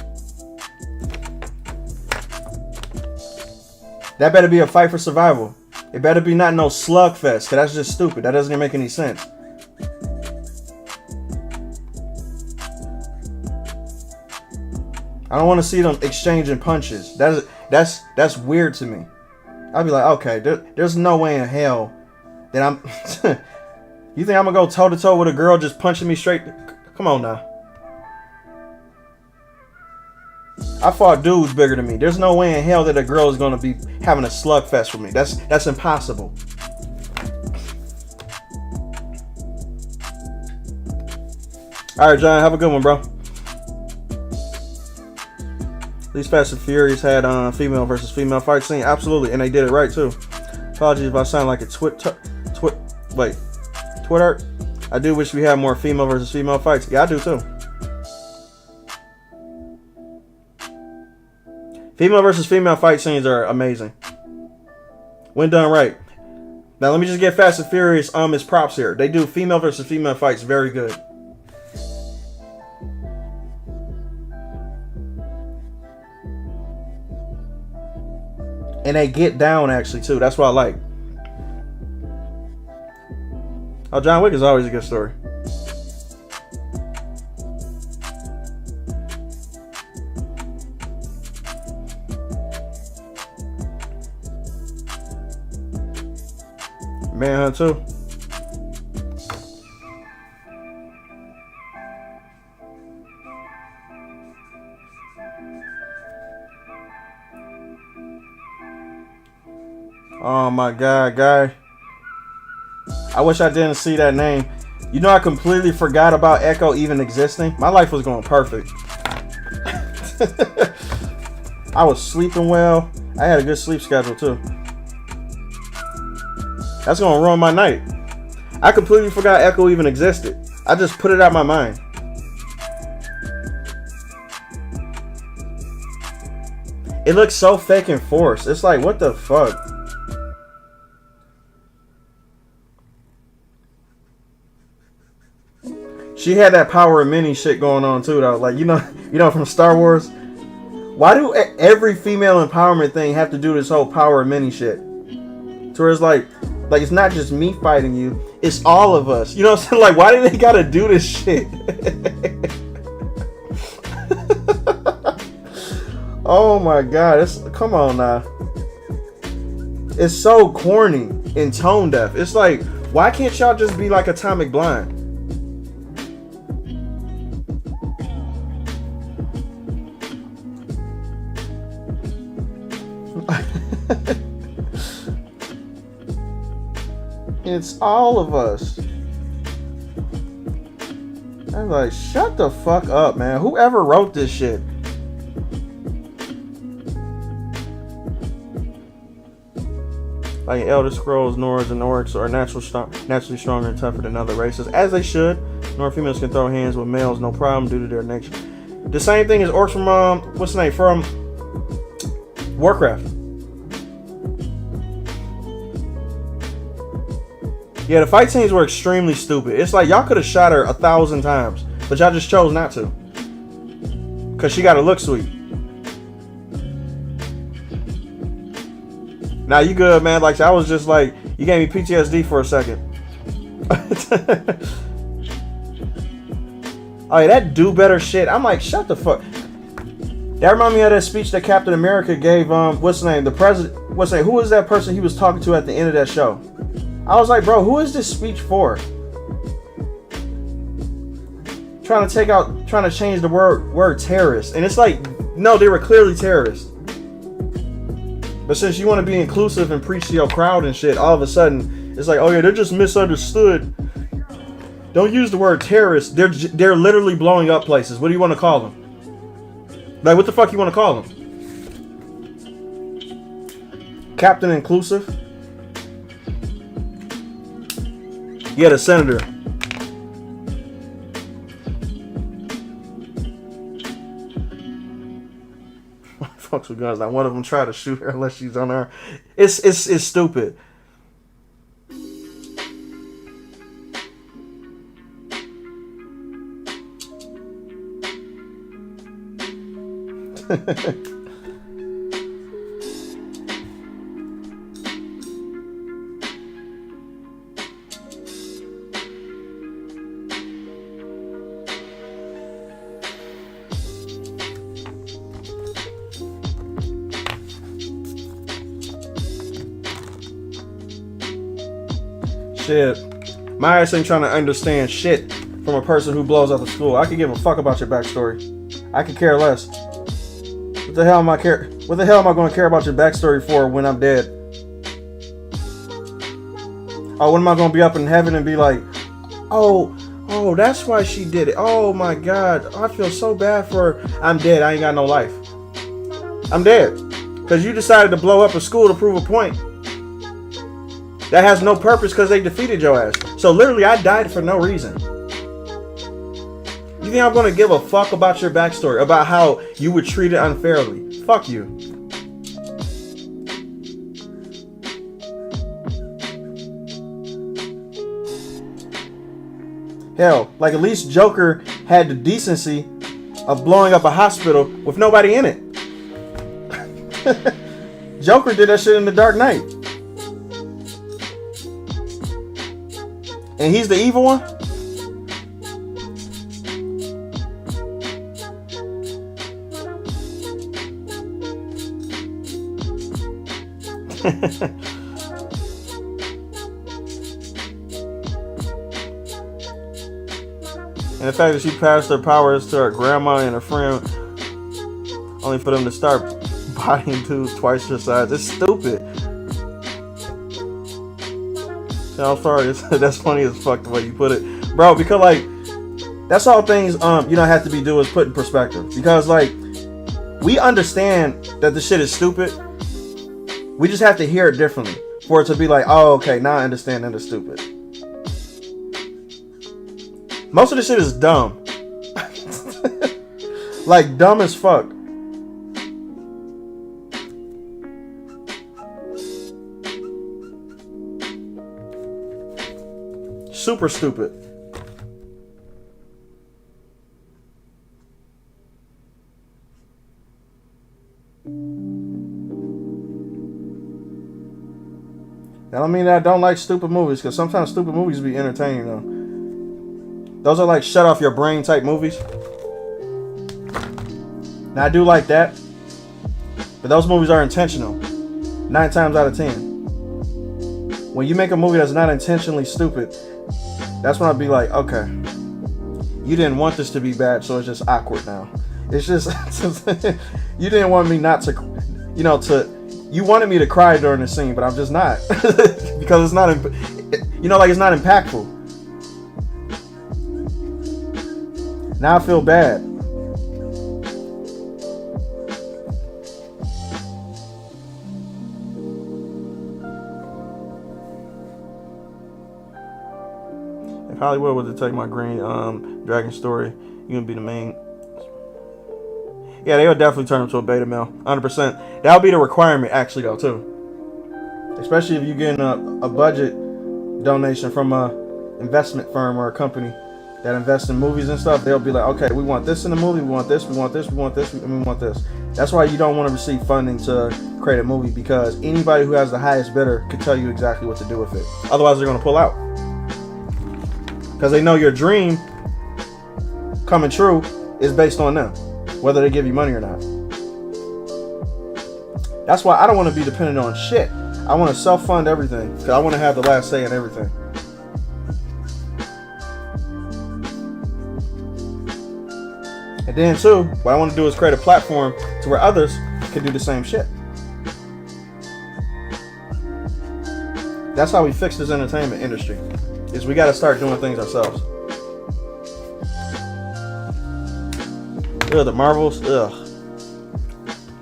That better be a fight for survival. It better be not no slugfest, because that's just stupid. That doesn't even make any sense. I don't want to see them exchanging punches. That's weird to me. I'd be like, okay, there's no way in hell that I'm... You think I'm going to go toe-to-toe with a girl just punching me straight? Come on now. I fought dudes bigger than me. There's no way in hell that a girl is going to be having a slugfest with me. That's impossible. All right, John, have a good one, bro. These Fast and Furious had female versus female fight scene. Absolutely, and they did it right too. Apologies if I sound like a Twitter. I do wish we had more female versus female fights. Yeah, I do too. Female versus female fight scenes are amazing when done right. Now let me just get Fast and Furious his props here. They do female versus female fights very good. And they get down actually too. That's what I like. Oh, John Wick is always a good story. Manhunt too. Oh my God, guy. I wish I didn't see that name. You know, I completely forgot about Echo even existing. My life was going perfect. I was sleeping well. I had a good sleep schedule too. That's going to ruin my night. I completely forgot Echo even existed. I just put it out of my mind. It looks so fake and forced. It's like, what the fuck? She had that power of many shit going on too, though. Like, you know from Star Wars, Why do every female empowerment thing have to do this whole power of many shit? To where it's like it's not just me fighting you, it's all of us. You know what I'm saying? Like, why do they gotta do this shit? Oh my god, come on now. It's so corny and tone deaf. It's like, why can't y'all just be like Atomic Blonde? It's all of us. I'm like, shut the fuck up, man. Whoever wrote this shit? Like Elder Scrolls, Noirs and Orcs are naturally stronger and tougher than other races, as they should. Nor females can throw hands with males, no problem, due to their nature. The same thing as orcs from what's the name, from Warcraft. Yeah, the fight scenes were extremely stupid. It's like y'all could have shot her 1,000 times, but y'all just chose not to, cause she gotta look sweet. Now you good, man. Like, I was just like, you gave me PTSD for a second. Oh yeah, that do better shit. I'm like, shut the fuck. That reminded me of that speech that Captain America gave. What's the name? The president. What's the name? Who was that person he was talking to at the end of that show? I was like, bro, who is this speech for? Trying to change the word terrorist, and it's like, no, they were clearly terrorists. But since you want to be inclusive and preach to your crowd and shit, all of a sudden it's like, oh yeah, they're just misunderstood. Don't use the word terrorist. They're literally blowing up places. What do you want to call them? Like, what the fuck you want to call them? Captain Inclusive? Yeah, the senator. Fucks with guns. Like, one of them tried to shoot her unless she's on her. It's stupid. Shit. My ass ain't trying to understand shit from a person who blows up the school. I could give a fuck about your backstory. I could care less. What the hell am I going to care about your backstory for when I'm dead? Oh, when am I going to be up in heaven and be like, oh, that's why she did it. Oh my God, I feel so bad for her. I'm dead. I ain't got no life. I'm dead. Because you decided to blow up a school to prove a point that has no purpose because they defeated your ass. So literally, I died for no reason. You think I'm going to give a fuck about your backstory? About how you were treated unfairly? Fuck you. Hell, like, at least Joker had the decency of blowing up a hospital with nobody in it. Joker did that shit in The Dark Knight. And he's the evil one? And the fact that she passed her powers to her grandma and her friend only for them to start bodying dudes twice her size. It's stupid. I'm sorry, that's funny as fuck the way you put it, bro. Because like, that's all things you don't have to be doing is put in perspective. Because like, we understand that the shit is stupid. We just have to hear it differently for it to be like, oh, okay, now I understand that it's stupid. Most of the shit is dumb. Like, dumb as fuck. Super stupid. That don't mean that I don't like stupid movies, because sometimes stupid movies be entertaining though. Those are like shut off your brain type movies. Now I do like that, but those movies are intentional. 9 times out of 10. When you make a movie that's not intentionally stupid, that's when I'd be like, okay, you didn't want this to be bad, so it's just awkward now. It's just you didn't want me not to, you wanted me to cry during the scene, but I'm just not because it's not, it's not impactful. Now I feel bad. If Hollywood was to take my Green Dragon story, you would be the main. Yeah, they would definitely turn him to a beta male, 100%. That would be the requirement, actually, though, too. Especially if you're getting a budget donation from a investment firm or a company that invests in movies and stuff. They'll be like, okay, we want this in the movie, we want this, we want this, we want this, and we want this. That's why you don't want to receive funding to create a movie, because anybody who has the highest bidder could tell you exactly what to do with it. Otherwise, they're going to pull out. Because they know your dream coming true is based on them, whether they give you money or not. That's why I don't want to be dependent on shit. I want to self-fund everything, because I want to have the last say in everything. And then too, what I want to do is create a platform to where others can do the same shit. That's how we fix this entertainment industry. Is we got to start doing things ourselves. Ugh, the Marvels. Ugh.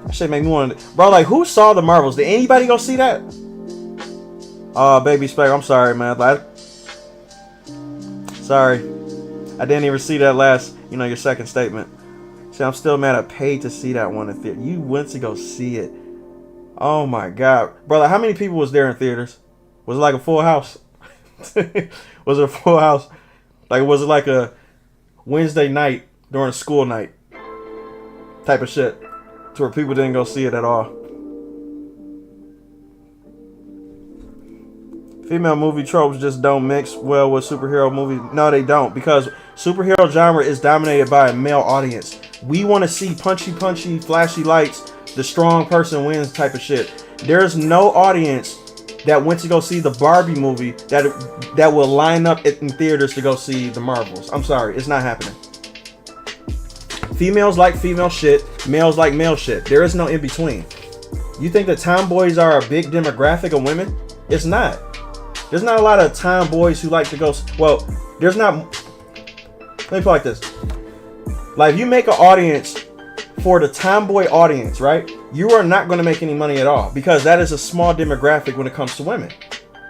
That shit make me want to. Bro, like, who saw the Marvels? Did anybody go see that? Oh, Baby Spec, I'm sorry, man. Sorry. I didn't even see that last, your second statement. See, I'm still mad I paid to see that one in theater. You went to go see it. Oh, my God. Bro, like, how many people was there in theaters? Was it like a full house? Was it a full house? Like, was it like a Wednesday night during school night type of shit, to where people didn't go see it at all? Female movie tropes just don't mix well with superhero movies. No, they don't, because superhero genre is dominated by a male audience. We want to see punchy, flashy lights, the strong person wins type of shit. There's no audience that went to go see the Barbie movie that will line up in theaters to go see the Marvels. I'm sorry, it's not happening. Females like female shit, males like male shit. There is no in between. You think that tomboys are a big demographic of women? It's not. There's not a lot of tomboys who like to go. Well, there's not. Let me put it like this. Like, if you make an audience for the tomboy audience, right? You are not going to make any money at all, because that is a small demographic when it comes to women.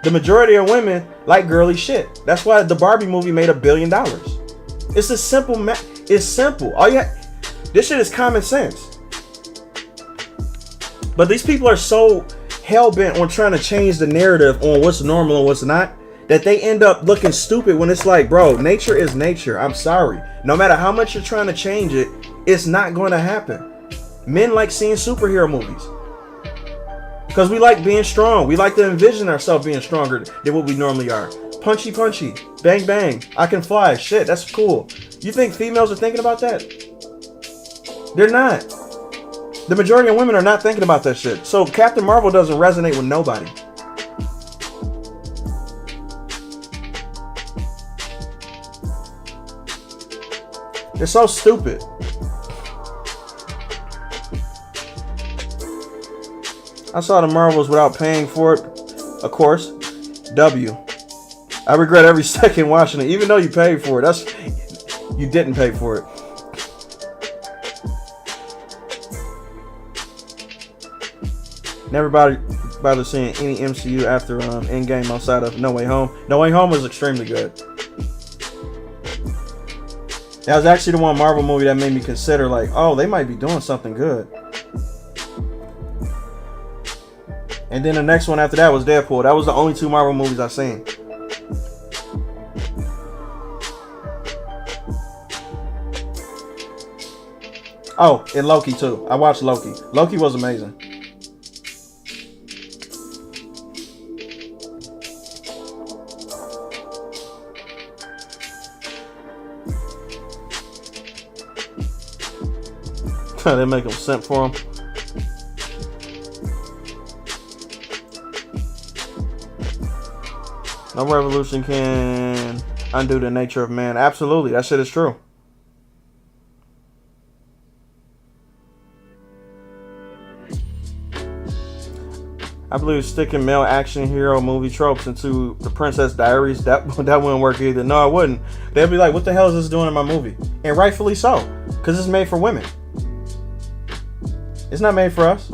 The majority of women like girly shit. That's why the Barbie movie made $1 billion. It's a simple it's simple. This shit is common sense. But these people are so hell-bent on trying to change the narrative on what's normal and what's not, that they end up looking stupid when it's like, bro, nature is nature. I'm sorry. No matter how much you're trying to change it, it's not going to happen. Men like seeing superhero movies because we like being strong. We like to envision ourselves being stronger than what we normally are. Punchy, bang, bang. I can fly. Shit, that's cool. You think females are thinking about that? They're not. The majority of women are not thinking about that shit. So Captain Marvel doesn't resonate with nobody. They're so stupid. I saw the Marvels without paying for it. Of course. W. I regret every second watching it, even though you paid for it. You didn't pay for it. Never bother seeing any MCU after Endgame outside of No Way Home. No Way Home was extremely good. That was actually the one Marvel movie that made me consider, like, oh, they might be doing something good. And then the next one after that was Deadpool. That was the only 2 Marvel movies I've seen. Oh, and Loki too. I watched Loki. Loki was amazing. They make them simp for them. No revolution can undo the nature of man. Absolutely, that shit is true. I believe sticking male action hero movie tropes into the Princess Diaries, that wouldn't work either. No, it wouldn't. They'd be like, what the hell is this doing in my movie? And rightfully so, because it's made for women. It's not made for us.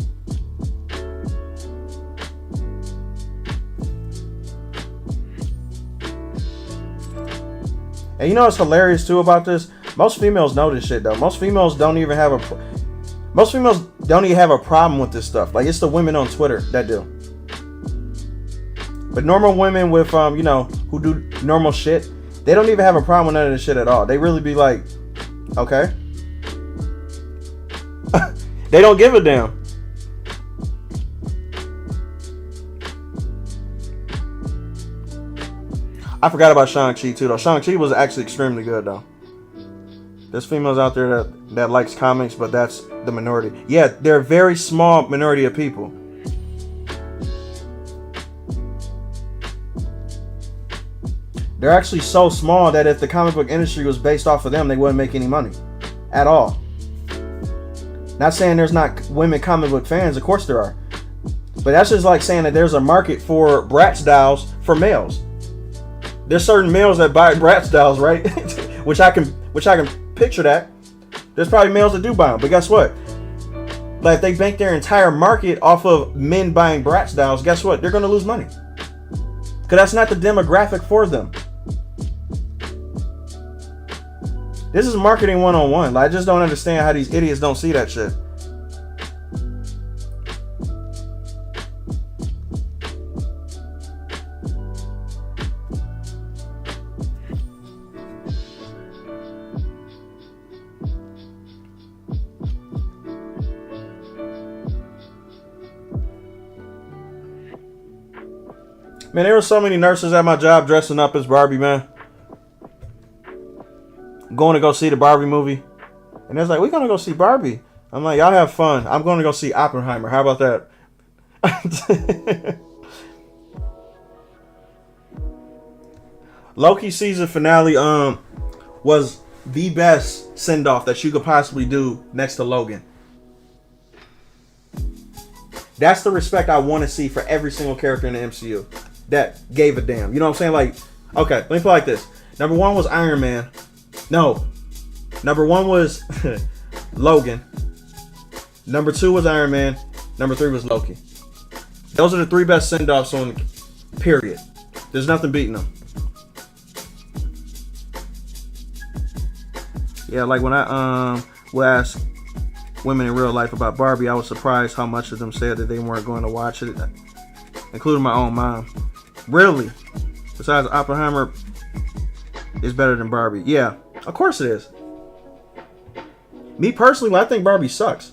And you know what's hilarious too about this? Most females know this shit though. Most females don't even have a problem with this stuff. Like, it's the women on Twitter that do. But normal women with you know, who do normal shit, they don't even have a problem with none of this shit at all. They really be like, okay. They don't give a damn. I forgot about Shang-Chi too though. Shang-Chi was actually extremely good though. There's females out there that likes comics, but that's the minority. Yeah, they're a very small minority of people. They're actually so small that if the comic book industry was based off of them, they wouldn't make any money at all. Not saying there's not women comic book fans, of course there are. But that's just like saying that there's a market for Bratz dolls for males. There's certain males that buy Bratz dolls, right? which I can picture that. There's probably males that do buy them, but guess what? Like, if they bank their entire market off of men buying Bratz dolls, guess what? They're going to lose money. Because that's not the demographic for them. This is marketing 101. Like, I just don't understand how these idiots don't see that shit. Man, there were so many nurses at my job dressing up as Barbie, man. Going to go see the Barbie movie. And they're like, we're going to go see Barbie. I'm like, y'all have fun. I'm going to go see Oppenheimer. How about that? Loki season finale was the best send-off that you could possibly do next to Logan. That's the respect I want to see for every single character in the MCU that gave a damn. You know what I'm saying? Like, okay, let me put it like this. Number one was Iron Man. No. Number one was Logan. Number two was Iron Man. Number three was Loki. Those are the three best send-offs on period. There's nothing beating them. Yeah, like when I would ask women in real life about Barbie, I was surprised how much of them said that they weren't going to watch it, including my own mom. Really? Besides, Oppenheimer is better than Barbie. Yeah, of course it is. Me personally, I think Barbie sucks.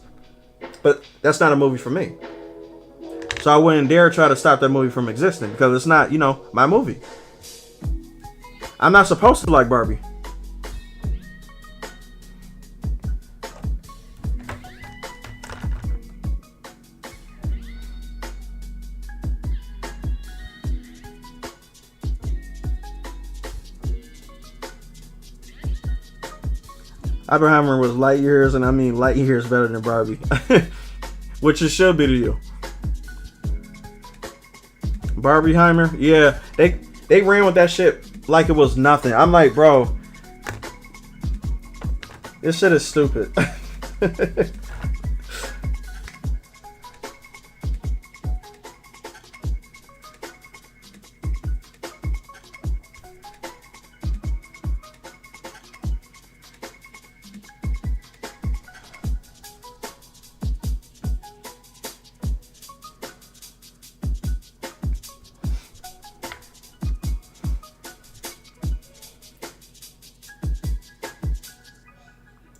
But that's not a movie for me. So I wouldn't dare try to stop that movie from existing because it's not, you know, my movie. I'm not supposed to like Barbie. Oppenheimer was light years, and I mean light years better than Barbie. Which it should be to you. Barbieheimer, yeah, they ran with that shit like it was nothing. I'm like, bro, this shit is stupid.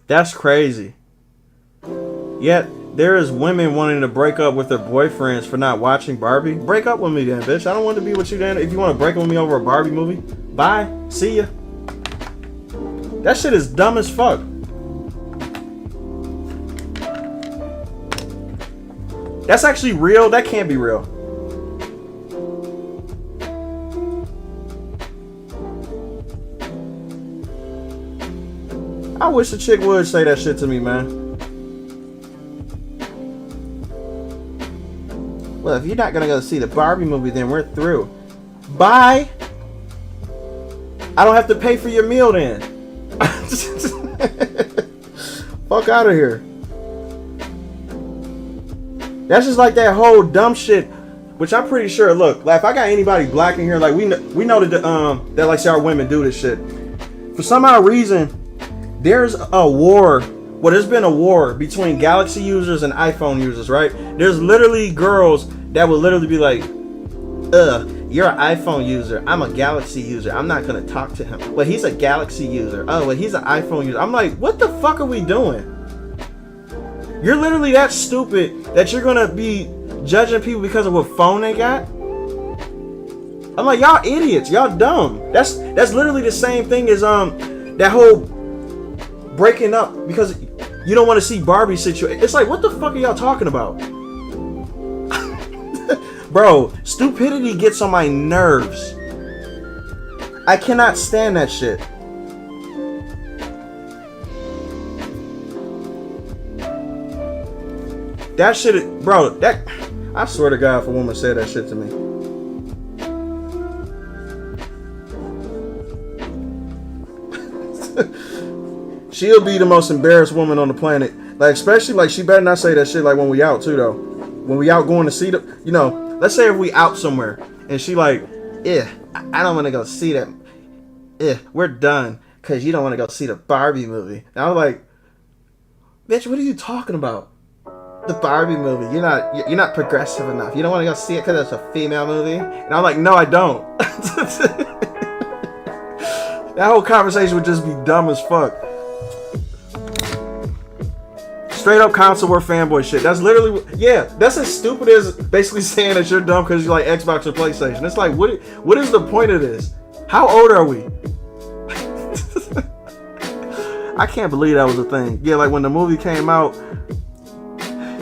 That's crazy. Yet there is women wanting to break up with their boyfriends for not watching Barbie. Break up with me then, bitch. I don't want to be with you then. If you want to break up with me over a Barbie movie, bye. See ya. That shit is dumb as fuck. That's actually real? That can't be real. I wish a chick would say that shit to me, man. Well, if you're not gonna go see the Barbie movie, then we're through. Bye. I don't have to pay for your meal then. Fuck out of here. That's just like that whole dumb shit, which I'm pretty sure. Look, like if I got anybody black in here, like we know that like say our women do this shit. For some odd reason, there's a war. Well, there's been a war between Galaxy users and iPhone users, right? There's literally girls that would literally be like, you're an iPhone user. I'm a Galaxy user. I'm not going to talk to him. Well, he's a Galaxy user. Oh, well, he's an iPhone user. I'm like, what the fuck are we doing? You're literally that stupid that you're going to be judging people because of what phone they got? I'm like, y'all idiots. Y'all dumb. That's literally the same thing as that whole breaking up because you don't want to see Barbie situation. It's like, what the fuck are y'all talking about? Bro, stupidity gets on my nerves. I cannot stand that shit. That shit, bro, that, I swear to God, if a woman said that shit to me. She'll be the most embarrassed woman on the planet. Like, especially, like, she better not say that shit, like, when we out, too, though. When we out going to see the, you know, let's say if we out somewhere, and she like, I don't want to go see that. We're done, because you don't want to go see the Barbie movie. And I was like, bitch, what are you talking about? The Barbie movie. You're not progressive enough. You don't want to go see it because it's a female movie? And I'm like, no, I don't. That whole conversation would just be dumb as fuck. Straight up console war fanboy shit. That's literally, yeah, that's as stupid as basically saying that you're dumb because you like Xbox or PlayStation. It's like, what is the point of this? How old are we? I can't believe that was a thing. Yeah, like when the movie came out,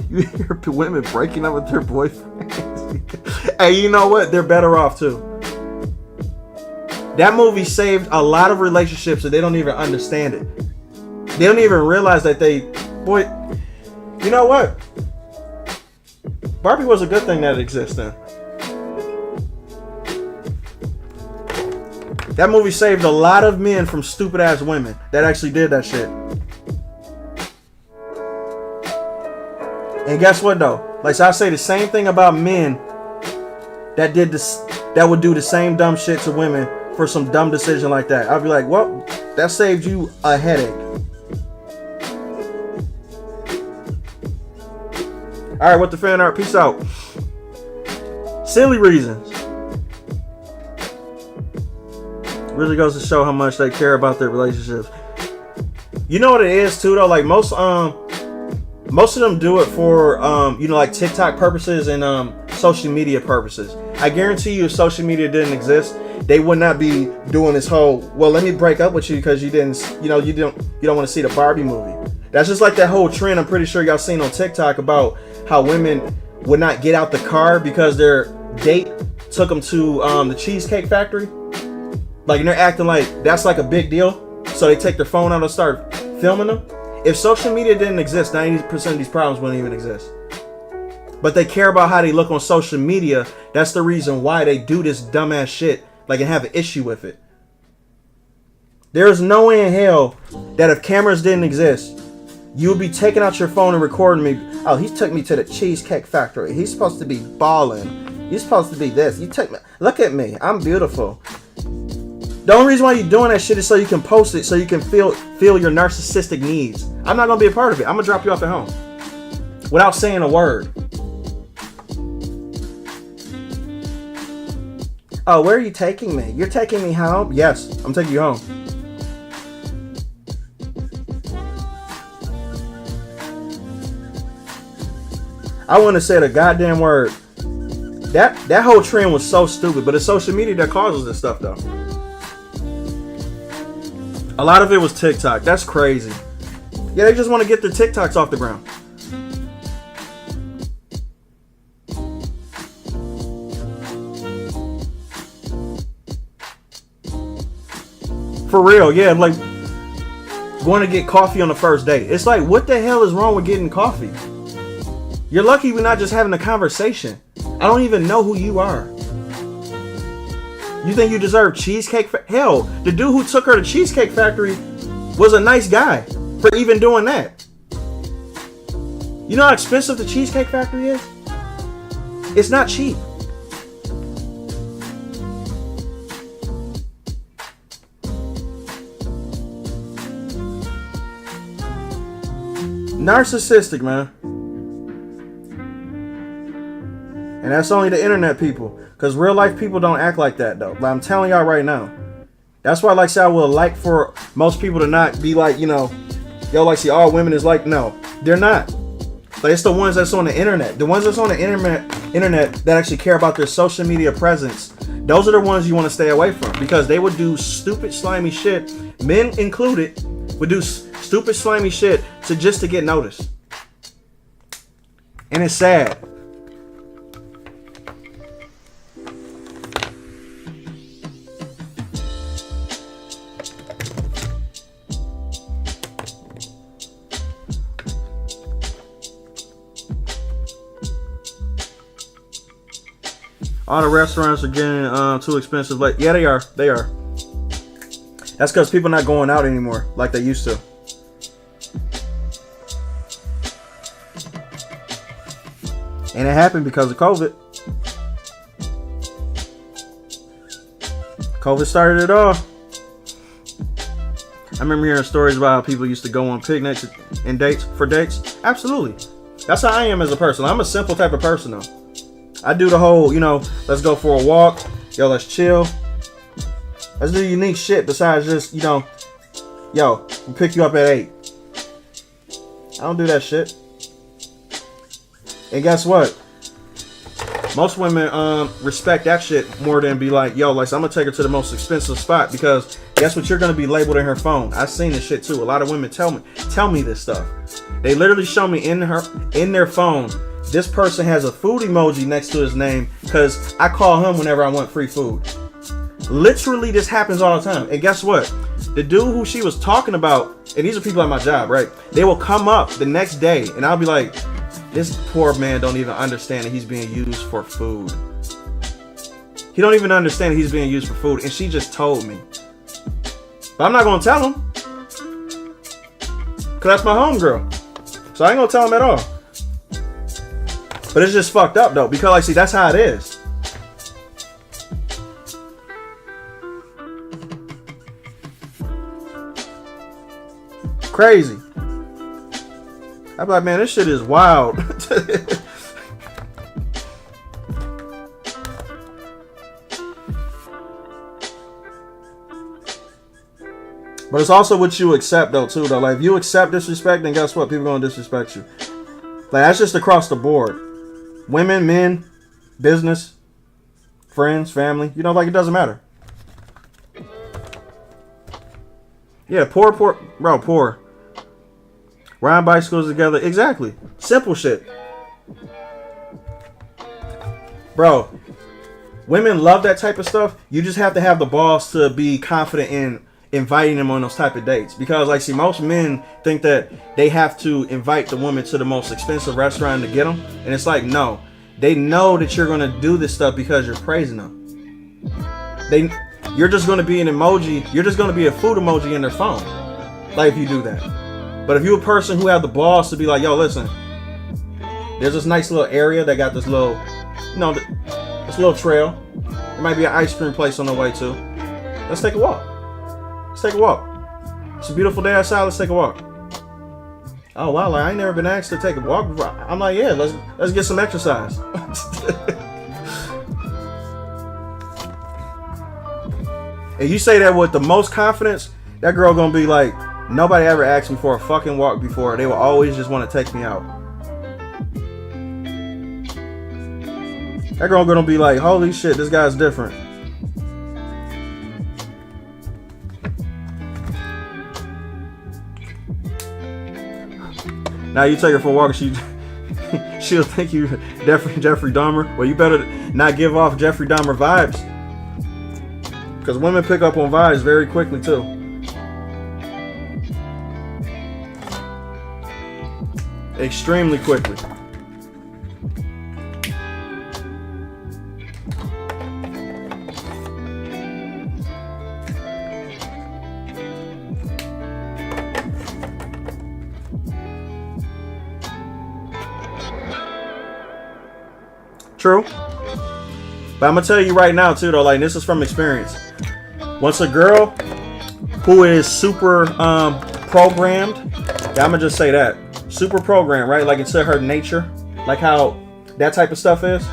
you hear women breaking up with their boyfriends. Hey, you know what? They're better off too. That movie saved a lot of relationships and they don't even understand it. They don't even realize that boy, you know what? Barbie was a good thing that existed. That movie saved a lot of men from stupid ass women that actually did that shit. And guess what though? Like, so I say the same thing about men that did this, that would do the same dumb shit to women for some dumb decision like that. I'd be like, well, that saved you a headache. All right, what the fan art? Peace out. Silly reasons. Really goes to show how much they care about their relationships. You know what it is too, though. Like most of them do it for you know, like TikTok purposes and social media purposes. I guarantee you, if social media didn't exist, they would not be doing this whole, well, let me break up with you because you don't want to see the Barbie movie. That's just like that whole trend I'm pretty sure y'all seen on TikTok about how women would not get out the car because their date took them to the Cheesecake Factory. Like, and they're acting like that's like a big deal. So they take their phone out and start filming them. If social media didn't exist, 90% of these problems wouldn't even exist. But they care about how they look on social media. That's the reason why they do this dumbass shit. Like, and have an issue with it. There's no way in hell that if cameras didn't exist, you would be taking out your phone and recording me. Oh, he took me to the Cheesecake Factory. He's supposed to be balling. He's supposed to be this. You take me. Look at me. I'm beautiful. The only reason why you're doing that shit is so you can post it, so you can feel your narcissistic needs. I'm not gonna be a part of it. I'm gonna drop you off at home without saying a word. Oh, where are you taking me? You're taking me home? Yes, I'm taking you home. I wouldn't have said a goddamn word. That whole trend was so stupid, but it's social media that causes this stuff though. A lot of it was TikTok. That's crazy. Yeah, they just want to get their TikToks off the ground. For real, yeah, like going to get coffee on the first date. It's like, what the hell is wrong with getting coffee? You're lucky we're not just having a conversation. I don't even know who you are. You think you deserve cheesecake? Hell, the dude who took her to Cheesecake Factory was a nice guy for even doing that. You know how expensive the Cheesecake Factory is? It's not cheap. Narcissistic, man. And that's only the internet people. Because real life people don't act like that, though. But I'm telling y'all right now. That's why, like, say, I would like for most people to not be like, you know, yo, like, see, all women is like, no, they're not. Like, it's the ones that's on the internet. The ones that's on the internet that actually care about their social media presence. Those are the ones you want to stay away from. Because they would do stupid, slimy shit. Men included would do stupid, slimy shit just to get noticed. And it's sad. All the restaurants are getting too expensive. Like, yeah, they are. They are. That's because people not going out anymore like they used to. And it happened because of COVID. COVID started it all. I remember hearing stories about how people used to go on picnics and dates. Absolutely. That's how I am as a person. I'm a simple type of person, though. I do the whole, you know, let's go for a walk. Yo, let's chill. Let's do unique shit besides just, you know, yo, we'll pick you up at 8. I don't do that shit. And guess what? Most women respect that shit more than be like, yo, like, so I'm going to take her to the most expensive spot because guess what? You're going to be labeled in her phone. I've seen this shit too. A lot of women tell me this stuff. They literally show me in their phone, this person has a food emoji next to his name because I call him whenever I want free food. Literally, this happens all the time. And guess what? The dude who she was talking about, and these are people at my job, right? They will come up the next day, and I'll be like, this poor man don't even understand that he's being used for food. He don't even understand that he's being used for food, and she just told me. But I'm not going to tell him. Because that's my homegirl. So I ain't going to tell him at all. But it's just fucked up, though. Because, like, see, that's how it is. Crazy. I'd be like, man, this shit is wild. But it's also what you accept, though, too, though. Like, if you accept disrespect, then guess what? People are going to disrespect you. Like, that's just across the board. Women, men, business, friends, family. You know, like, it doesn't matter. Yeah, poor. Bro, poor. Riding bicycles together. Exactly. Simple shit. Bro, women love that type of stuff. You just have to have the balls to be confident in inviting them on those type of dates. Because, like, see, most men think that they have to invite the woman to the most expensive restaurant to get them. And it's like, no. They know that you're going to do this stuff because you're praising them. You're just going to be an emoji. You're just going to be a food emoji in their phone. Like, if you do that. But if you're a person who have the balls to be like, yo, listen, there's this nice little area that got this little, you know, this little trail. There might be an ice cream place on the way too. Let's take a walk. Let's take a walk. It's a beautiful day outside. Let's take a walk. Oh wow, like, I ain't never been asked to take a walk before. I'm like, yeah, let's get some exercise. And you say that with the most confidence, that girl gonna be like, nobody ever asked me for a fucking walk before. They will always just want to take me out. That girl gonna be like, holy shit, this guy's different. Now you take her for a walk, she'll think you Jeffrey Dahmer. Well, you better not give off Jeffrey Dahmer vibes. Because women pick up on vibes very quickly too. extremely quickly. True. But I'm gonna tell you right now too though, like this is from experience. Once a girl who is super programmed, yeah, I'm gonna just say that. Super programmed, right? Like into her nature, like how that type of stuff is.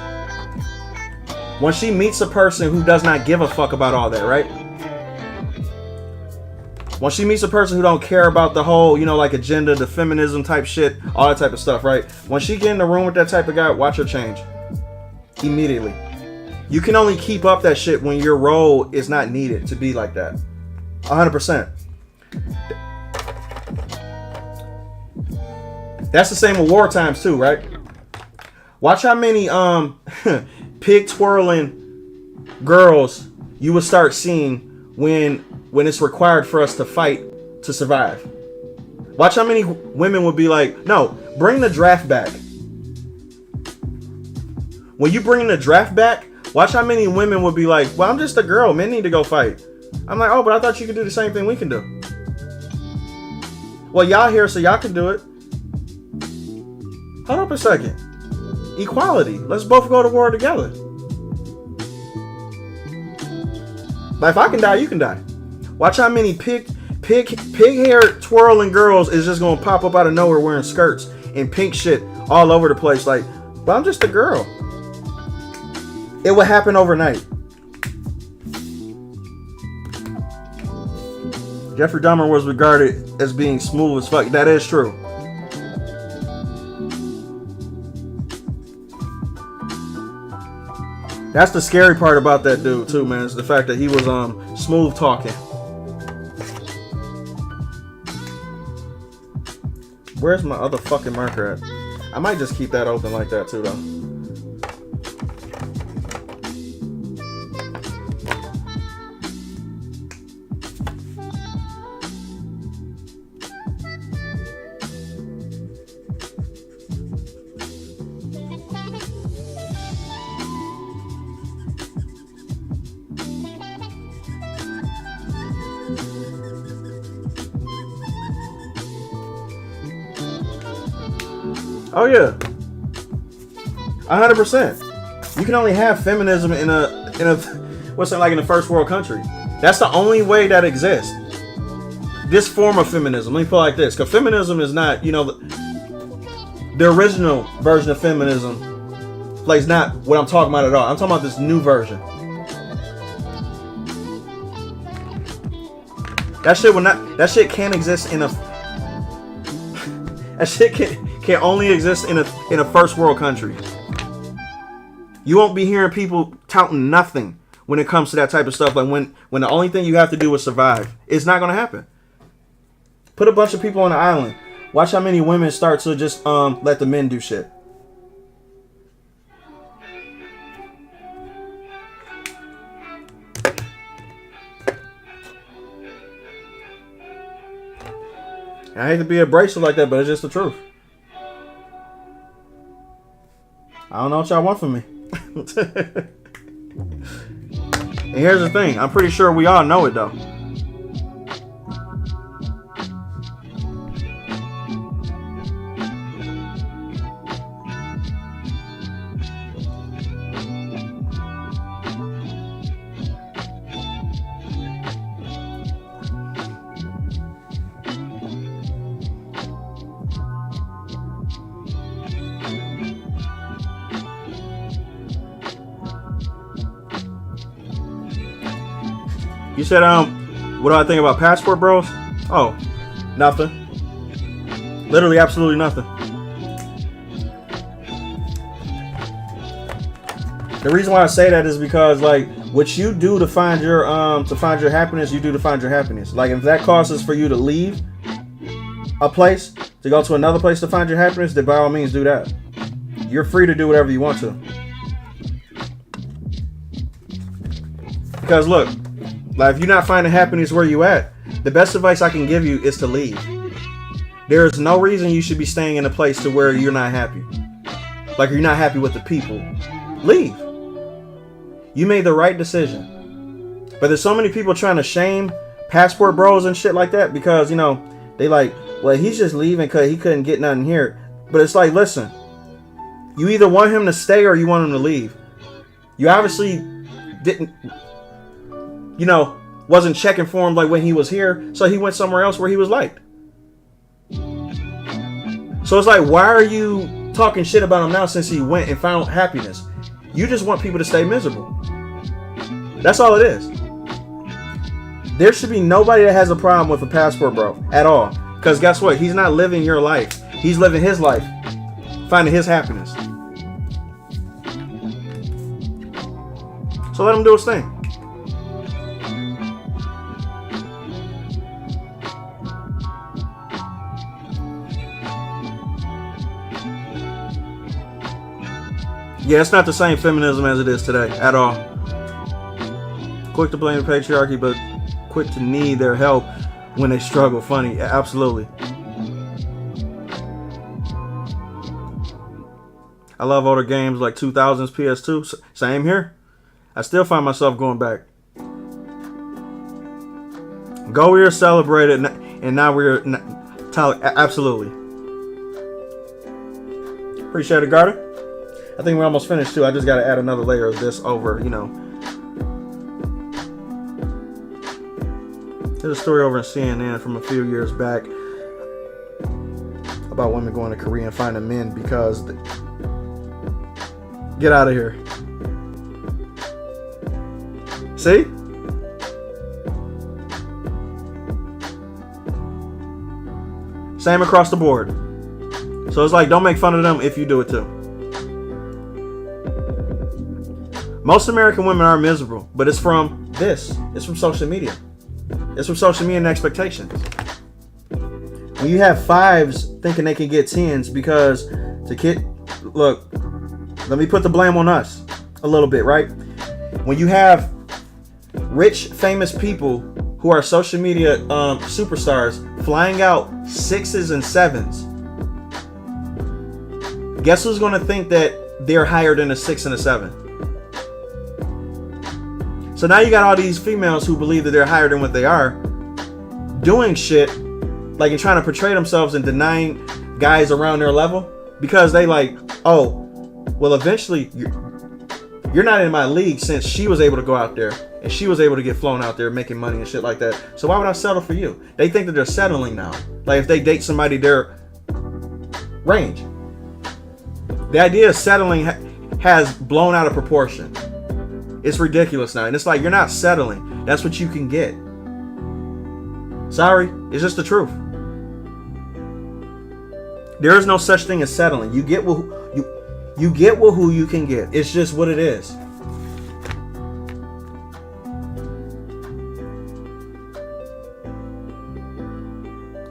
When she meets a person who does not give a fuck about all that, right? When she meets a person who don't care about the whole, you know, like agenda, the feminism type shit, all that type of stuff, right? When she get in the room with that type of guy, watch her change. Immediately. You can only keep up that shit when your role is not needed to be like that. 100%. That's the same with war times too, right? Watch how many pig twirling girls you would start seeing when it's required for us to fight to survive. Watch how many women would be like, no, bring the draft back. When you bring the draft back, watch how many women would be like, well, I'm just a girl. Men need to go fight. I'm like, oh, but I thought you could do the same thing we can do. Well, y'all here, so y'all can do it. Hold up a second. Equality. Let's both go to war together. Like, if I can die, you can die. Watch how many pig hair twirling girls is just going to pop up out of nowhere wearing skirts and pink shit all over the place. Like, but I'm just a girl. It would happen overnight. Jeffrey Dahmer was regarded as being smooth as fuck. That is true. That's the scary part about that dude too, man. Is the fact that he was smooth talking. Where's my other fucking marker at? I might just keep that open like that too, though. Oh yeah, 100%. You can only have feminism in a what's it like in a first world country. That's the only way that exists. This form of feminism. Let me put it like this, because feminism is not, you know, the original version of feminism. Like, it's not what I'm talking about at all. I'm talking about this new version. That shit will not. That shit can't exist in a. That shit can only exist in a first world country. You won't be hearing people touting nothing when it comes to that type of stuff. Like when the only thing you have to do is survive. It's not gonna happen. Put a bunch of people on the island. Watch how many women start to just let the men do shit. I hate to be abrasive like that, but it's just the truth. I don't know what y'all want from me. And here's the thing. I'm pretty sure we all know it, though. You said, what do I think about passport bros? Oh, nothing. Literally, absolutely nothing. The reason why I say that is because, like, what you do to find your happiness, you do to find your happiness. Like, if that causes for you to leave a place to go to another place to find your happiness, then by all means do that. You're free to do whatever you want to. Because look, like, if you're not finding happiness where you at, the best advice I can give you is to leave. There's no reason you should be staying in a place to where you're not happy. Like you're not happy with the people. Leave. You made the right decision. But there's so many people trying to shame passport bros and shit like that because, you know, they like, well, he's just leaving because he couldn't get nothing here. But it's like, listen, you either want him to stay or you want him to leave. You obviously didn't, you know, wasn't checking for him like when he was here. So he went somewhere else where he was liked. So it's like, why are you talking shit about him now since he went and found happiness? You just want people to stay miserable. That's all it is. There should be nobody that has a problem with a passport bro at all. Because guess what? He's not living your life. He's living his life. Finding his happiness. So let him do his thing. Yeah, it's not the same feminism as it is today at all. Quick to blame the patriarchy, but quick to need their help when they struggle. Funny, absolutely. I love older games like 2000s PS2. Same here. I still find myself going back. Go, we are celebrated, and now we're absolutely. Appreciate it, Garter. I think we're almost finished too. I just got to add another layer of this over, you know. There's a story over in CNN from a few years back about women going to Korea and finding men because get out of here. See? Same across the board. So it's like, don't make fun of them if you do it too. Most American women are miserable, but it's from this. It's from social media. It's from social media and expectations. When you have fives thinking they can get tens because to kid, look, let me put the blame on us a little bit, right? When you have rich, famous people who are social media superstars flying out sixes and sevens, guess who's going to think that they're higher than a 6 and a 7? So now you got all these females who believe that they're higher than what they are, doing shit like and trying to portray themselves and denying guys around their level because they like, oh, well, eventually you're not in my league since she was able to go out there and she was able to get flown out there making money and shit like that. So why would I settle for you? They think that they're settling now. Like if they date somebody their range. The idea of settling has blown out of proportion. It's ridiculous now. And it's like, you're not settling. That's what you can get. Sorry. It's just the truth. There is no such thing as settling. You get you get who you can get. It's just what it is.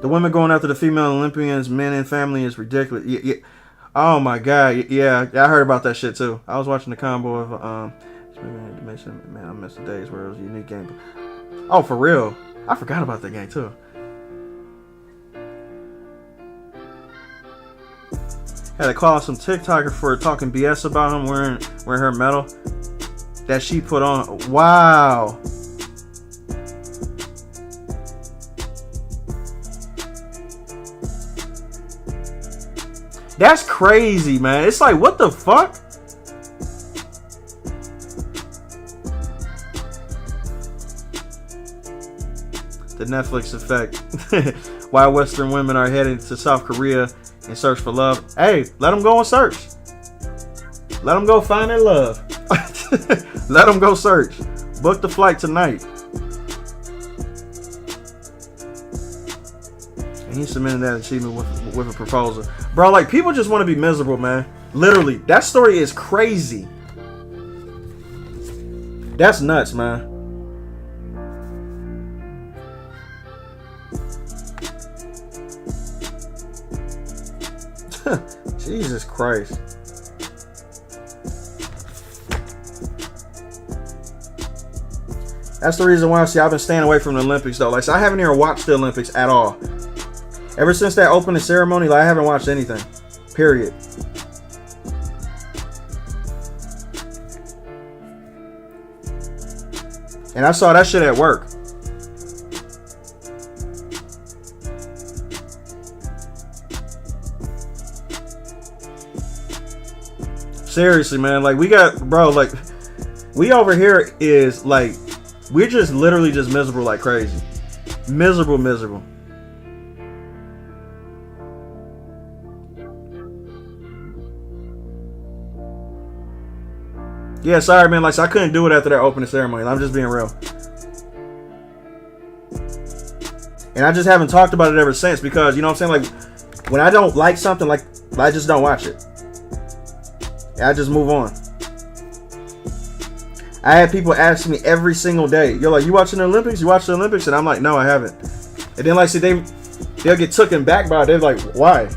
The women going after the female Olympians, men and family is ridiculous. Yeah. Oh my God. Yeah, I heard about that shit too. I was watching the combo of man, I miss the days where it was a unique game. Oh, for real? I forgot about that game too. Had to call some TikToker for talking BS about him wearing her medal that she put on. Wow. That's crazy, man. It's like, what the fuck? The Netflix effect. Why Western women are heading to South Korea in search for love. Hey, let them go and search. Let them go find their love. Let them go search. Book the flight tonight. And he submitted that achievement with a proposal. Bro, like, people just want to be miserable, man. Literally. That story is crazy. That's nuts, man. Jesus Christ. That's the reason why, see, I've been staying away from the Olympics, though. Like, so I haven't even watched the Olympics at all. Ever since that opening ceremony, like, I haven't watched anything. Period. And I saw that shit at work. Seriously, man. Like, we got, bro, like, we over here is, like, we're just literally just miserable like crazy. Miserable. Yeah, sorry, man. Like, so I couldn't do it after that opening ceremony. I'm just being real. And I just haven't talked about it ever since because, you know what I'm saying? Like, when I don't like something, like, I just don't watch it. I just move on. I had people ask me every single day, "You're like, you watching the Olympics? You watch the Olympics?" And I'm like, "No, I haven't." And then, like, see, they'll get taken back by it. They're like, "Why?"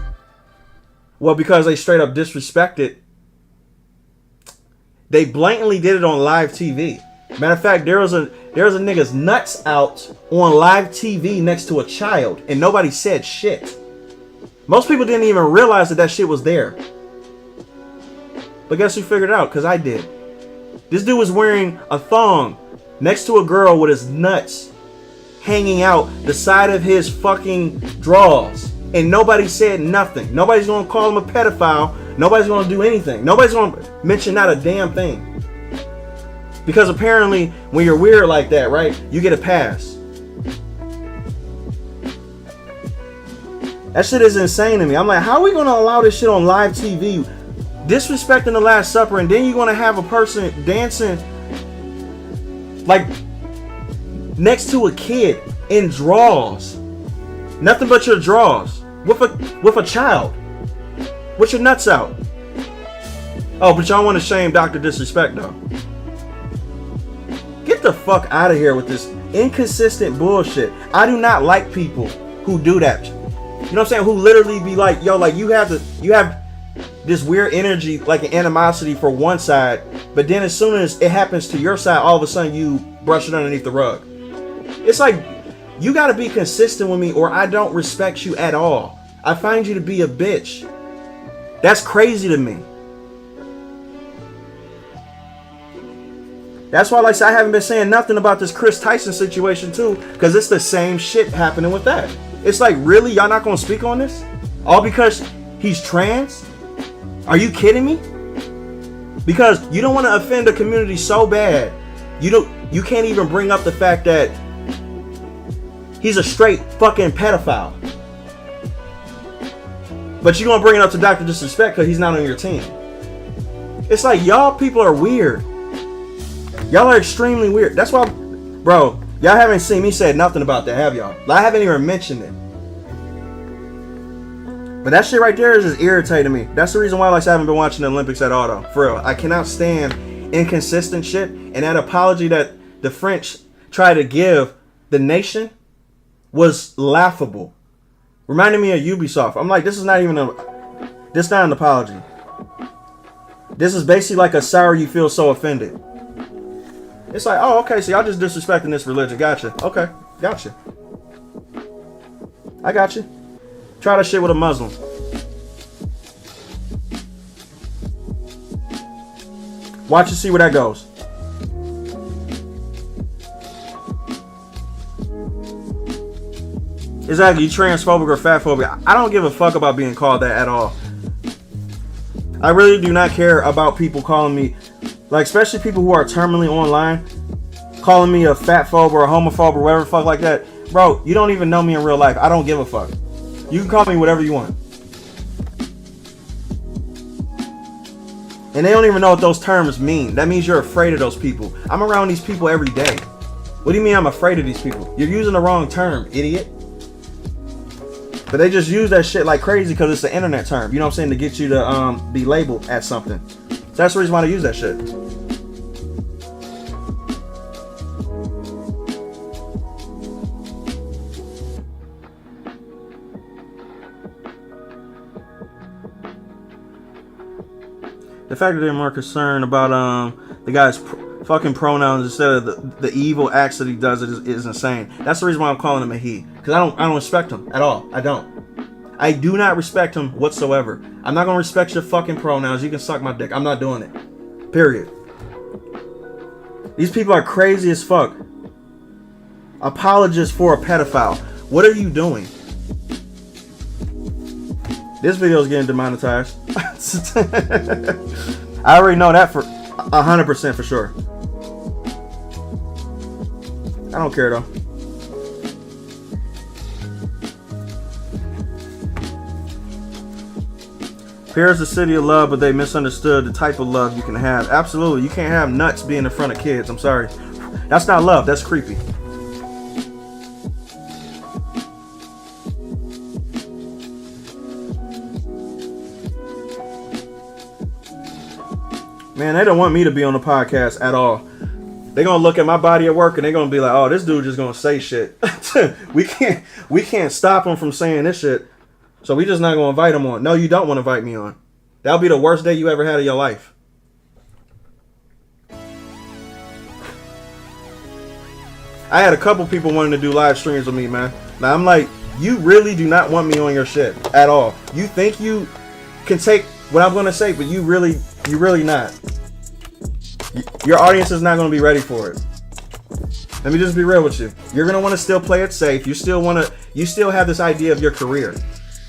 Well, because they straight up disrespected. They blatantly did it on live TV. Matter of fact, there was a nigga's nuts out on live TV next to a child, and nobody said shit. Most people didn't even realize that shit was there. But guess who figured it out? Because I did. This dude was wearing a thong next to a girl with his nuts hanging out the side of his fucking drawers. And nobody said nothing. Nobody's going to call him a pedophile. Nobody's going to do anything. Nobody's going to mention not a damn thing. Because apparently, when you're weird like that, right, you get a pass. That shit is insane to me. I'm like, how are we going to allow this shit on live TV? Disrespecting the Last Supper, and then you're going to have a person dancing like next to a kid in drawers. Nothing but your drawers. With a child. With your nuts out. Oh, but y'all want to shame Dr. Disrespect though. Get the fuck out of here with this inconsistent bullshit. I do not like people who do that. You know what I'm saying? Who literally be like, yo, like you have this weird energy, like an animosity for one side, but then as soon as it happens to your side, all of a sudden you brush it underneath the rug. It's like, you gotta be consistent with me or I don't respect you at all. I find you to be a bitch. That's crazy to me. That's why, like I said, I haven't been saying nothing about this Chris Tyson situation too, because it's the same shit happening with that. It's like, really? Y'all not gonna speak on this? All because he's trans? Are you kidding me? Because you don't want to offend the community so bad, you can't even bring up the fact that he's a straight fucking pedophile. But you're gonna bring it up to Dr. Disrespect because he's not on your team. It's like, y'all people are weird. Y'all are extremely weird. That's why, bro, y'all haven't seen me say nothing about that, have y'all? I haven't even mentioned it. But that shit right there is just irritating me. That's the reason why, like, I haven't been watching the Olympics at all, though. For real. I cannot stand inconsistent shit. And that apology that the French tried to give the nation was laughable. Reminded me of Ubisoft. I'm like, this is not even this is not an apology. This is basically like a sorry you feel so offended. It's like, oh, okay, so y'all just disrespecting this religion. Gotcha. Okay, gotcha. I got you. Try that shit with a Muslim. Watch and see where that goes. Exactly, you transphobic or fatphobic. I don't give a fuck about being called that at all. I really do not care about people calling me, like, especially people who are terminally online, calling me a fatphobe or a homophobe or whatever the fuck like that. Bro, you don't even know me in real life. I don't give a fuck. You can call me whatever you want. And they don't even know what those terms mean. That means you're afraid of those people. I'm around these people every day. What do you mean I'm afraid of these people? You're using the wrong term, idiot. But they just use that shit like crazy because it's an internet term. You know what I'm saying? To get you to be labeled at something. So that's the reason why they use that shit. The fact that they're more concerned about the guy's fucking pronouns instead of the evil acts that he does is insane. That's the reason why I'm calling him a he. Because I don't respect him at all. I don't. I do not respect him whatsoever. I'm not gonna respect your fucking pronouns. You can suck my dick. I'm not doing it. Period. These people are crazy as fuck. Apologists for a pedophile. What are you doing? This video is getting demonetized. I already know that for 100% for sure. I don't care though. Here's the city of love, but they misunderstood the type of love you can have. Absolutely. You can't have nuts being in front of kids. I'm sorry. That's not love. That's creepy. Man, they don't want me to be on the podcast at all. They're going to look at my body at work and they're going to be like, oh, this dude just going to say shit. we can't stop him from saying this shit. So we just not going to invite him on. No, you don't want to invite me on. That'll be the worst day you ever had in your life. I had a couple people wanting to do live streams with me, man. Now I'm like, you really do not want me on your shit at all. You think you can take what I'm going to say, but you really not. Your audience is not going to be ready for it. Let me just be real with you. You're going to want to still play it safe. You still have this idea of your career,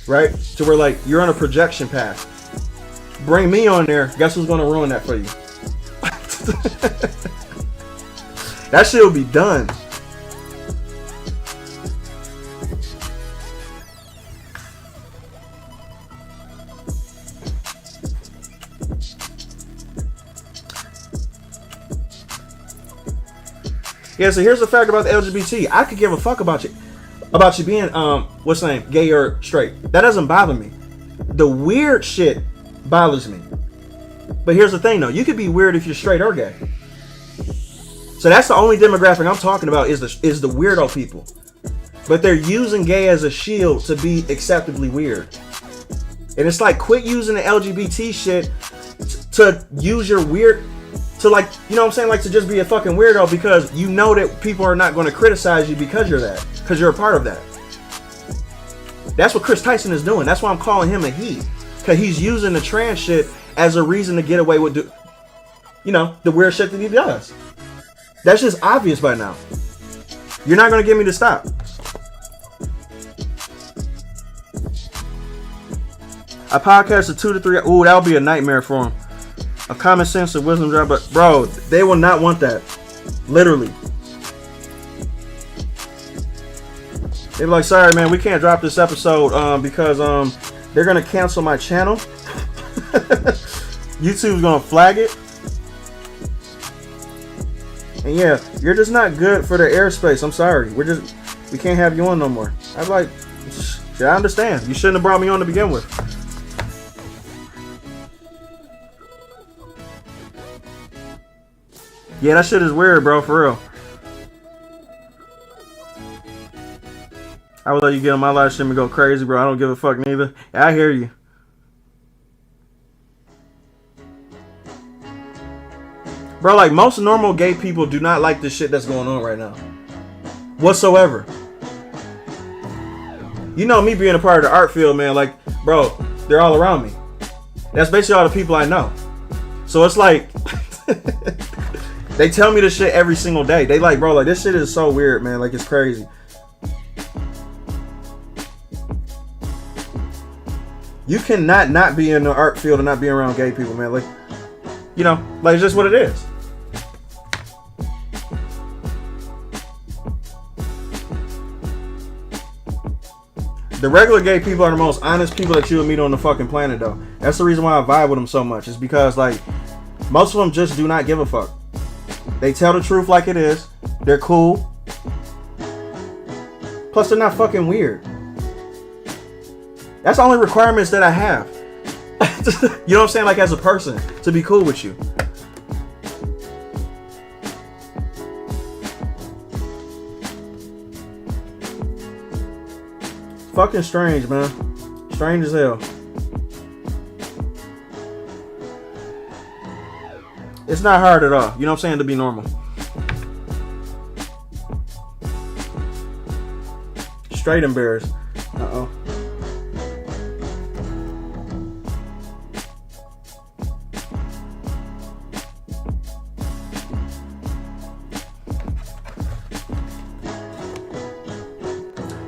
right? So we're like, you're on a projection path. Bring me on there. Guess who's going to ruin that for you? That shit will be done. Yeah, so here's the fact about the LGBT. I could give a fuck about you being what's the name, gay or straight. That doesn't bother me. The weird shit bothers me. But here's the thing though, you could be weird if you're straight or gay. So that's the only demographic I'm talking about is the weirdo people. But they're using gay as a shield to be acceptably weird. And it's like, quit using the LGBT shit to use your weird, to like, you know what I'm saying? Like to just be a fucking weirdo because you know that people are not going to criticize you because you're that. Because you're a part of that. That's what Chris Tyson is doing. That's why I'm calling him a he. Because he's using the trans shit as a reason to get away with, the weird shit that he does. That's just obvious by now. You're not going to get me to stop. A podcast of 2 to 3. Ooh, that would be a nightmare for him. A common sense of wisdom drop, but bro, they will not want that. Literally. They're like, sorry man, we can't drop this episode because they're gonna cancel my channel. YouTube's gonna flag it. And yeah, you're just not good for the airspace. I'm sorry. We can't have you on no more. I was like, I understand. You shouldn't have brought me on to begin with. Yeah, that shit is weird, bro, for real. I would let you get on my live stream and go crazy, bro. I don't give a fuck neither. I hear you. Bro, like most normal gay people do not like this shit that's going on right now. Whatsoever. You know me being a part of the art field, man. Like, bro, they're all around me. That's basically all the people I know. So it's like... They tell me this shit every single day. They like, bro, like this shit is so weird, man. Like it's crazy. You cannot not be in the art field and not be around gay people, man. Like, like it's just what it is. The regular gay people are the most honest people that you would meet on the fucking planet, though. That's the reason why I vibe with them so much. Is because like most of them just do not give a fuck. They tell the truth like it is. They're cool. Plus, they're not fucking weird. That's the only requirements that I have. You know what I'm saying? Like as a person, to be cool with you. Fucking strange, man. Strange as hell. It's not hard at all. You know what I'm saying? To be normal. Straight embarrassed. Uh-oh.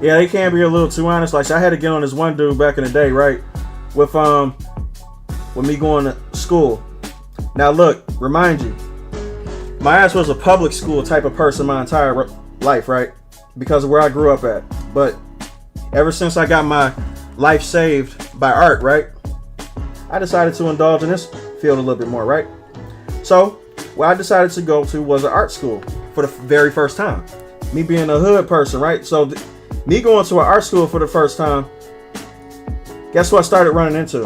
Yeah, they can be a little too honest. Like, so I had to get on this one dude back in the day, right? With me going to school. Now look, remind you, my ass was a public school type of person my entire life, right? Because of where I grew up at. But ever since I got my life saved by art, right? I decided to indulge in this field a little bit more, right? So, what I decided to go to was an art school for the very first time. Me being a hood person, right? So, me going to an art school for the first time, guess what I started running into?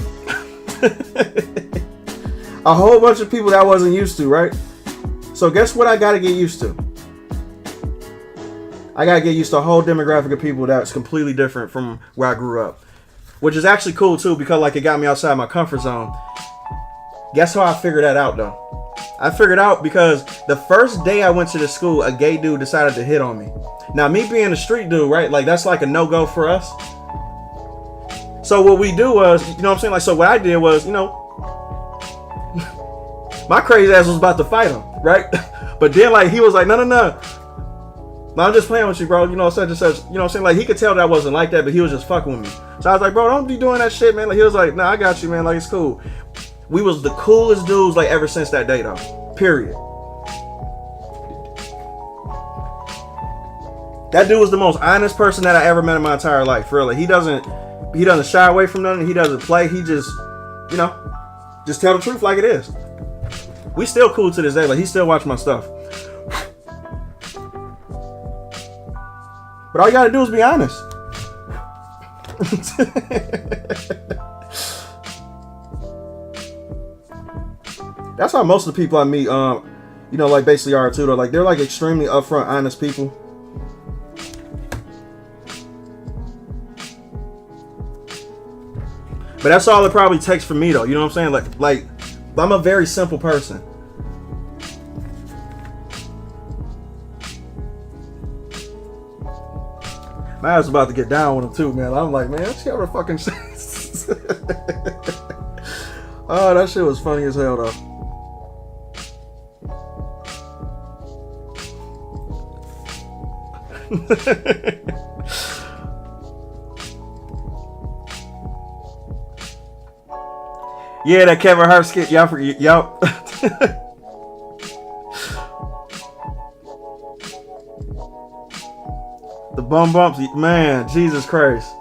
A whole bunch of people that I wasn't used to, right? So, guess what I got to get used to? I got to get used to a whole demographic of people that's completely different from where I grew up. Which is actually cool too, because like it got me outside my comfort zone. Guess how I figured that out though? I figured out because the first day I went to the school, a gay dude decided to hit on me. Now me being a street dude, right? Like that's like a no-go for us. So what we do was, you know what I'm saying? Like, so what I did was, you know, my crazy ass was about to fight him, right? But then like he was like, no, I'm just playing with you, bro. You know, such and such. You know what I'm saying? Like, he could tell that I wasn't like that, but he was just fucking with me. So I was like, bro, don't be doing that shit, man. Like, he was like, nah, I got you, man. Like, it's cool. We was the coolest dudes, like, ever since that day, though. Period. That dude was the most honest person that I ever met in my entire life. Really. He doesn't shy away from nothing. He doesn't play. He just, you know, just tell the truth like it is. We still cool to this day. Like, he still watch my stuff. But all you gotta do is be honest. That's how most of the people I meet, you know, like basically are too. Though, like they're like extremely upfront, honest people. But that's all it probably takes for me, though. You know what I'm saying? Like I'm a very simple person. My ass about to get down with him too, man. I'm like, man, she ever fucking shit. Oh, that shit was funny as hell, though. Yeah, that Kevin Hart skit, y'all. The bum bumps, man, Jesus Christ.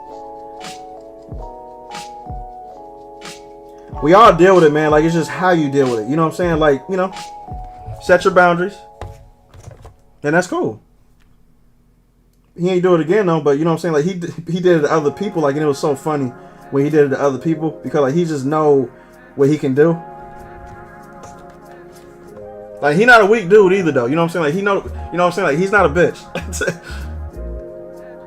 We all deal with it, man. Like, it's just how you deal with it. You know what I'm saying? Like, you know, set your boundaries. And that's cool. He ain't do it again, though, but you know what I'm saying? Like, he did it to other people. Like, and it was so funny when he did it to other people. Because, like, he just know what he can do. Like, he not a weak dude either, though. You know what I'm saying? Like, he know, you know what I'm saying? Like, he's not a bitch.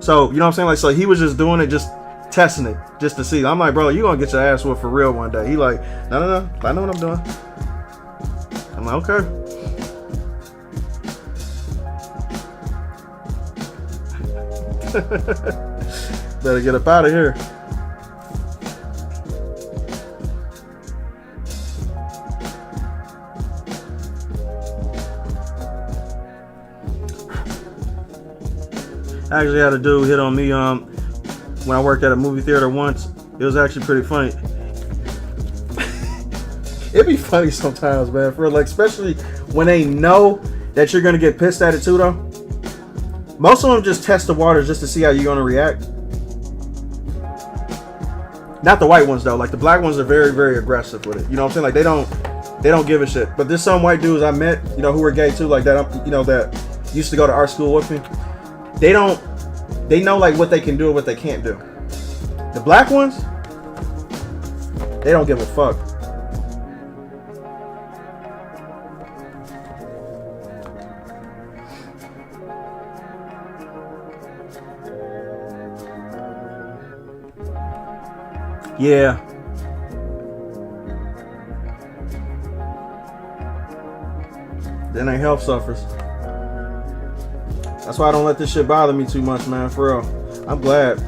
So, you know what I'm saying? Like, so he was just doing it, just testing it, just to see. I'm like, bro, you gonna get your ass whooped for real one day. He like, no, I know what I'm doing. I'm like, okay. Better get up out of here. I actually had a dude hit on me when I worked at a movie theater once. It was actually pretty funny. It'd be funny sometimes, man. For like, especially when they know that you're gonna get pissed at it too, though. Most of them just test the waters just to see how you're gonna react. Not the white ones though. Like the black ones are very, very aggressive with it. You know what I'm saying? Like they don't give a shit. But there's some white dudes I met, you know, who were gay too, like that. You know, that used to go to art school with me. They know like what they can do and what they can't do. The black ones, they don't give a fuck. Yeah. Then their health suffers. That's why I don't let this shit bother me too much, man, for real. I'm glad.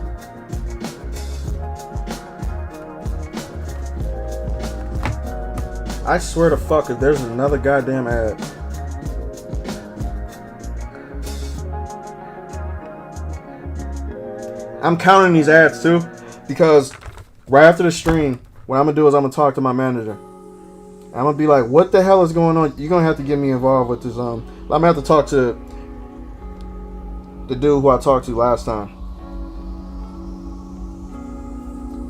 I swear to fuck if there's another goddamn ad. I'm counting these ads too, because right after the stream, what I'm gonna do is I'm gonna talk to my manager. I'm gonna be like, what the hell is going on? You're gonna have to get me involved with this. I'm gonna have to talk to the dude who I talked to last time,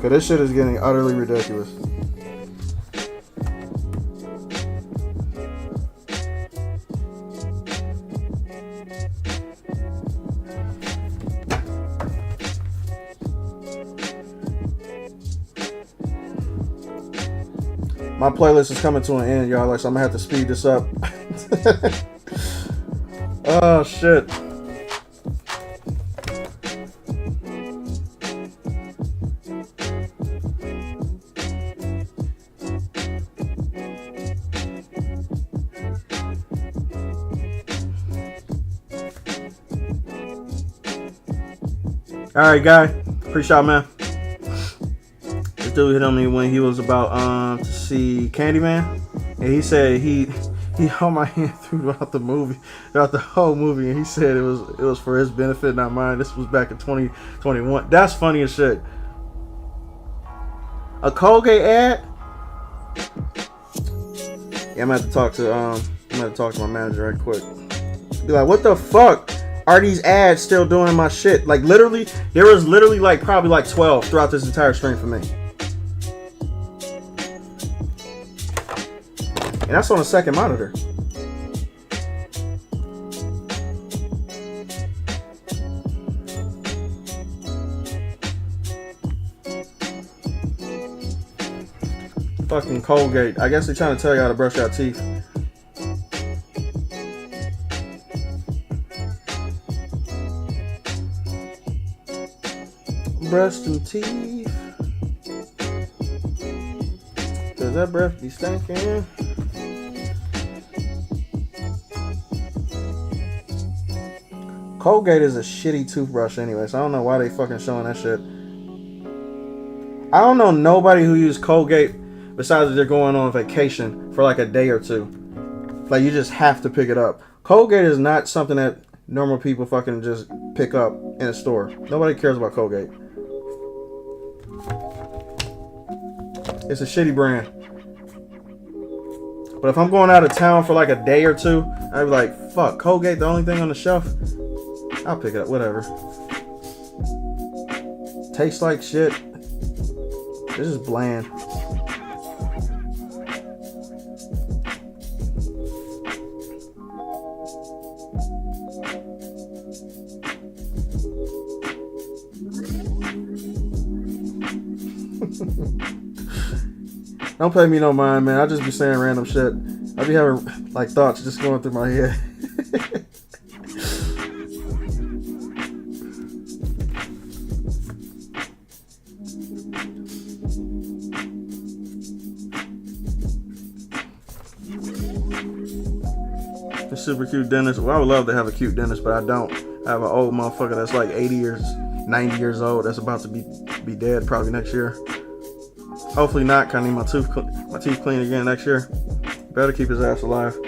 cause this shit is getting utterly ridiculous. My playlist is coming to an end, y'all. Like, so I'm gonna have to speed this up. Oh shit. All right, guy. Appreciate it, man. This dude hit on me when he was about to see Candyman, and he said he held my hand throughout the whole movie, and he said it was for his benefit, not mine. This was back in 2021. That's funny as shit. A Colgate ad? Yeah, I'm gonna have to talk to my manager right quick. Be like, what the fuck are these ads still doing my shit? Like, literally, there was literally like probably like 12 throughout this entire stream for me. And that's on the second monitor. Fucking Colgate. I guess they're trying to tell you how to brush your teeth. Brush them teeth. Cause that breath be stinking. Colgate is a shitty toothbrush anyway, so I don't know why they fucking showing that shit. I don't know nobody who uses Colgate besides if they're going on vacation for like a day or two. Like, you just have to pick it up. Colgate is not something that normal people fucking just pick up in a store. Nobody cares about Colgate. It's a shitty brand. But if I'm going out of town for like a day or two, I'd be like, fuck, Colgate, the only thing on the shelf? I'll pick it up, whatever. Tastes like shit. This is bland. Don't pay me no mind, man. I just be saying random shit. I be having like thoughts just going through my head. The super cute dentist. Well, I would love to have a cute dentist, but I don't. I have an old motherfucker that's like 80 years, 90 years old. That's about to be dead probably next year. Hopefully not. Kind of need my teeth cleaned again next year. Better keep his ass alive.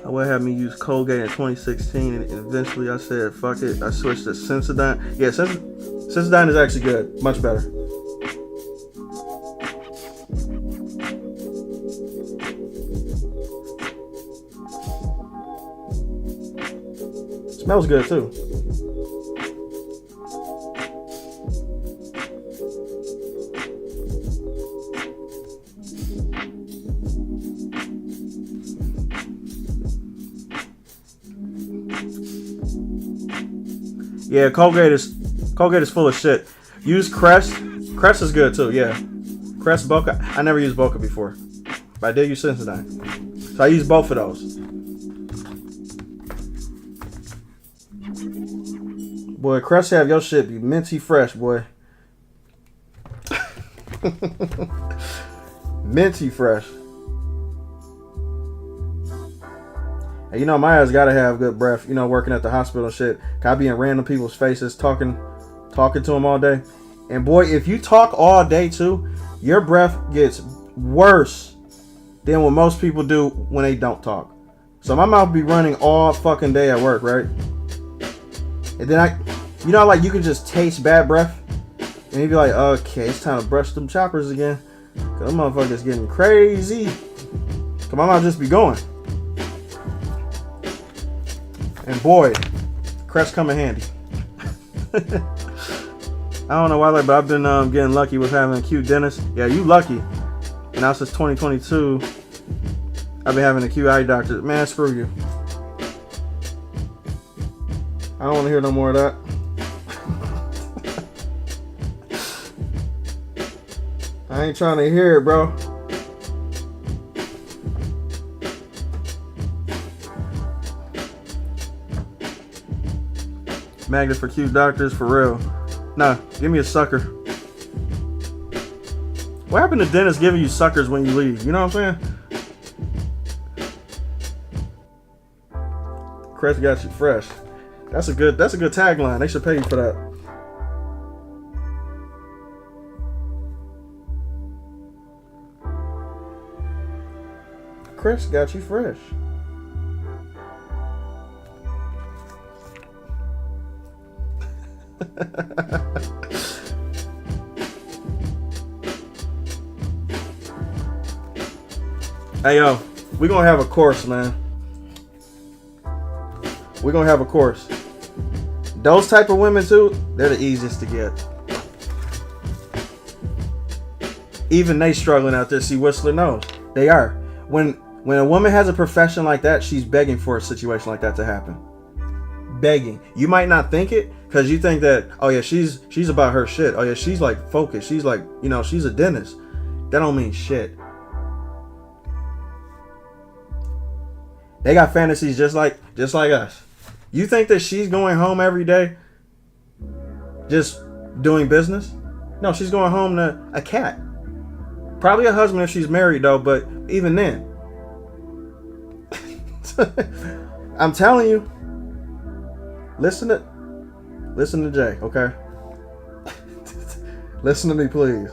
I would have me use Colgate in 2016, and eventually I said, fuck it. I switched to Sensodyne. Yeah, Sensodyne is actually good. Much better. Smells good too. Yeah, Colgate is full of shit. Use Crest. Crest is good too. Yeah, Crest, Boca. I never used Boca before, but I did use Sensodyne. So I use both of those. Boy, Crest have your shit be minty fresh, boy. Minty fresh. And you know, my ass gotta have good breath. You know, working at the hospital and shit. I be in random people's faces talking to them all day. And boy, if you talk all day too, your breath gets worse than what most people do when they don't talk. So my mouth be running all fucking day at work, right? And then you know, like you can just taste bad breath, and you'd be like, okay, it's time to brush them choppers again. Cause them motherfuckers getting crazy. Cause my mouth just be going. And boy, Crest come in handy. I don't know why, but I've been getting lucky with having a cute dentist. Yeah, you lucky. And now since 2022, I've been having a cute eye doctor. Man, screw you. I don't want to hear no more of that. I ain't trying to hear it, bro. Magnet for cute doctors, for real. Nah, give me a sucker. What happened to dentists giving you suckers when you leave? You know what I'm saying? Crest got you fresh. That's a good tagline. They should pay you for that. Crest got you fresh. Hey yo, we're gonna have a course, man. We're gonna have a course. Those type of women too, they're the easiest to get. Even they struggling out there. See, Whistler knows they are. When a woman has a profession like that, she's begging for a situation like that to happen. Begging. You might not think it, because you think that, oh yeah, she's about her shit. Oh yeah, she's like focused. She's like, you know, she's a dentist. That don't mean shit. They got fantasies just like us. You think that she's going home every day just doing business? No, she's going home to a cat. Probably a husband if she's married though, but even then. I'm telling you. Listen to Jay, okay? Listen to me, please.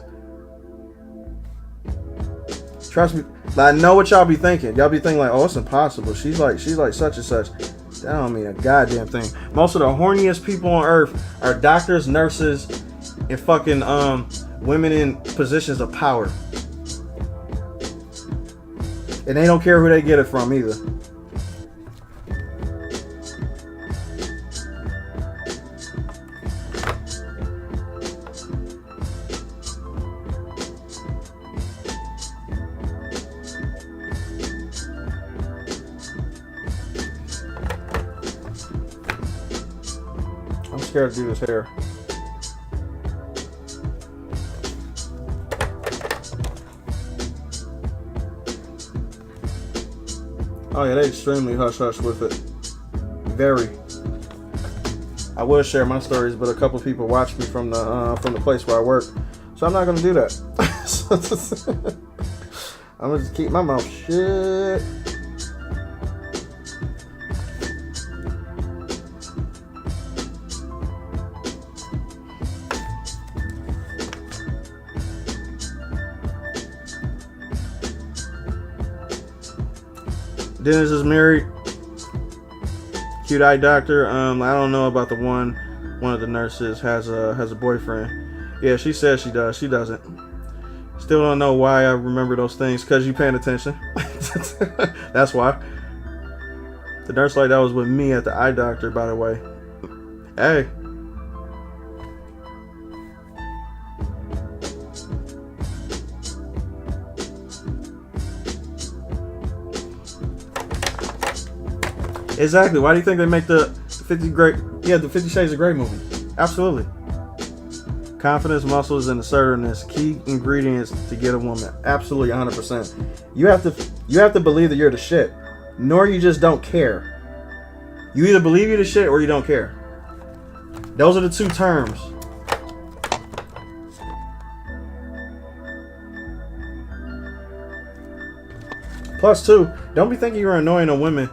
Trust me. I know what y'all be thinking. Y'all be thinking like, oh, it's impossible. She's like such and such. That don't mean a goddamn thing. Most of the horniest people on earth are doctors, nurses, and fucking women in positions of power. And they don't care who they get it from either. I'm scared to do this hair. Oh yeah, they extremely hush hush with it. Very. I would share my stories, but a couple people watch me from the place where I work, so I'm not gonna do that. I'm gonna just keep my mouth shut. Dennis is married. Cute eye doctor. I don't know about the one of the nurses has a boyfriend. Yeah, she says she does. She doesn't. Still don't know why I remember those things. Cause you paying attention. That's why. The nurse like that was with me at the eye doctor, by the way. Hey. Exactly. Why do you think they make the 50 Shades of Grey movie? Absolutely. Confidence, muscles, and assertiveness, key ingredients to get a woman. Absolutely, 100%. You have to believe that you're the shit, nor you just don't care. You either believe you're the shit or you don't care. Those are the two terms. Plus, two, don't be thinking you're annoying a woman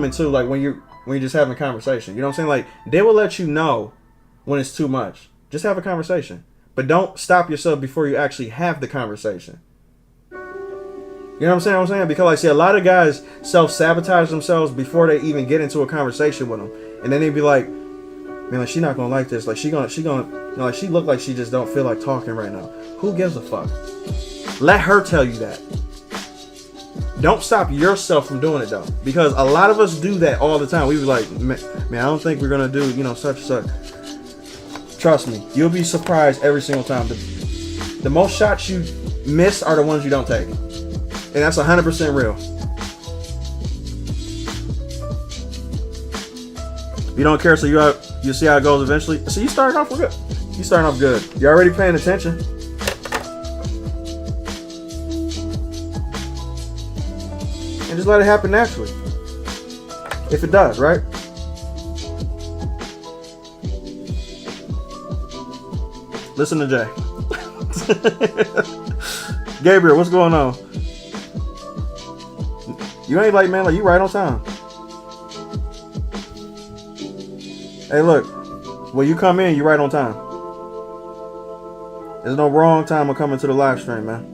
too, like when you're just having a conversation. You know what I'm saying? Like, they will let you know when it's too much. Just have a conversation. But don't stop yourself before you actually have the conversation. You know what I'm saying? Because like, see, a lot of guys self-sabotage themselves before they even get into a conversation with them. And then they'd be like, man, like she not gonna like this. Like she gonna, like she look like she just don't feel like talking right now. Who gives a fuck? Let her tell you that. Don't stop yourself from doing it though, because a lot of us do that all the time. We be like, man, I don't think we're gonna do, such and such. Trust me, you'll be surprised every single time. The most shots you miss are the ones you don't take, and that's 100% real. You don't care, so you see how it goes eventually. So you starting off good. You starting off good. You're already paying attention. And just let it happen naturally. If it does, right? Listen to Jay. Gabriel, what's going on? You ain't like, man, like you right on time. Hey, look, when you come in, you right on time. There's no wrong time of coming to the live stream, man.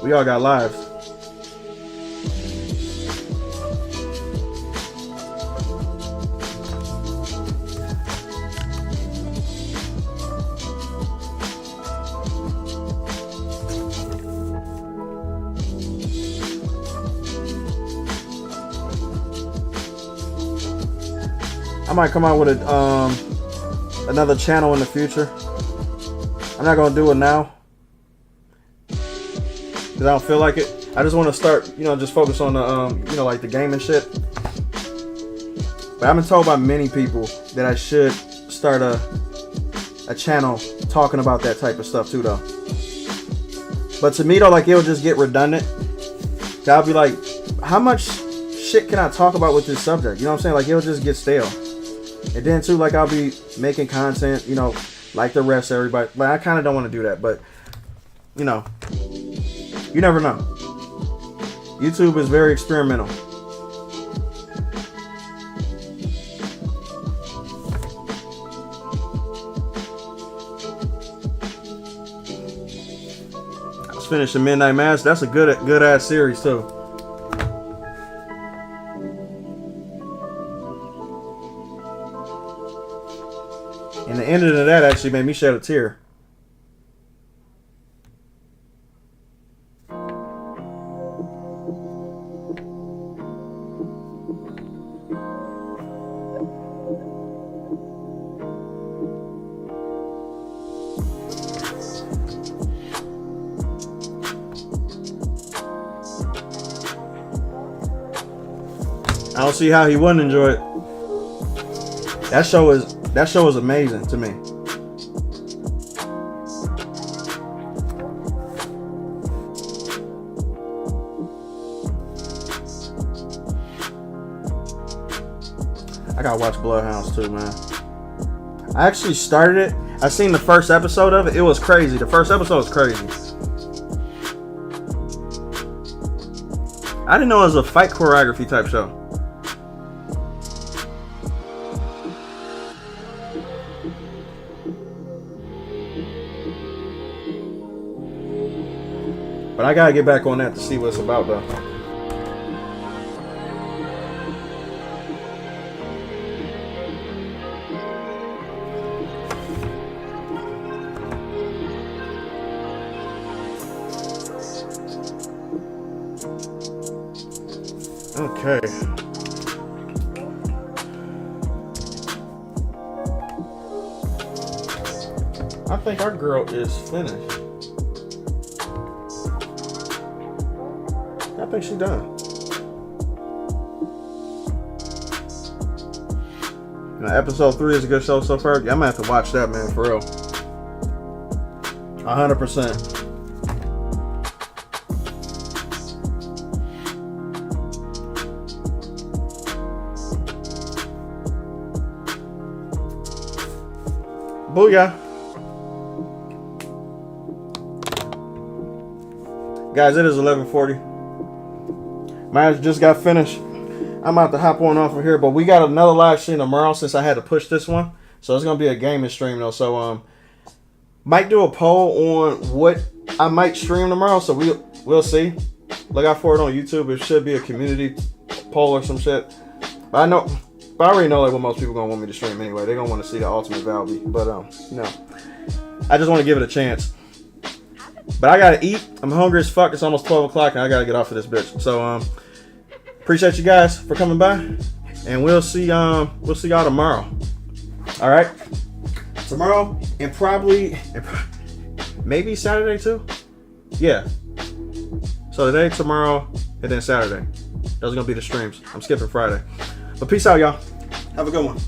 We all got lives. I might come out with another channel in the future. I'm not gonna do it now because I don't feel like it. I just want to start, just focus on the, like the gaming shit. But I've been told by many people that I should start a channel talking about that type of stuff too, though. But to me, though, like it'll just get redundant. I'll be like, how much shit can I talk about with this subject? You know what I'm saying? Like it'll just get stale. And then too, like I'll be making content, like the rest of everybody. But I kind of don't want to do that. But you never know. YouTube is very experimental. I was finishing Midnight Mass. That's a good ass series too. And the ending of that actually made me shed a tear. I don't see how he wouldn't enjoy it. That show is amazing to me. I gotta watch Bloodhounds too, man. I actually started it. I seen the first episode of it. It was crazy. The first episode was crazy. I didn't know it was a fight choreography type show. But I gotta get back on that to see what it's about, though. Okay. I think our girl is finished. I think she's done. Now, episode 3 is a good show so far. Yeah, I'm gonna have to watch that, man, for real. 100%. Booyah. Guys, it is 11:40. Mine just got finished. I'm about to hop on off of here, but we got another live stream tomorrow since I had to push this one. So it's gonna be a gaming stream though. So might do a poll on what I might stream tomorrow. So we'll see. Look out for it on YouTube. It should be a community poll or some shit. But I already know like what most people gonna want me to stream anyway. They're gonna want to see the ultimate Valby. But I just want to give it a chance. But I gotta eat. I'm hungry as fuck. It's almost 12 o'clock and I gotta get off of this bitch. So appreciate you guys for coming by, and we'll see y'all tomorrow. All right, tomorrow and probably maybe Saturday too. Yeah. So today, tomorrow, and then Saturday. Those are gonna be the streams. I'm skipping Friday. But peace out, y'all. Have a good one.